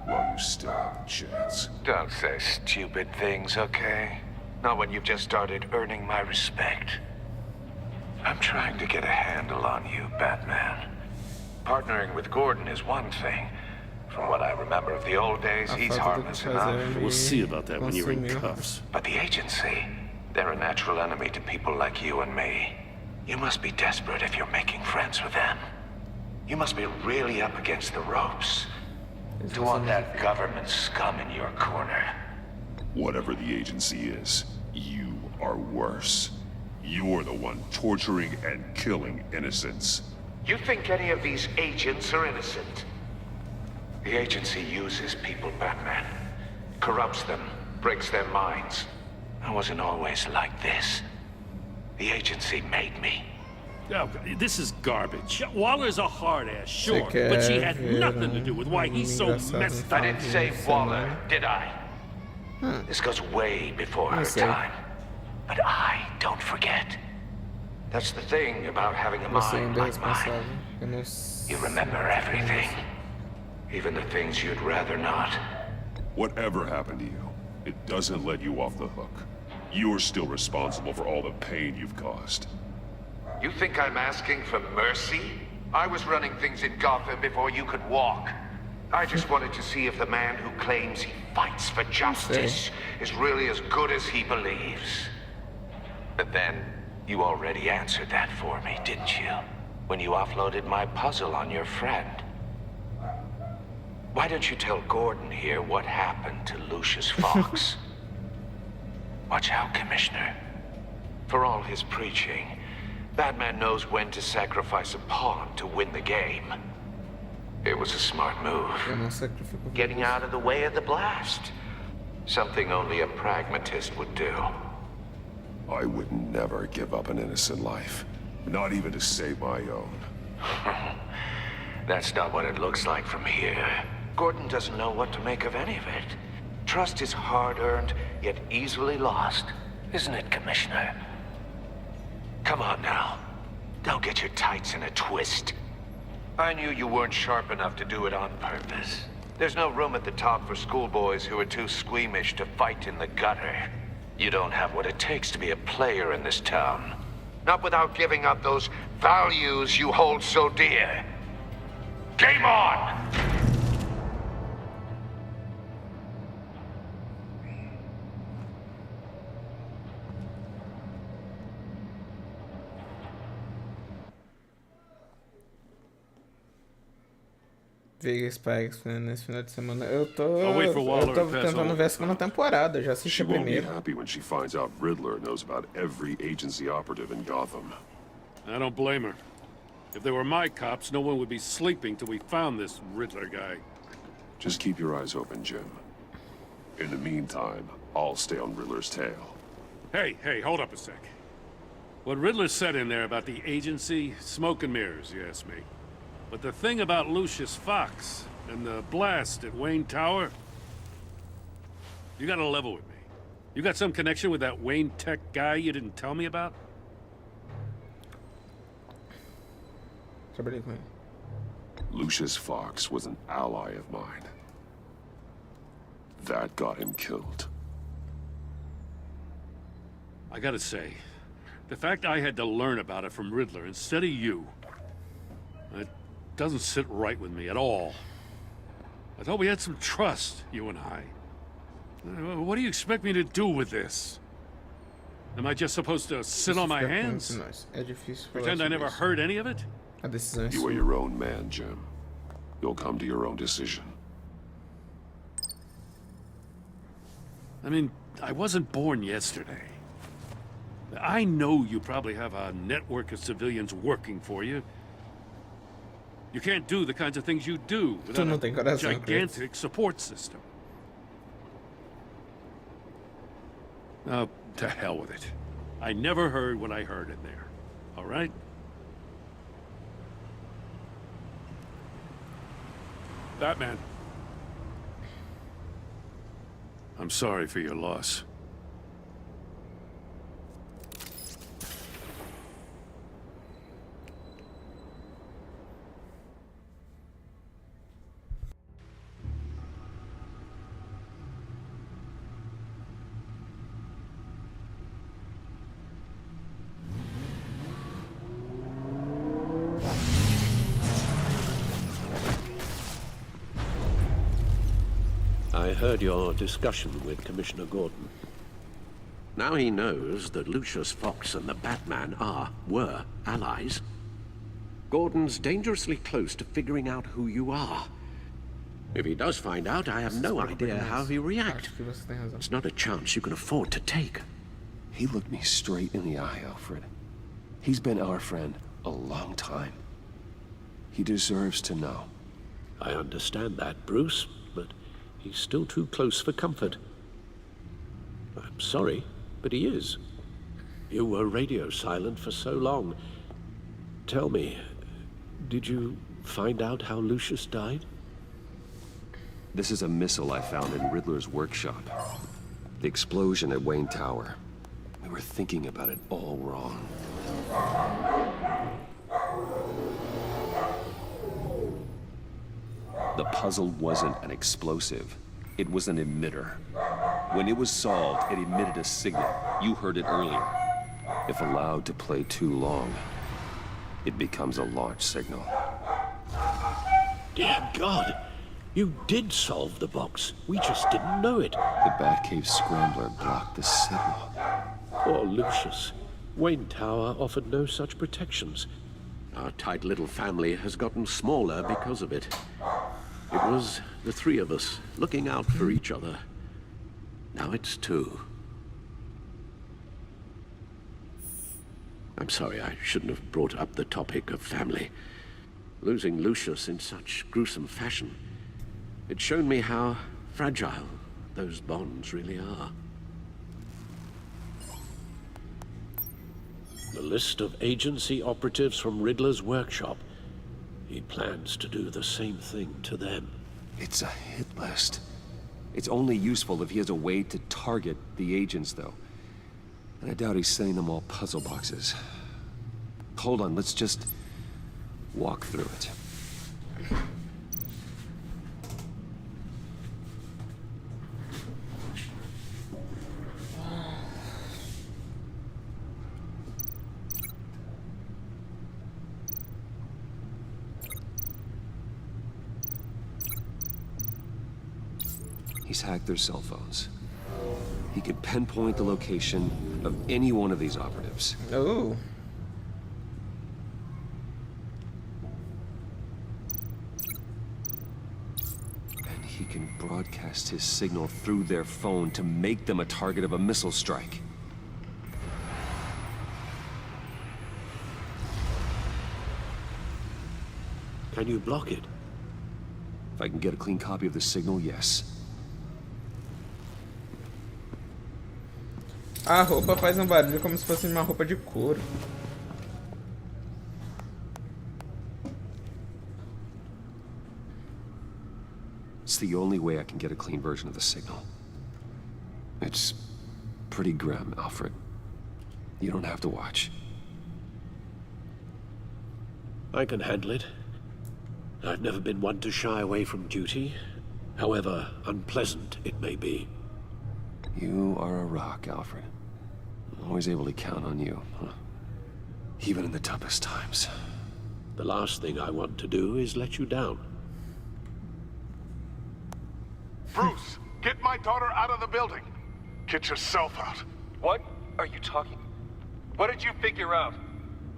Speaker 9: while you still have a chance.
Speaker 10: Don't say stupid things, okay? Not when you've just started earning my respect. I'm trying to get a handle on you, Batman. Partnering with Gordon is one thing. From what I remember of the old days, he's harmless enough.
Speaker 6: We'll see about that when you're in cuffs.
Speaker 10: But the agency, they're a natural enemy to people like you and me. You must be desperate if you're making friends with them. You must be really up against the ropes to want that government scum in your corner.
Speaker 9: Whatever the agency is, you are worse. You're the one torturing and killing innocents.
Speaker 10: You think any of these agents are innocent? The agency uses people, Batman. Corrupts them, breaks their minds. I wasn't always like this. The agency made me.
Speaker 6: Oh, this is garbage. Waller's a hard-ass, sure, but she had nothing to do with why he's so messed up.
Speaker 10: I didn't say Waller, did I? This goes way before her time. But I don't forget. That's the thing about having a mind like mine. You remember everything. Even the things you'd rather not.
Speaker 9: Whatever happened to you, it doesn't let you off the hook. You're still responsible for all the pain you've caused.
Speaker 10: You think I'm asking for mercy? I was running things in Gotham before you could walk. I just wanted to see if the man who claims he fights for justice is really as good as he believes. But then, you already answered that for me, didn't you? When you offloaded my puzzle on your friend. Why don't you tell Gordon here what happened to Lucius Fox? Watch out, Commissioner. For all his preaching, Batman knows when to sacrifice a pawn to win the game. It was a smart move. Getting out of the way of the blast. Something only a pragmatist would do.
Speaker 9: I would never give up an innocent life. Not even to save my own.
Speaker 10: That's not what it looks like from here. Gordon doesn't know what to make of any of it. Trust is hard-earned, yet easily lost. Isn't it, Commissioner? Come on now. Don't get your tights in a twist. I knew you weren't sharp enough to do it on purpose. There's no room at the top for schoolboys who are too squeamish to fight in the gutter. You don't have what it takes to be a player in this town. Not without giving up those values you hold so dear. Game on!
Speaker 2: Vegas Spikes nesse final de semana. Eu tô
Speaker 9: Tentando
Speaker 2: tentando ver a segunda temporada, já assisti
Speaker 9: She
Speaker 2: a
Speaker 9: won't be
Speaker 2: primeira.
Speaker 9: happy when she finds out Riddler knows about every agency operative in Gotham.
Speaker 6: I don't blame her. If they were my cops, no one would be sleeping till we found this Riddler guy.
Speaker 9: Just keep your eyes open, Jim. In the meantime, I'll stay on Riddler's tail.
Speaker 6: Hey, hold up a sec. What Riddler said in there about the agency, smoke and mirrors, you ask me. But the thing about Lucius Fox and the blast at Wayne Tower, you gotta level with me. You got some connection with that Wayne Tech guy you didn't tell me about?
Speaker 9: Lucius Fox was an ally of mine. That got him killed.
Speaker 6: I gotta say, the fact I had to learn about it from Riddler instead of you, it doesn't sit right with me at all. I thought we had some trust, you and I. What do you expect me to do with this? Am I just supposed to sit on my hands? Pretend I never heard any of it?
Speaker 9: You are your own man, Jim. You'll come to your own decision.
Speaker 6: I mean, I wasn't born yesterday. I know you probably have a network of civilians working for you. You can't do the kinds of things you do without a gigantic support system. Oh, to hell with it. I never heard what I heard in there. All right? Batman. I'm sorry for your loss.
Speaker 5: I heard your discussion with Commissioner Gordon. Now he knows that Lucius Fox and the Batman were allies. Gordon's dangerously close to figuring out who you are. If he does find out, I have no idea how he'll react. It's not a chance you can afford to take.
Speaker 21: He looked me straight in the eye, Alfred. He's been our friend a long time. He deserves to know.
Speaker 5: I understand that, Bruce, but he's still too close for comfort. I'm sorry, but he is. You were radio silent for so long. Tell me, did you find out how Lucius died?
Speaker 21: This is a missile I found in Riddler's workshop. The explosion at Wayne Tower. We were thinking about it all wrong. The puzzle wasn't an explosive. It was an emitter. When it was solved, it emitted a signal. You heard it earlier. If allowed to play too long, it becomes a launch signal.
Speaker 5: Dear God! You did solve the box. We just didn't know it.
Speaker 21: The Batcave scrambler blocked the signal.
Speaker 5: Poor Lucius. Wayne Tower offered no such protections. Our tight little family has gotten smaller because of it. It was the three of us looking out for each other. Now it's two. I'm sorry, I shouldn't have brought up the topic of family. Losing Lucius in such gruesome fashion, it's shown me how fragile those bonds really are. The list of agency operatives from Riddler's workshop. He plans to do the same thing to them.
Speaker 21: It's a hit list. It's only useful if he has a way to target the agents, though. And I doubt he's sending them all puzzle boxes. Hold on, let's just walk through it. He's hacked their cell phones. He could pinpoint the location of any one of these operatives.
Speaker 2: Oh.
Speaker 21: And he can broadcast his signal through their phone to make them a target of a missile strike.
Speaker 5: Can you block it?
Speaker 21: If I can get a clean copy of the signal, yes.
Speaker 2: A roupa faz um barulho como se fosse uma roupa de couro.
Speaker 3: It's the only way I can get a clean version of the signal. It's pretty grim, Alfred. You don't have to watch.
Speaker 5: I can handle it. I've never been one to shy away from duty, however unpleasant it may be.
Speaker 3: You are a rock, Alfred. I'm always able to count on you, huh? Even in the toughest times.
Speaker 5: The last thing I want to do is let you down.
Speaker 17: Bruce, get my daughter out of the building. Get yourself out.
Speaker 1: What are you talking? What did you figure out?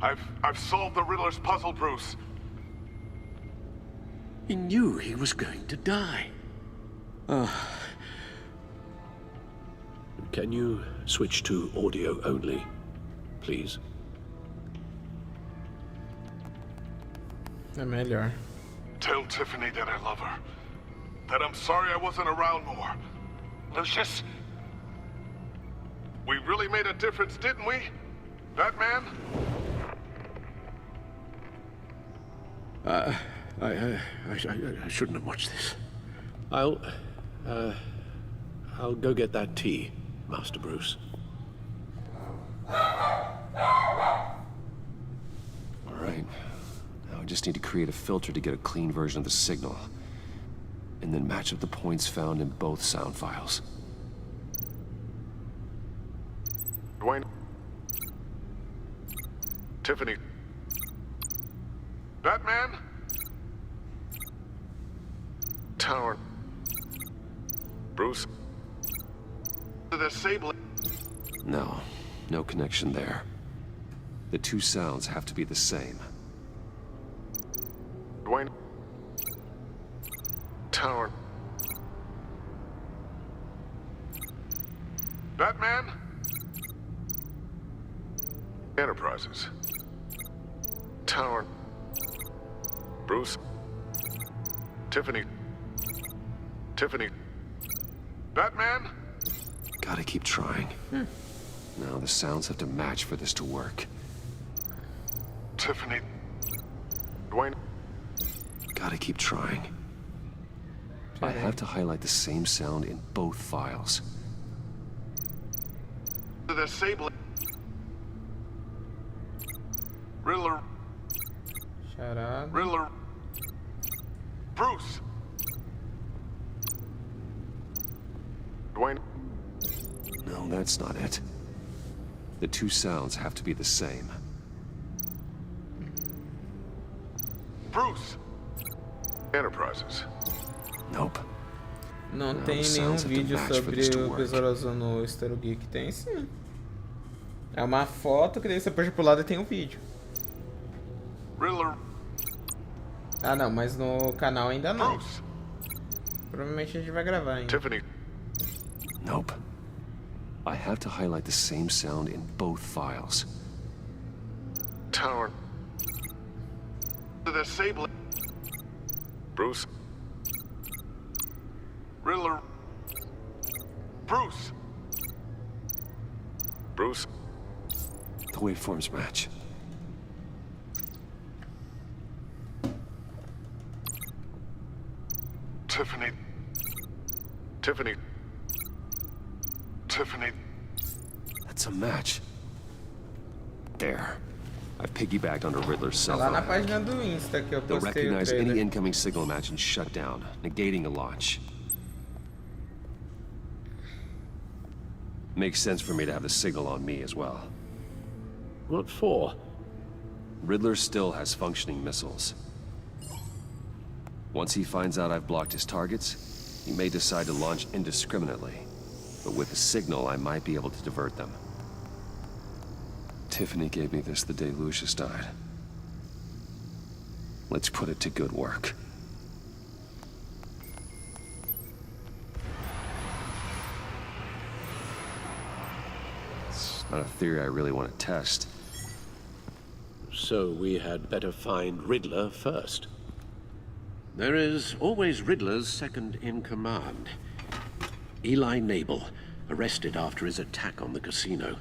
Speaker 17: I've solved the Riddler's puzzle, Bruce.
Speaker 5: He knew he was going to die. Can you switch to audio only, please?
Speaker 2: É melhor.
Speaker 17: Tell Tiffany that I love her. That I'm sorry I wasn't around more.
Speaker 1: Lucius?
Speaker 17: We really made a difference, didn't we? Batman?
Speaker 5: I shouldn't have watched this. I'll go get that tea, Master Bruce.
Speaker 3: All right. Now I just need to create a filter to get a clean version of the signal. And then match up the points found in both sound files.
Speaker 17: Dwayne? Tiffany? Batman? Tower? Bruce? The disabling...
Speaker 3: No, no connection there. The two sounds have to be the same.
Speaker 17: Dwayne? Tower? Batman? Enterprises. Tower. Bruce. Tiffany. Tiffany. Batman?
Speaker 3: Gotta keep trying. Now the sounds have to match for this to work.
Speaker 17: Tiffany. Dwayne?
Speaker 3: Gotta keep trying. I have to highlight the same sound in both files.
Speaker 17: The disabling... Riddler.
Speaker 2: Charada.
Speaker 17: Riddler. Bruce. Dwayne.
Speaker 3: No, that's not it. The two sounds have to be the same.
Speaker 17: Bruce. Enterprises.
Speaker 3: Nope.
Speaker 2: Não tem nenhum vídeo sobre o Besouro Azul no Estouro Geek. Tem sim. É uma foto que daí você puxa pro lado e tem um vídeo.
Speaker 17: Riddler.
Speaker 2: Ah não, mas no canal ainda não.
Speaker 17: Bruce.
Speaker 2: Provavelmente a gente vai gravar ainda.
Speaker 17: Tiffany.
Speaker 3: Nope. I have to highlight the same sound in both files.
Speaker 17: Tower. The disabling... Bruce. Riddler. Bruce. Bruce.
Speaker 3: The waveforms match.
Speaker 17: Tiffany. Tiffany. Tiffany.
Speaker 3: That's a match. There. I've piggybacked onto Riddler's cell
Speaker 2: Lá na
Speaker 3: phone.
Speaker 2: página do Insta que eu
Speaker 3: They'll
Speaker 2: postei o
Speaker 3: recognize any
Speaker 2: trailer.
Speaker 3: incoming signal match and shut down, negating a launch. Makes sense for me to have the signal on me as well.
Speaker 5: What for?
Speaker 3: Riddler still has functioning missiles. Once he finds out I've blocked his targets, he may decide to launch indiscriminately. But with the signal, I might be able to divert them. Tiffany gave me this the day Lucius died. Let's put it to good work. It's not a theory I really want to test.
Speaker 5: So we had better find Riddler first. There is always Riddler's second in command. Eli Nabel, arrested after his attack on the casino.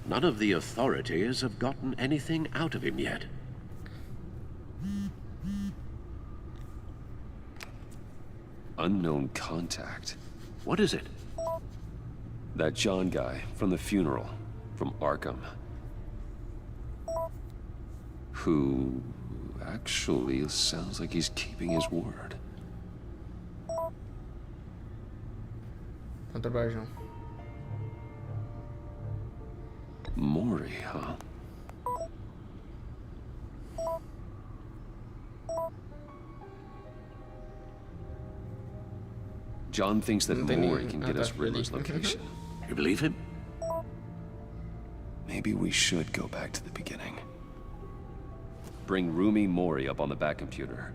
Speaker 5: None of the authorities have gotten anything out of him yet.
Speaker 3: Unknown contact.
Speaker 5: What is it?
Speaker 3: That John guy from the funeral, from Arkham. Who actually sounds like he's keeping his word.
Speaker 2: Bom trabalho, João.
Speaker 3: Mori, huh? John thinks that Mori can get us Riddler's location.
Speaker 5: You believe him?
Speaker 3: Maybe we should go back to the beginning. Bring Rumi Mori up on the back computer.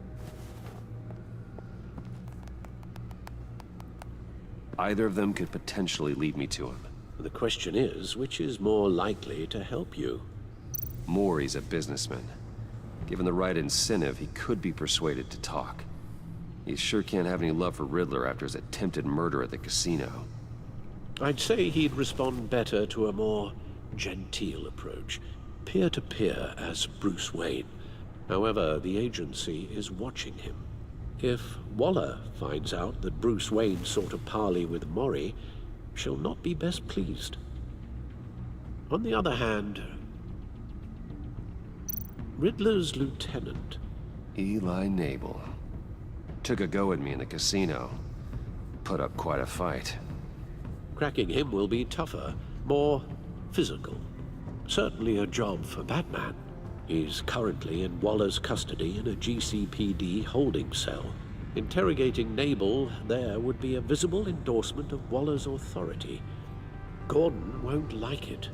Speaker 3: Either of them could potentially lead me to him.
Speaker 5: The question is, which is more likely to help you?
Speaker 3: Mori's a businessman. Given the right incentive, he could be persuaded to talk. He sure can't have any love for Riddler after his attempted murder at the casino.
Speaker 5: I'd say he'd respond better to a more genteel approach, peer-to-peer as Bruce Wayne. However, the agency is watching him. If Waller finds out that Bruce Wayne sought a parley with Mori, she'll not be best pleased. On the other hand, Riddler's lieutenant,
Speaker 3: Eli Nabel, took a go at me in the casino. Put up quite a fight.
Speaker 5: Cracking him will be tougher, more physical. Certainly a job for Batman. He's currently in Waller's custody in a GCPD holding cell. Interrogating Nabel there would be a visible endorsement of Waller's authority. Gordon won't like it.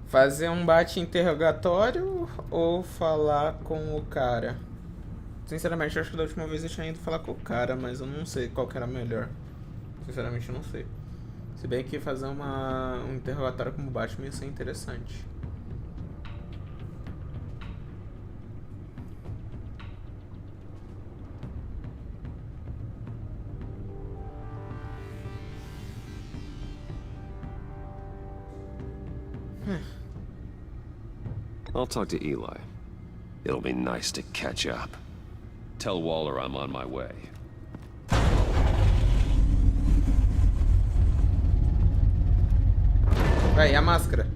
Speaker 2: Fazer um bate-interrogatório ou falar com o cara? Sinceramente, eu acho que da última vez eu tinha ido falar com o cara, mas eu não sei qual que era melhor. Sinceramente, eu não sei. Se bem que fazer um interrogatório como Batman ia ser interessante.
Speaker 3: I'll talk to Eli. It'll be nice to catch up. Tell Waller I'm on my way.
Speaker 2: Vai, a máscara.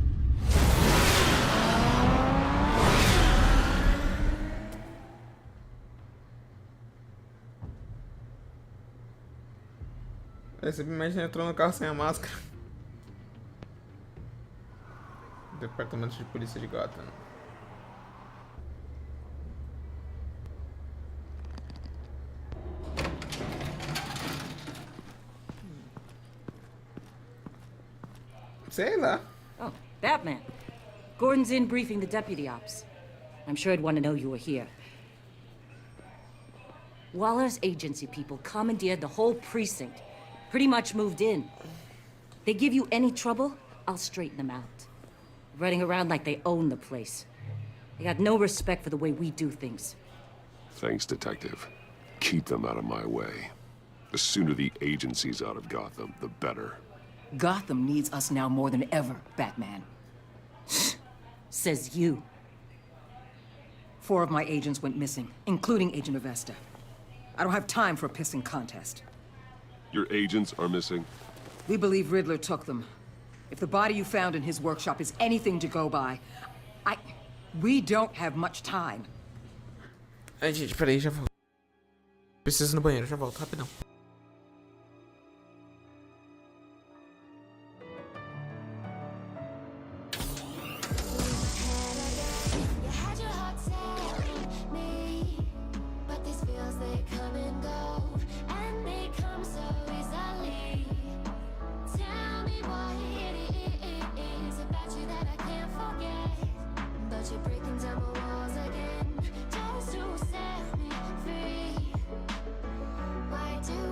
Speaker 2: Ele simplesmente entrou no carro sem a máscara. Departamento de Polícia de Gotham. Sei lá.
Speaker 18: Oh, Batman. Gordon's in briefing the deputy ops. I'm sure I'd want to know you were here. Waller's agency people commandeered the whole precinct. Pretty much moved in. They give you any trouble, I'll straighten them out. Running around like they own the place. They got no respect for the way we do things.
Speaker 9: Thanks, Detective. Keep them out of my way. The sooner the agency's out of Gotham, the better.
Speaker 11: Gotham needs us now more than ever, Batman.
Speaker 18: Says you.
Speaker 11: 4 of my agents went missing, including Agent Avesta. I don't have time for a pissing contest.
Speaker 9: Your agents are missing?
Speaker 11: We believe Riddler took them. If the body you found in his workshop is anything to go by, we don't have much time.
Speaker 2: Ai, gente, peraí, já volto. Preciso ir no banheiro, já volto, rapidão.
Speaker 22: Why do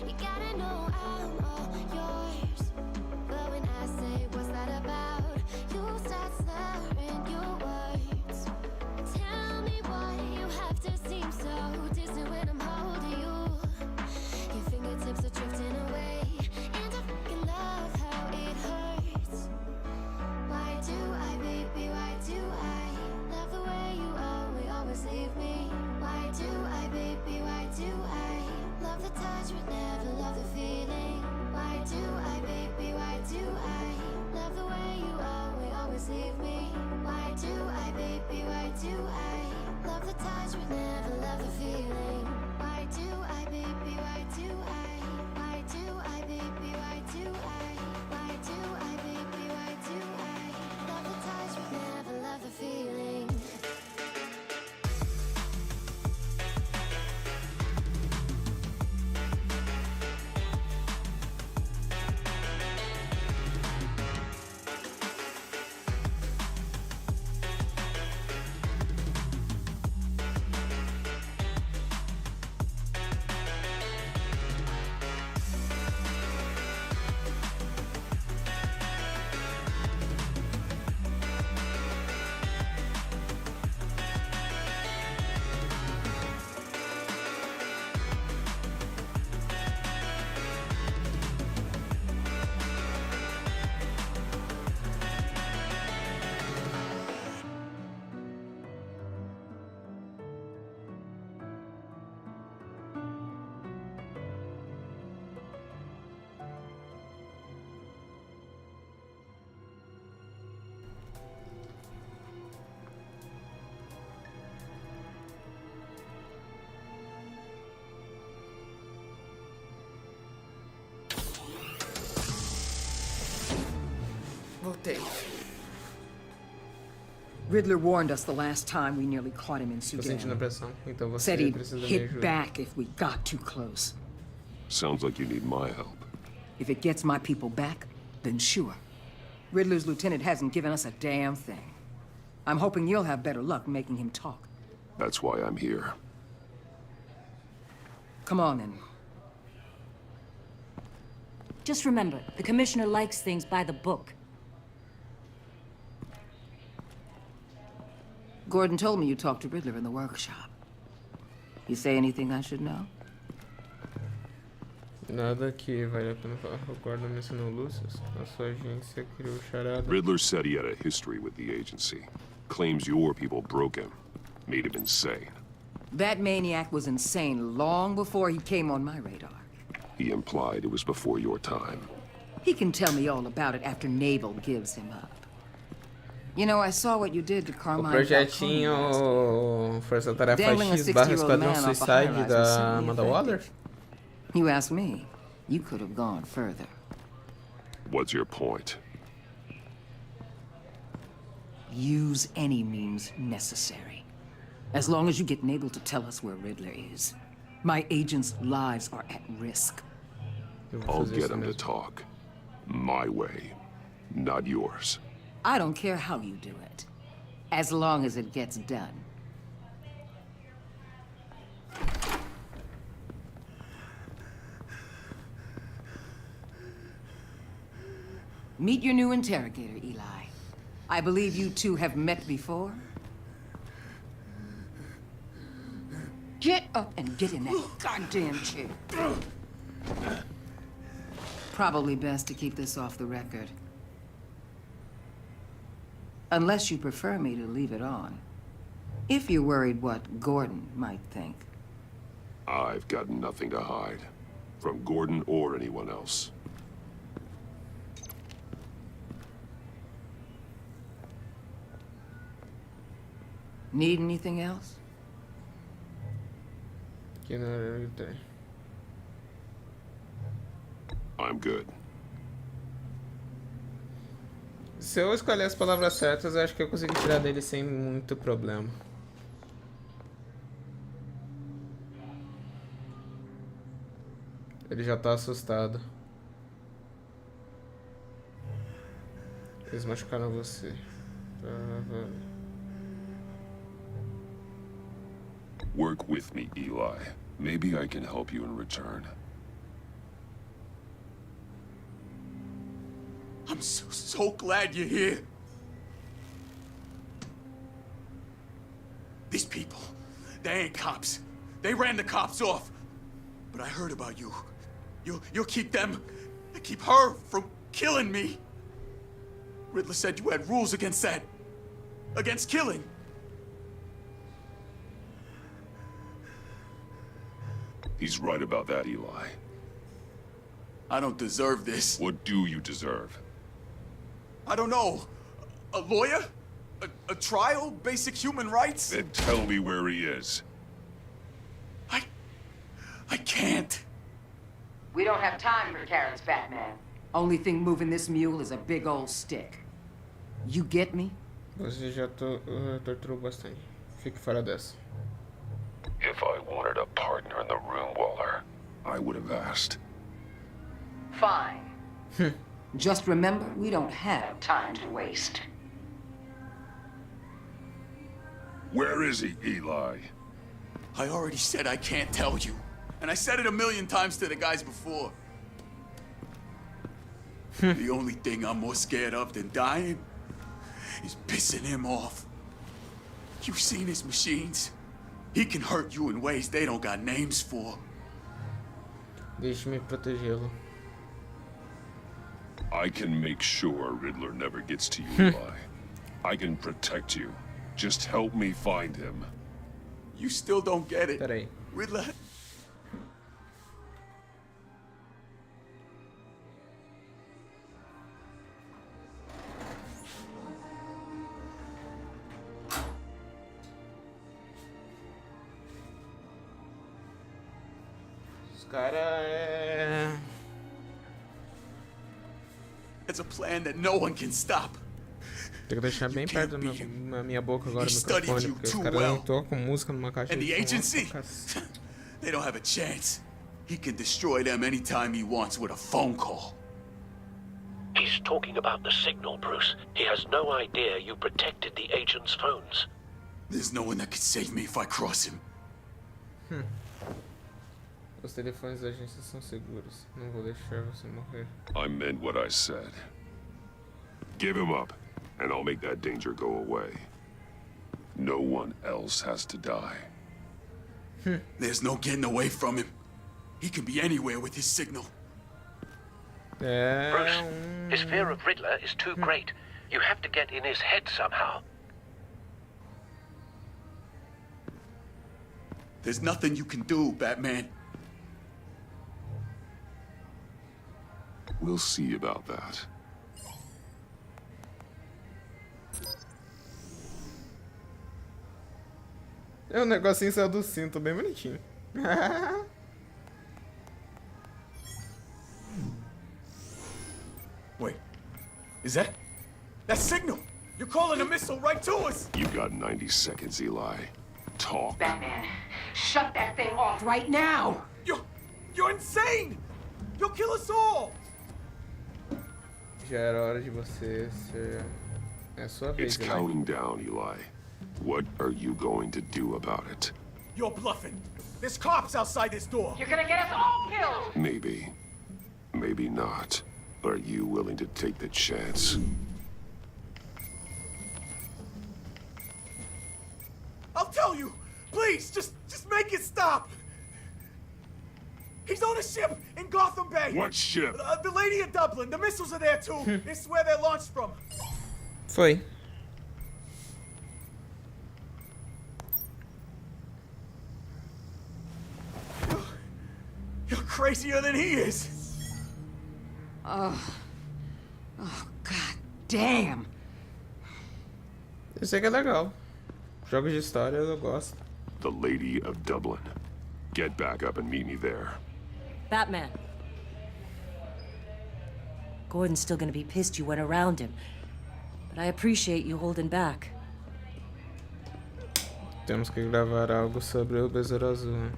Speaker 7: You gotta know I'm all yours. But when I say what's that about, you start slurring your words. Tell me why you have to seem so distant when I'm holding you. Your fingertips are drifting away, and I fucking love how it hurts. Why do I, baby, why do I love the way you always leave me? Why do I, baby, why do I love the touch but never love the feeling? Why do I, baby, why do I love the way you always leave me? Why do I, baby, why do I love the touch but never love the feeling? Why do I, baby, why do I? Why do I, baby, why do I? Why do I, baby, why do I love the touch but never love the feeling?
Speaker 11: Voltei. Riddler warned us the last time we nearly caught him in
Speaker 2: Tô sentindo a
Speaker 11: Sudan.
Speaker 2: pressão, então você
Speaker 11: Said he'd
Speaker 2: precisa da minha
Speaker 11: hit
Speaker 2: ajuda.
Speaker 11: back if we got too close.
Speaker 3: Sounds like you need my help.
Speaker 11: If it gets my people back, then sure. Riddler's lieutenant hasn't given us a damn thing. I'm hoping you'll have better luck making him talk.
Speaker 3: That's why I'm here.
Speaker 11: Come on, then.
Speaker 22: Just remember, the commissioner likes things by the book.
Speaker 11: Gordon told me you talked to Riddler in the workshop. You say anything I should know?
Speaker 2: Nada que vale a pena falar. O guarda mencionou Lucius. A sua agência criou charada.
Speaker 3: Riddler said he had a history with the agency. Claims your people broke him. Made him insane.
Speaker 11: That maniac was insane long before he came on my radar.
Speaker 3: He implied it was before your time.
Speaker 11: He can tell me all about it after Naval gives him up. You know, I saw what you did to
Speaker 2: O
Speaker 11: Carmine
Speaker 2: projetinho Força Tarefa
Speaker 11: Dangling a
Speaker 2: X barra
Speaker 11: 60-year-old
Speaker 2: Esquadrão
Speaker 11: man off a
Speaker 2: Suicide
Speaker 11: high-rise was
Speaker 2: da
Speaker 11: certainly
Speaker 2: Amanda
Speaker 11: effective.
Speaker 2: Waller?
Speaker 11: You ask me, you could have gone further.
Speaker 3: What's your point?
Speaker 11: Use any means necessary. As long as you get Naval to tell us where Riddler is. My agents' lives are at risk.
Speaker 3: I'll get him to talk. My way, not yours.
Speaker 11: I don't care how you do it, as long as it gets done. Meet your new interrogator, Eli. I believe you two have met before. Get up and get in that goddamn chair. Probably best to keep this off the record. Unless you prefer me to leave it on. If you're worried what Gordon might think.
Speaker 3: I've got nothing to hide. From Gordon or anyone else.
Speaker 11: Need anything else?
Speaker 2: Que não era o que tem.
Speaker 3: I'm good.
Speaker 2: Se eu escolher as palavras certas, eu acho que eu consigo tirar dele sem muito problema. Ele já tá assustado. Eles machucaram você.
Speaker 3: Work with me, Eli. Maybe I can help you in return.
Speaker 13: I'm so glad you're here. These people, they ain't cops. They ran the cops off. But I heard about you. You'll keep them, keep her from killing me. Riddler said you had rules against that. Against killing.
Speaker 9: He's right about that, Eli.
Speaker 13: I don't deserve this.
Speaker 9: What do you deserve?
Speaker 13: I don't know. A lawyer? A trial? Basic human rights?
Speaker 9: Then tell me where he is.
Speaker 13: I can't.
Speaker 11: We don't have time for carrots, Batman. Only thing moving this mule is a big old stick. You get me?
Speaker 2: Você já torturou bastante. Fique fora dessa.
Speaker 9: If I wanted a partner in the room, Waller, I would have asked.
Speaker 11: Fine. Just remember, we don't have time to waste.
Speaker 9: Where is he, Eli?
Speaker 13: I already said I can't tell you. And I said it 1,000,000 times to the guys before. The only thing I'm more scared of than dying is pissing him off. You've seen his machines. He can hurt you in ways they don't got names for.
Speaker 2: Deixe-me protegê-lo.
Speaker 9: I can make sure Riddler never gets to you, Eli. I can protect you. Just help me find him.
Speaker 13: You still don't get it.
Speaker 2: Peraí.
Speaker 13: Riddler.
Speaker 2: Os caras
Speaker 13: It's a plan that no one can stop.
Speaker 2: Tem que deixar bem perto da minha boca agora o microfone, porque os caras não tocam música numa caixa
Speaker 13: And the
Speaker 2: de
Speaker 13: agency? They don't have a chance. He can destroy them anytime he wants with a phone call.
Speaker 5: He's talking about the signal, Bruce. He has no idea you protected the agent's phones.
Speaker 13: There's no one that can save me if I cross him.
Speaker 2: Os telefones da agência são seguros. Não vou deixar você morrer.
Speaker 9: I meant what I said. Give him up, and I'll make that danger go away. No one else has to die.
Speaker 13: There's no getting away from him. He can be anywhere with his signal.
Speaker 5: Bruce, his fear of Riddler is too great. You have to get in his head somehow.
Speaker 13: There's nothing you can do, Batman.
Speaker 9: We'll see about that.
Speaker 2: É um negocinho saiu do cinto, bem bonitinho.
Speaker 13: Wait, is that signal? You're calling a missile right to us.
Speaker 9: You got 90 seconds, Eli. Talk.
Speaker 11: Batman, shut that thing off right now!
Speaker 13: You're insane! You'll kill us all!
Speaker 2: Já era hora de você ser... É a sua vez,
Speaker 9: It's counting down, Eli. What are you going to do about it?
Speaker 13: You're bluffing. There's cops outside this door.
Speaker 11: You're gonna get us all killed!
Speaker 9: Maybe. Maybe not. Are you willing to take the chance?
Speaker 13: I'll tell you! Please, just make it stop! He's on a ship in Gotham Bay!
Speaker 9: What ship?
Speaker 13: The Lady of Dublin. The missiles are there too. This is where they're launched from.
Speaker 2: Foi.
Speaker 13: You're crazier than he is.
Speaker 11: Oh, god damn.
Speaker 2: Isso aí que é legal. Jogos de história eu gosto.
Speaker 9: The Lady of Dublin. Get back up and meet me there.
Speaker 22: Batman. Gordon's still gonna be pissed you went around him. But I appreciate you holding back.
Speaker 2: Temos que gravar algo sobre o Besouro Azul, né?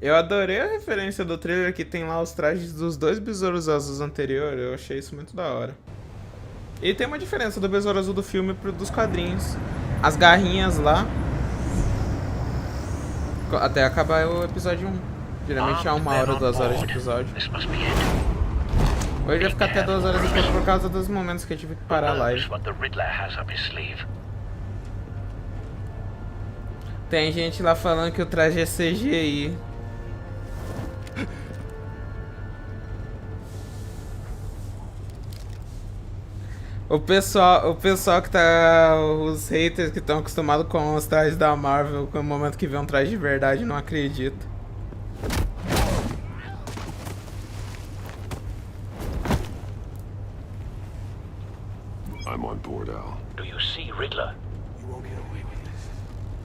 Speaker 2: Eu adorei a referência do trailer que tem lá os trajes dos dois Besouros Azuis anteriores. Eu achei isso muito da hora. E tem uma diferença do Besouro Azul do filme pro dos quadrinhos. As garrinhas lá. Até acabar o episódio 1. Geralmente é 1h ou 2 horas de episódio. Hoje vai ficar até 2 horas e pouco por causa dos momentos que eu tive que parar a live. Tem gente lá falando que o traje é CGI. O pessoal que tá... Os haters que estão acostumados com os trajes da Marvel, no momento que vê um traje de verdade, não acredita.
Speaker 9: I'm on board, Al.
Speaker 5: Do you see Riddler?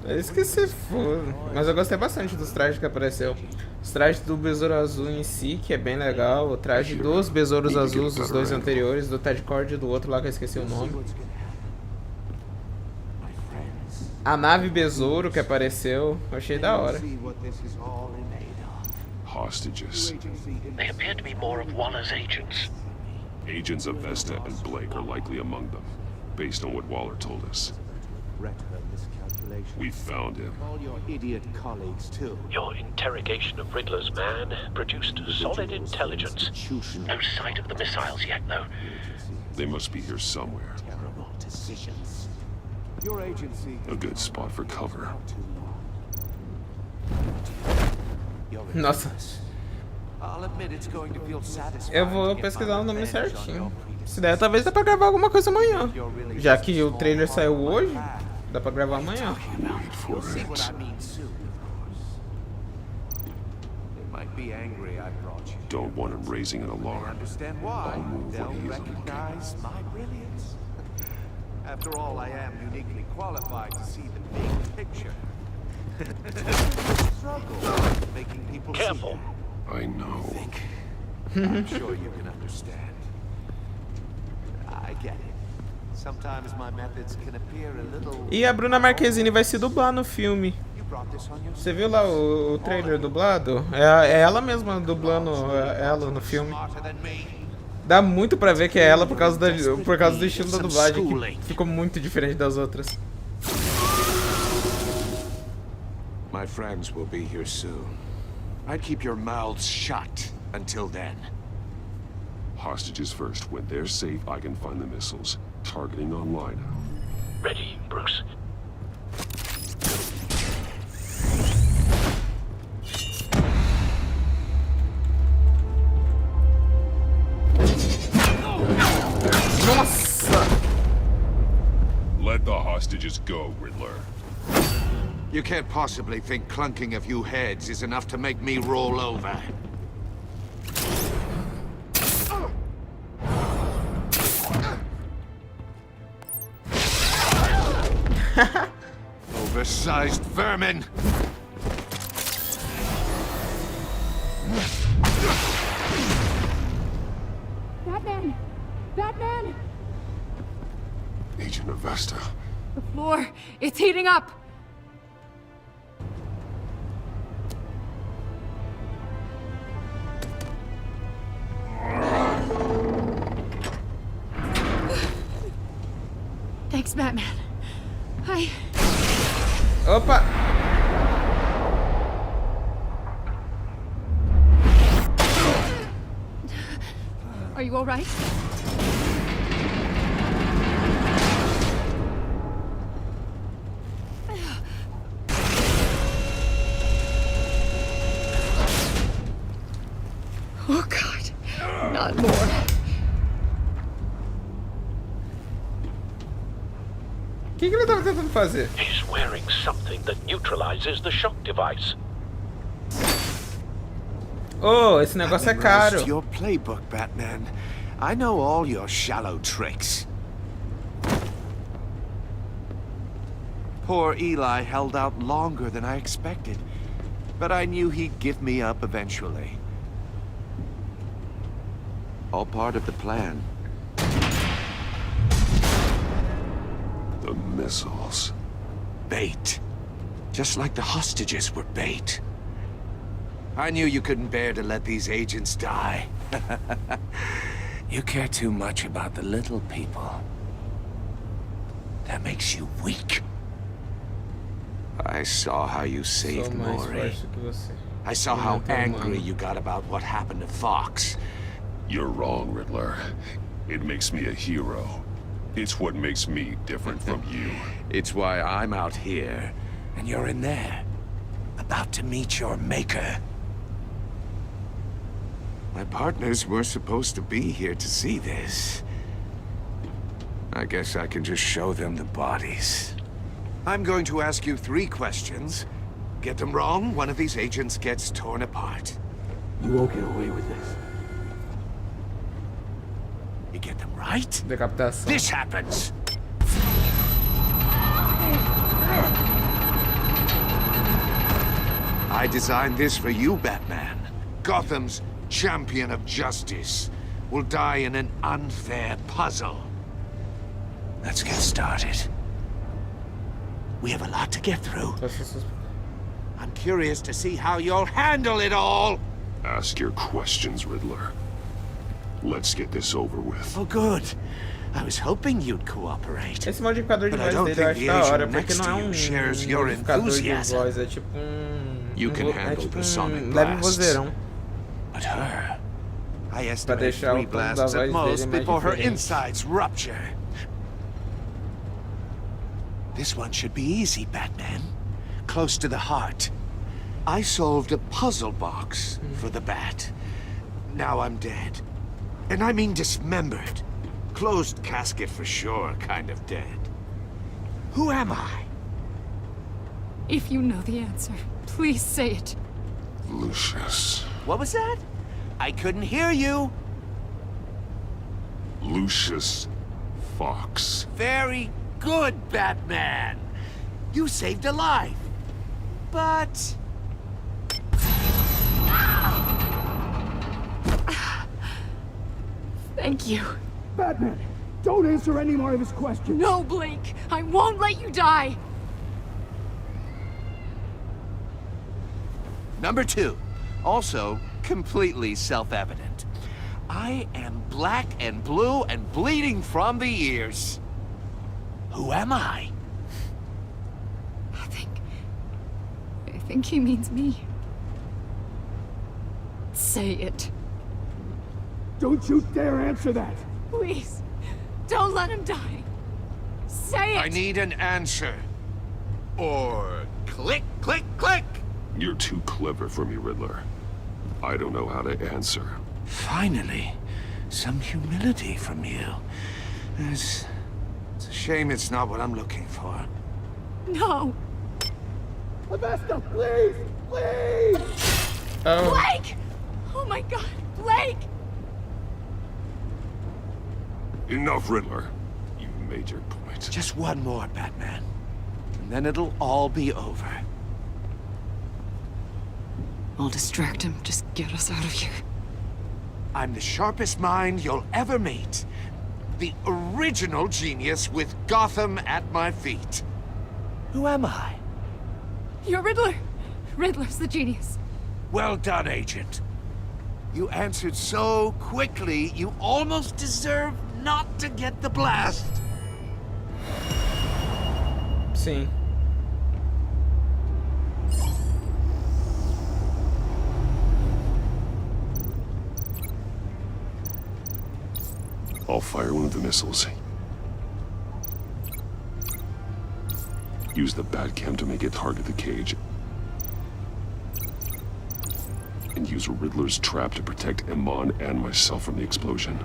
Speaker 2: É isso que se for. Mas eu gostei bastante dos trajes que apareceu. Os trajes do Besouro Azul em si, que é bem legal. O traje dos Besouros Azuis, os dois anteriores, do Ted Cord e do outro lá que eu esqueci o nome. A nave Besouro que apareceu, eu achei da hora.
Speaker 9: Hostages.
Speaker 5: They appear to be more of Waller's agents.
Speaker 9: Agents of Vesta and Blake are likely among them, based on what Waller told us. We found him.
Speaker 10: All your idiot colleagues, too.
Speaker 5: Your interrogation of Riddler's man produced solid intelligence. No sight of the missiles yet, though.
Speaker 9: They must be here somewhere.
Speaker 10: Terrible decisions. Your agency.
Speaker 9: A good spot for cover.
Speaker 2: Nossa.
Speaker 10: I'll admit it's going to feel satisfying.
Speaker 2: Eu vou pesquisar o nome certinho. Se der, talvez dá pra gravar alguma coisa amanhã. Já que o trailer saiu hoje, dá pra gravar amanhã.
Speaker 10: You'll see what I mean soon. They might be angry I brought you.
Speaker 9: Don't want him raising an
Speaker 10: I
Speaker 9: alarm.
Speaker 10: understand why.
Speaker 9: I'll move
Speaker 10: They'll
Speaker 9: when he's
Speaker 10: recognize my brilliance. After all, I am uniquely qualified to see the big picture. Struggle making people
Speaker 5: Careful.
Speaker 10: see.
Speaker 9: I know.
Speaker 10: I'm sure you can understand. I get it. Sometimes my methods can appear a little.
Speaker 2: E a Bruna Marquezine vai se dublar no filme. Você viu lá o trailer dublado? É ela mesma dublando ela no filme. Dá muito pra ver que é ela por causa do estilo da dublagem, que ficou muito diferente das outras.
Speaker 8: My friends will be here soon. I'd keep your mouths shut until then.
Speaker 9: Hostages first. When they're safe, I can find the missiles. Targeting online.
Speaker 5: Ready, Bruce.
Speaker 2: Nossa!
Speaker 9: Let the hostages go, Riddler.
Speaker 8: You can't possibly think clunking a few heads is enough to make me roll over. Oversized vermin!
Speaker 7: Batman! Batman!
Speaker 9: Agent of Vesta.
Speaker 7: The floor, it's heating up! Thanks, Batman.
Speaker 2: Opa!
Speaker 7: Are you all right? Oh, God. Not more.
Speaker 2: O que ele tava tentando fazer?
Speaker 5: He's wearing something that neutralizes the shock device.
Speaker 2: Oh, esse negócio é caro.
Speaker 8: Your playbook, Batman. I know all your shallow tricks. Poor Eli held out longer than I expected, but I knew he'd give me up eventually. All part of the plan.
Speaker 9: The missiles.
Speaker 8: Bait. Just like the hostages were bait. I knew you couldn't bear to let these agents die. You care too much about the little people. That makes you weak. I saw how you saved Maury. I saw how angry you got about what happened to Fox.
Speaker 9: You're wrong, Riddler. It makes me a hero. It's what makes me different from you.
Speaker 8: It's why I'm out here, and you're in there, about to meet your maker. My partners were supposed to be here to see this. I guess I can just show them the bodies. I'm going to ask you 3 questions. Get them wrong, one of these agents gets torn apart.
Speaker 12: You won't get away with this.
Speaker 8: You get them right?
Speaker 2: Decapitação.
Speaker 8: This happens! I designed this for you, Batman. Gotham's champion of justice will die in an unfair puzzle. Let's get started. We have a lot to get through. I'm curious to see how you'll handle it all.
Speaker 9: Ask your questions, Riddler. Let's get this over with.
Speaker 8: Oh, good. I was hoping you'd cooperate.
Speaker 2: Esse modificador de
Speaker 8: But I
Speaker 2: voz
Speaker 8: don't
Speaker 2: dele eu
Speaker 8: think
Speaker 2: acho
Speaker 8: the
Speaker 2: da hora,
Speaker 8: agent
Speaker 2: porque
Speaker 8: next
Speaker 2: não
Speaker 8: to
Speaker 2: é
Speaker 8: you
Speaker 2: um
Speaker 8: shares your
Speaker 2: modificador de
Speaker 8: enthusiasm.
Speaker 2: voz, é tipo
Speaker 8: You can
Speaker 2: é
Speaker 8: handle
Speaker 2: tipo
Speaker 8: the sonic
Speaker 2: leve
Speaker 8: blasts.
Speaker 2: vozeirão.
Speaker 8: But her, I
Speaker 2: Pra
Speaker 8: estimate
Speaker 2: deixar
Speaker 8: 3
Speaker 2: o tom da
Speaker 8: blasts
Speaker 2: voz
Speaker 8: at most
Speaker 2: dele mais
Speaker 8: before her
Speaker 2: diferente.
Speaker 8: insides rupture. This one should be easy, Batman. Close to the heart. I solved a puzzle box for the Bat. Now I'm dead. And I mean dismembered. Closed casket for sure, kind of dead. Who am I?
Speaker 4: If you know the answer, please say it.
Speaker 9: Lucius.
Speaker 8: What was that? I couldn't hear you.
Speaker 9: Lucius Fox.
Speaker 8: Very good, Batman. You saved a life. But...
Speaker 4: Thank you.
Speaker 12: Batman, don't answer any more of his questions.
Speaker 4: No, Blake. I won't let you die.
Speaker 8: Number 2. Also, completely self-evident. I am black and blue and bleeding from the ears. Who am I?
Speaker 4: I think he means me. Say it.
Speaker 12: Don't you dare answer that.
Speaker 4: Please. Don't let him die. Say it.
Speaker 8: I need an answer. Or click, click, click.
Speaker 9: You're too clever for me, Riddler. I don't know how to answer.
Speaker 8: Finally, some humility from you. It's a shame it's not what I'm looking for.
Speaker 4: No.
Speaker 12: Avesta, please! Please!
Speaker 2: Oh.
Speaker 4: Blake! Oh my god, Blake!
Speaker 9: Enough, Riddler. You've made your point.
Speaker 8: Just one more, Batman. And then it'll all be over.
Speaker 4: I'll distract him. Just get us out of here.
Speaker 8: I'm the sharpest mind you'll ever meet. The original genius with Gotham at my feet. Who am I?
Speaker 4: You're Riddler. Riddler's the genius.
Speaker 8: Well done, Agent. You answered so quickly, you almost deserve not to get the blast.
Speaker 2: Sim.
Speaker 9: I'll fire one of the missiles. Use the Batcam to make it target the cage. And use Riddler's trap to protect Iman and myself from the explosion.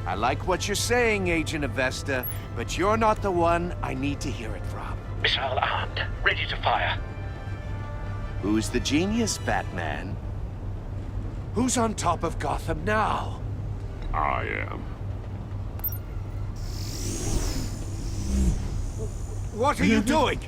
Speaker 8: I like what you're saying, Agent Avesta, but you're not the one I need to hear it from.
Speaker 10: Missile armed, ready to fire.
Speaker 8: Who's the genius, Batman? Who's on top of Gotham now?
Speaker 9: I am.
Speaker 8: What are you doing?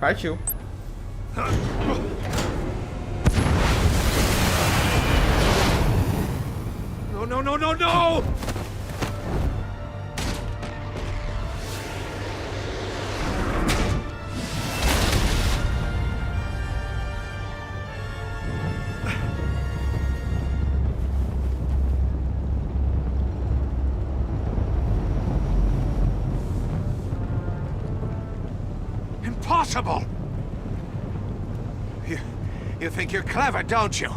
Speaker 2: Partiu.
Speaker 8: No, no, no, no, no! Impossible! You think you're clever, don't you?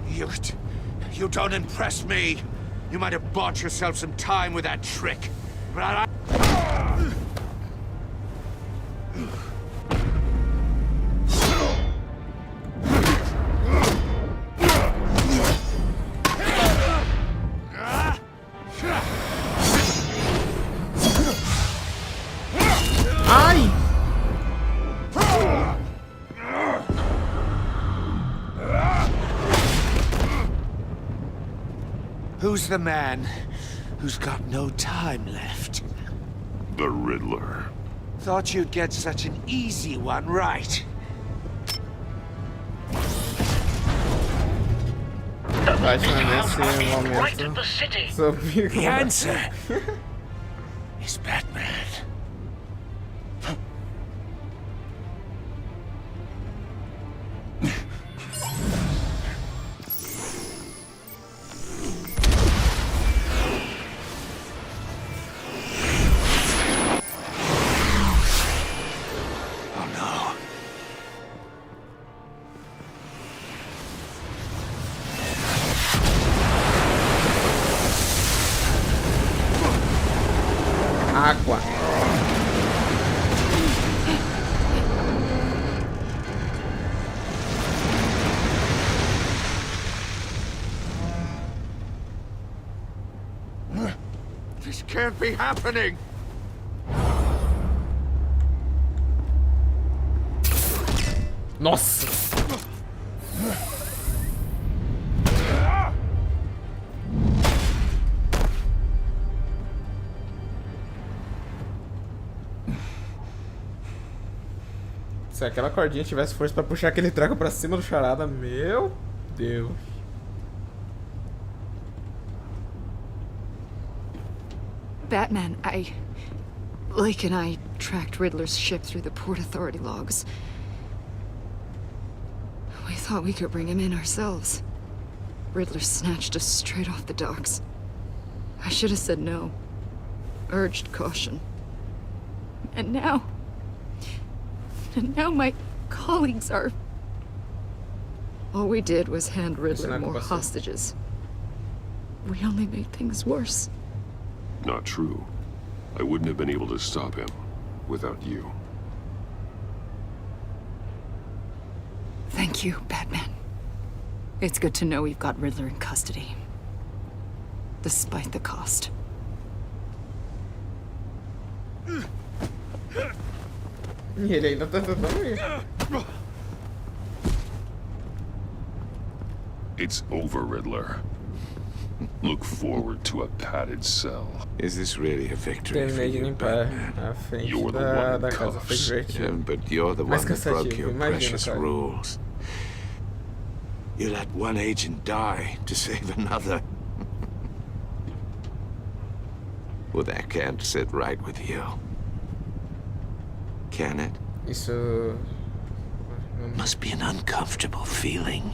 Speaker 8: You don't impress me. You might have bought yourself some time with that trick, but I...
Speaker 2: Ai!
Speaker 8: Who's the man who's got no time left?
Speaker 9: The Riddler.
Speaker 8: Thought you'd get such an easy one right. The answer is Batman.
Speaker 2: Água.
Speaker 8: This can't be happening.
Speaker 2: Nossa. Se aquela cordinha tivesse força pra puxar aquele treco pra cima do charada, meu Deus.
Speaker 4: Batman, Lake and I tracked Riddler's ship through the Port Authority logs. We thought we could bring him in ourselves. Riddler snatched us straight off the docks. I should have said no. Urged caution. And now my colleagues are... All we did was hand Riddler more hostages. We only made things worse.
Speaker 9: Not true. I wouldn't have been able to stop him without you.
Speaker 4: Thank you, Batman. It's good to know we've got Riddler in custody. Despite the cost.
Speaker 2: E ele ainda tá tentando ir.
Speaker 9: It's over, Riddler. Look forward to a padded cell.
Speaker 8: Is this really a victory for
Speaker 2: Terminei de
Speaker 8: you,
Speaker 2: limpar
Speaker 8: Batman?
Speaker 2: a frente
Speaker 9: You're the one
Speaker 2: da
Speaker 9: in
Speaker 2: casa. Foi
Speaker 9: cuffs.
Speaker 2: divertido.
Speaker 8: Yeah, but you're the one
Speaker 2: Mais
Speaker 8: that broke
Speaker 2: cansativo,
Speaker 8: your
Speaker 2: imagina,
Speaker 8: precious
Speaker 2: cara.
Speaker 8: rules. You let one agent die to save another. Well, that can't sit right with you. Can it?
Speaker 2: Isso...
Speaker 8: Must be an uncomfortable feeling.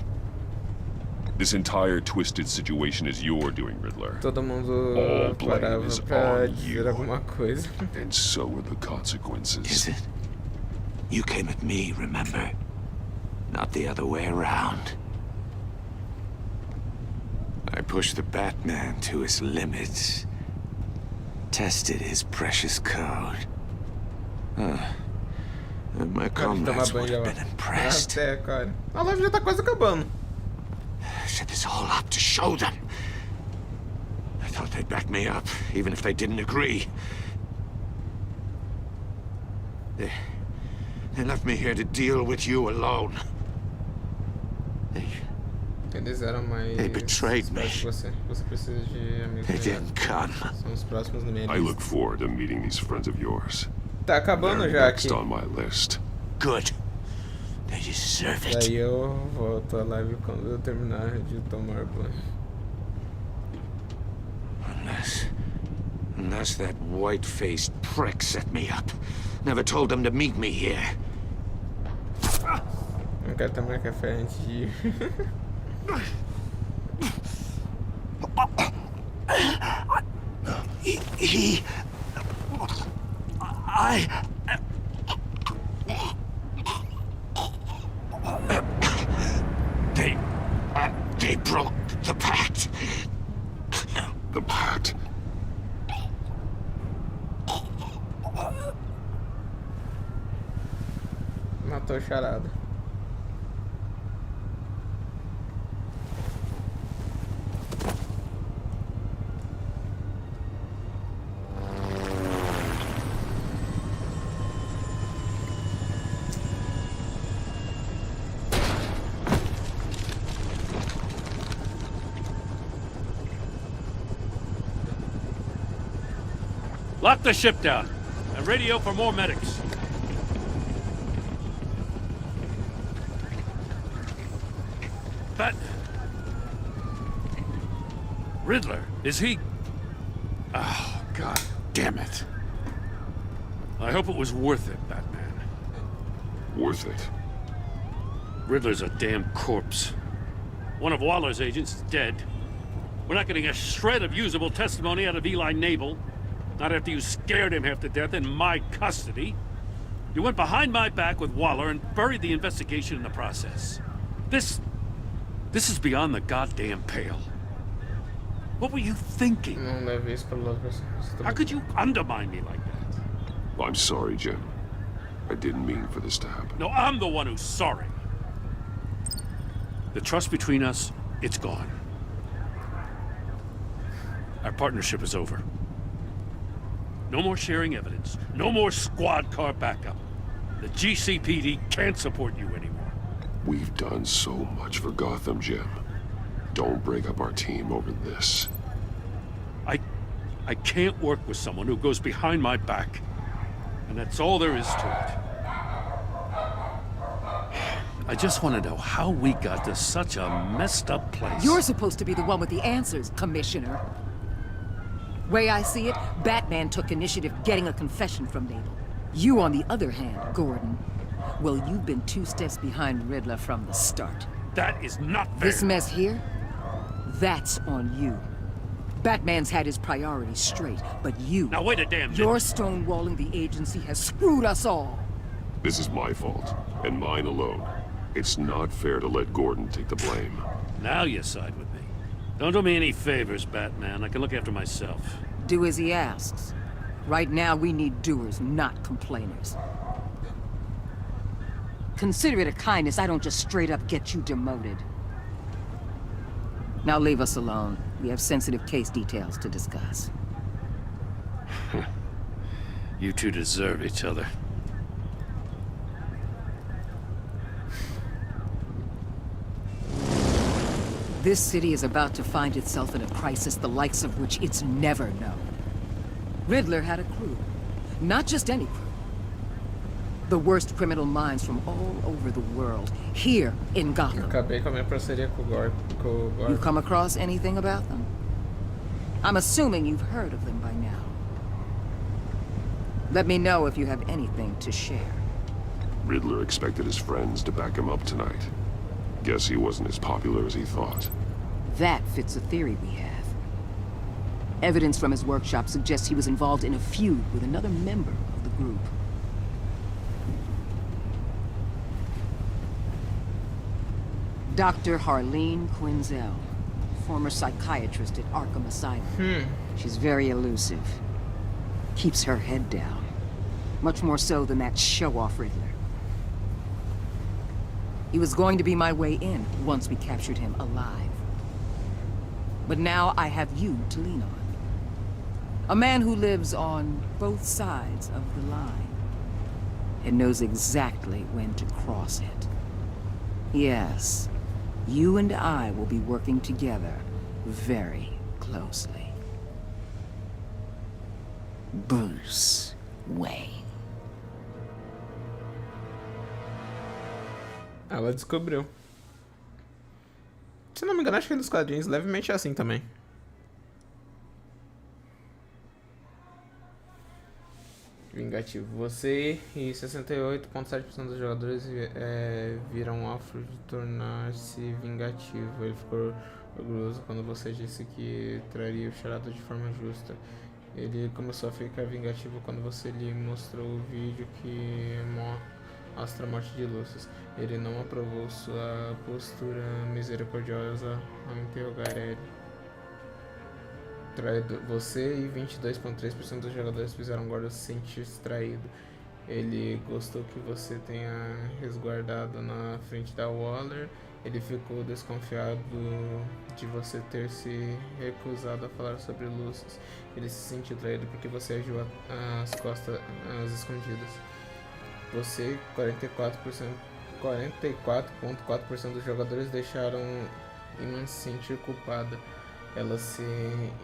Speaker 9: This entire twisted situation is your doing, Riddler.
Speaker 2: Todo mundo
Speaker 9: All blame
Speaker 2: parava
Speaker 9: is
Speaker 2: pra
Speaker 9: on
Speaker 2: dizer
Speaker 9: you.
Speaker 2: alguma coisa.
Speaker 9: And so are the consequences.
Speaker 8: Is it? You came at me, remember? Not the other way around. I pushed the Batman to his limits. Tested his precious code. My comrades would have been impressed.
Speaker 2: Até, cara. A live já tá quase acabando.
Speaker 8: Set this all up to show them. I thought they'd back me up, even if they didn't agree. They left me here to deal with you alone.
Speaker 2: Eles eram mais...
Speaker 8: They betrayed me.
Speaker 2: Você precisa de amigos.
Speaker 8: They didn't come.
Speaker 2: São os próximos na minha
Speaker 9: I look
Speaker 2: lista.
Speaker 9: forward to meeting these friends of yours.
Speaker 2: Tá acabando
Speaker 9: They're
Speaker 2: já
Speaker 9: next
Speaker 2: aqui.
Speaker 9: on my list.
Speaker 8: Good. They deserve it.
Speaker 2: Daí eu volto a live quando eu terminar de tomar banho.
Speaker 8: Unless that white-faced prick set me up. Never told them to meet me here.
Speaker 2: Não quero tomar café antes de ir.
Speaker 8: broke the pact.
Speaker 9: The pact?
Speaker 2: Matou o charada.
Speaker 6: Lock the ship down and radio for more medics. But Riddler, is he? Oh, God damn it. I hope it was worth it, Batman.
Speaker 9: Worth it?
Speaker 6: Riddler's a damn corpse. One of Waller's agents is dead. We're not getting a shred of usable testimony out of Eli Nabel. Not after you scared him half to death in my custody. You went behind my back with Waller and buried the investigation in the process. This is beyond the goddamn pale. What were you thinking? How could you undermine me like that?
Speaker 9: I'm sorry, Jim. I didn't mean for this to happen.
Speaker 6: No, I'm the one who's sorry. The trust between us, it's gone. Our partnership is over. No more sharing evidence. No more squad car backup. The GCPD can't support you anymore.
Speaker 9: We've done so much for Gotham, Jim. Don't break up our team over this.
Speaker 6: I can't work with someone who goes behind my back. And that's all there is to it. I just want to know how we got to such a messed up place.
Speaker 11: You're supposed to be the one with the answers, Commissioner. Way I see it, Batman took initiative getting a confession from Nabel. You, on the other hand, Gordon, well, you've been 2 steps behind Riddler from the start.
Speaker 6: That is not fair.
Speaker 11: This mess here, that's on you. Batman's had his priorities straight, but you...
Speaker 6: Now wait a damn minute.
Speaker 11: Your stonewalling the agency has screwed us all.
Speaker 9: This is my fault, and mine alone. It's not fair to let Gordon take the blame.
Speaker 6: Now you side with me. Don't do me any favors, Batman. I can look after myself.
Speaker 11: Do as he asks. Right now, we need doers, not complainers. Consider it a kindness I don't just straight up get you demoted. Now leave us alone. We have sensitive case details to discuss.
Speaker 6: You two deserve each other.
Speaker 11: This city is about to find itself in a crisis the likes of which it's never known. Riddler had a crew. Not just any crew. The worst criminal minds from all over the world, here in Gotham.
Speaker 2: Acabei com a minha parceria com o Gordon.
Speaker 11: You come across anything about them? I'm assuming you've heard of them by now. Let me know if you have anything to share.
Speaker 9: Riddler expected his friends to back him up tonight. Guess he wasn't as popular as he thought.
Speaker 11: That fits a theory we have. Evidence from his workshop suggests he was involved in a feud with another member of the group. Dr. Harleen Quinzel, former psychiatrist at Arkham Asylum. She's very elusive. Keeps her head down. Much more so than that show-off Riddler. He was going to be my way in once we captured him alive. But now I have you to lean on. A man who lives on both sides of the line and knows exactly when to cross it. Yes, you and I will be working together very closely. Bruce Wayne.
Speaker 2: Ela descobriu. Se não me engano, acho que nos quadrinhos levemente é assim também. Vingativo. Você e 68,7% dos jogadores viram alvo de tornar-se vingativo. Ele ficou orgulhoso quando você disse que traria o charada de forma justa. Ele começou a ficar vingativo quando você lhe mostrou o vídeo que morte de Lucius. Ele não aprovou sua postura misericordiosa ao interrogar ele. Você e 22,3% dos jogadores fizeram Gordon se sentir traído. Ele gostou que você tenha resguardado na frente da Waller. Ele ficou desconfiado de você ter se recusado a falar sobre Lucius. Ele se sentiu traído porque você agiu às costas, às escondidas. Você, 44,4% dos jogadores deixaram Iman se sentir culpada. Ela se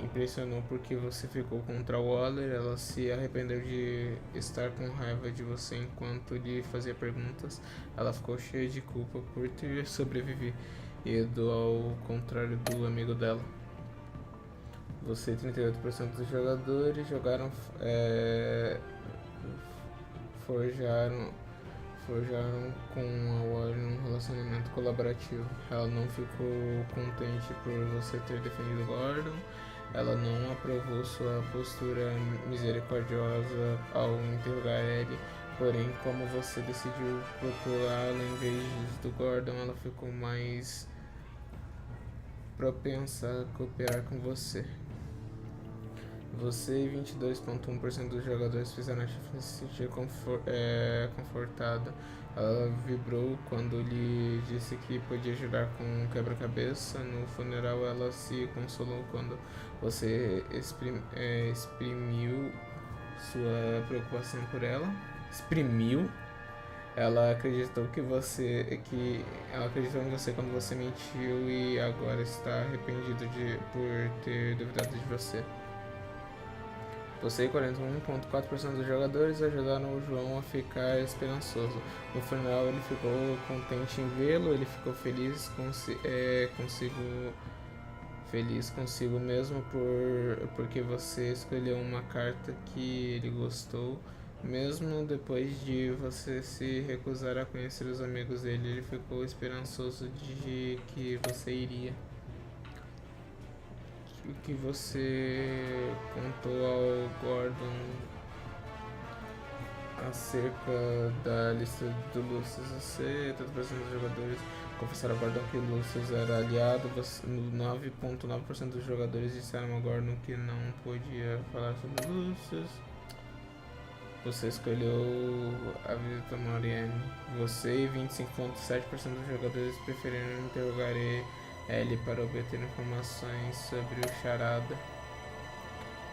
Speaker 2: impressionou porque você ficou contra o Waller. Ela se arrependeu de estar com raiva de você enquanto lhe fazia perguntas. Ela ficou cheia de culpa por ter sobrevivido, ao contrário do amigo dela. Você, 38% dos jogadores forjaram com a Waller um relacionamento colaborativo. Ela não ficou contente por você ter defendido Gordon. Ela não aprovou sua postura misericordiosa ao interrogar ele. Porém, como você decidiu procurá-la em vez do Gordon, ela ficou mais propensa a cooperar com você. Você e 22,1% dos jogadores fizeram a Tiffany se sentir confortada. Ela vibrou quando lhe disse que podia ajudar com um quebra-cabeça. No funeral, ela se consolou quando você exprimiu sua preocupação por ela. Ela acreditou em você quando você mentiu e agora está arrependido por ter duvidado de você. Você e 41,4% dos jogadores ajudaram o João a ficar esperançoso. No final, ele ficou contente em vê-lo. Ele ficou feliz consigo mesmo porque você escolheu uma carta que ele gostou. Mesmo depois de você se recusar a conhecer os amigos dele, ele ficou esperançoso de que você iria. O que você contou ao Gordon acerca da lista do Lucius? Você, 30% dos jogadores confessaram a Gordon que Lucius era aliado. 9,9% dos jogadores disseram a Gordon que não podia falar sobre Lucius. Você escolheu a visita a Marianne. Você e 25,7% dos jogadores preferiram interrogar ele para obter informações sobre o charada.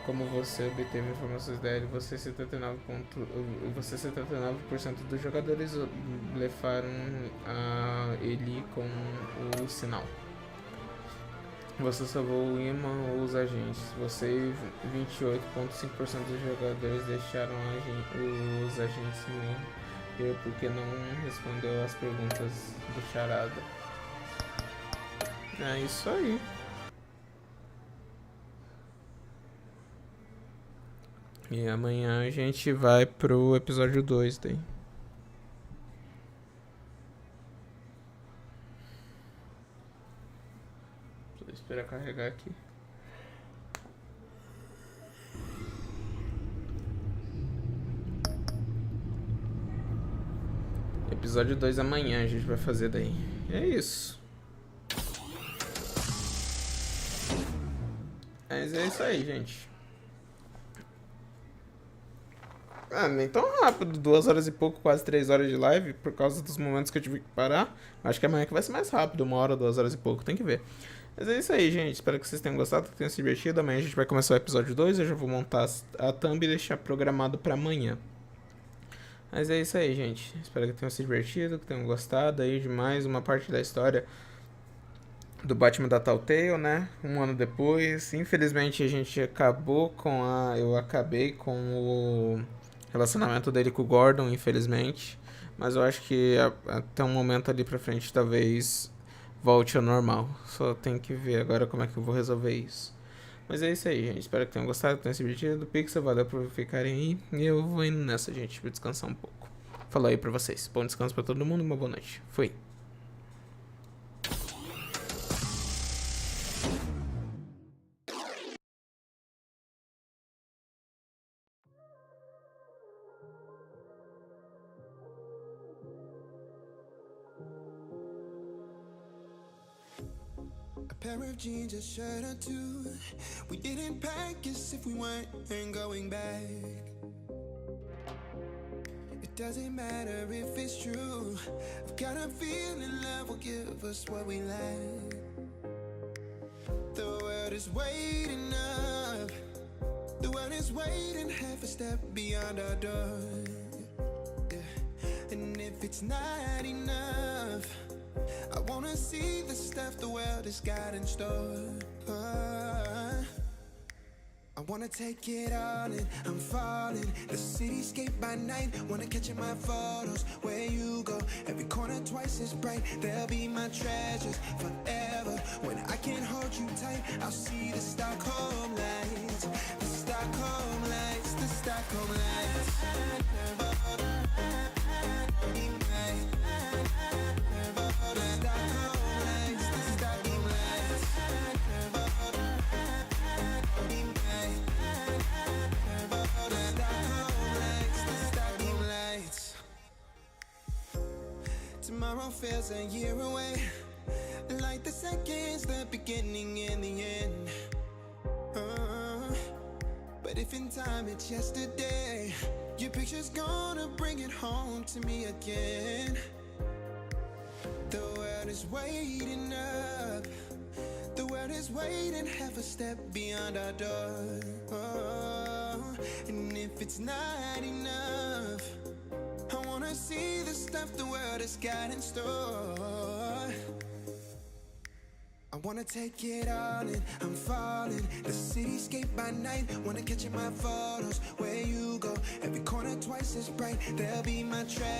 Speaker 2: Como você obteve informações dele, você 79% dos jogadores blefaram a ele com o sinal. Você salvou o imã ou os agentes. Você e 28,5% dos jogadores deixaram os agentes morrer porque não respondeu às perguntas do charada. É isso aí. E amanhã a gente vai pro episódio 2 daí. Vou esperar carregar aqui. Episódio 2 amanhã a gente vai fazer daí. É isso. Mas é isso aí, gente. Nem tão rápido, 2 horas e pouco, quase 3 horas de live, por causa dos momentos que eu tive que parar. Acho que amanhã que vai ser mais rápido, 1 hora, 2 horas e pouco, tem que ver. Mas é isso aí, gente, espero que vocês tenham gostado, que tenham se divertido. Amanhã a gente vai começar o episódio 2, eu já vou montar a thumb e deixar programado pra amanhã. Mas é isso aí, gente, espero que tenham se divertido, que tenham gostado aí de mais uma parte da história do Batman da Telltale, né? 1 ano depois. Infelizmente a gente acabou com eu acabei com o relacionamento dele com o Gordon, infelizmente. Mas eu acho que até um momento ali pra frente talvez volte ao normal. Só tem que ver agora como é que eu vou resolver isso. Mas é isso aí, gente. Espero que tenham gostado, que tenham se divertido. Pixel, valeu por ficarem aí. E eu vou indo nessa, gente, pra descansar um pouco. Falou aí pra vocês. Bom descanso pra todo mundo e uma boa noite. Fui.
Speaker 15: pair of jeans, a shirt or two. We didn't pack as if we weren't going back. It doesn't matter if it's true. I've got a feeling love will give us what we lack. The world is waiting up. The world is waiting half a step beyond our door. Yeah. And if it's not enough, I wanna see the stuff the world has got in store. I wanna take it all in, I'm falling. The cityscape by night, wanna catch in my photos. Where you go, every corner twice as bright. They'll be my treasures forever. When I can't hold you tight, I'll see the Stockholm lights. The Stockholm lights, the Stockholm lights. Tomorrow feels a year away, like the seconds, the beginning and the end. But if in time it's yesterday, your picture's gonna bring it home to me again. The world is waiting up. The world is waiting half a step beyond our door. And if it's not enough, I wanna see the stuff the world has got in store. I wanna take it all in, I'm falling. The cityscape by night, wanna catch in my photos. Where you go, every corner twice as bright. They'll be my treasure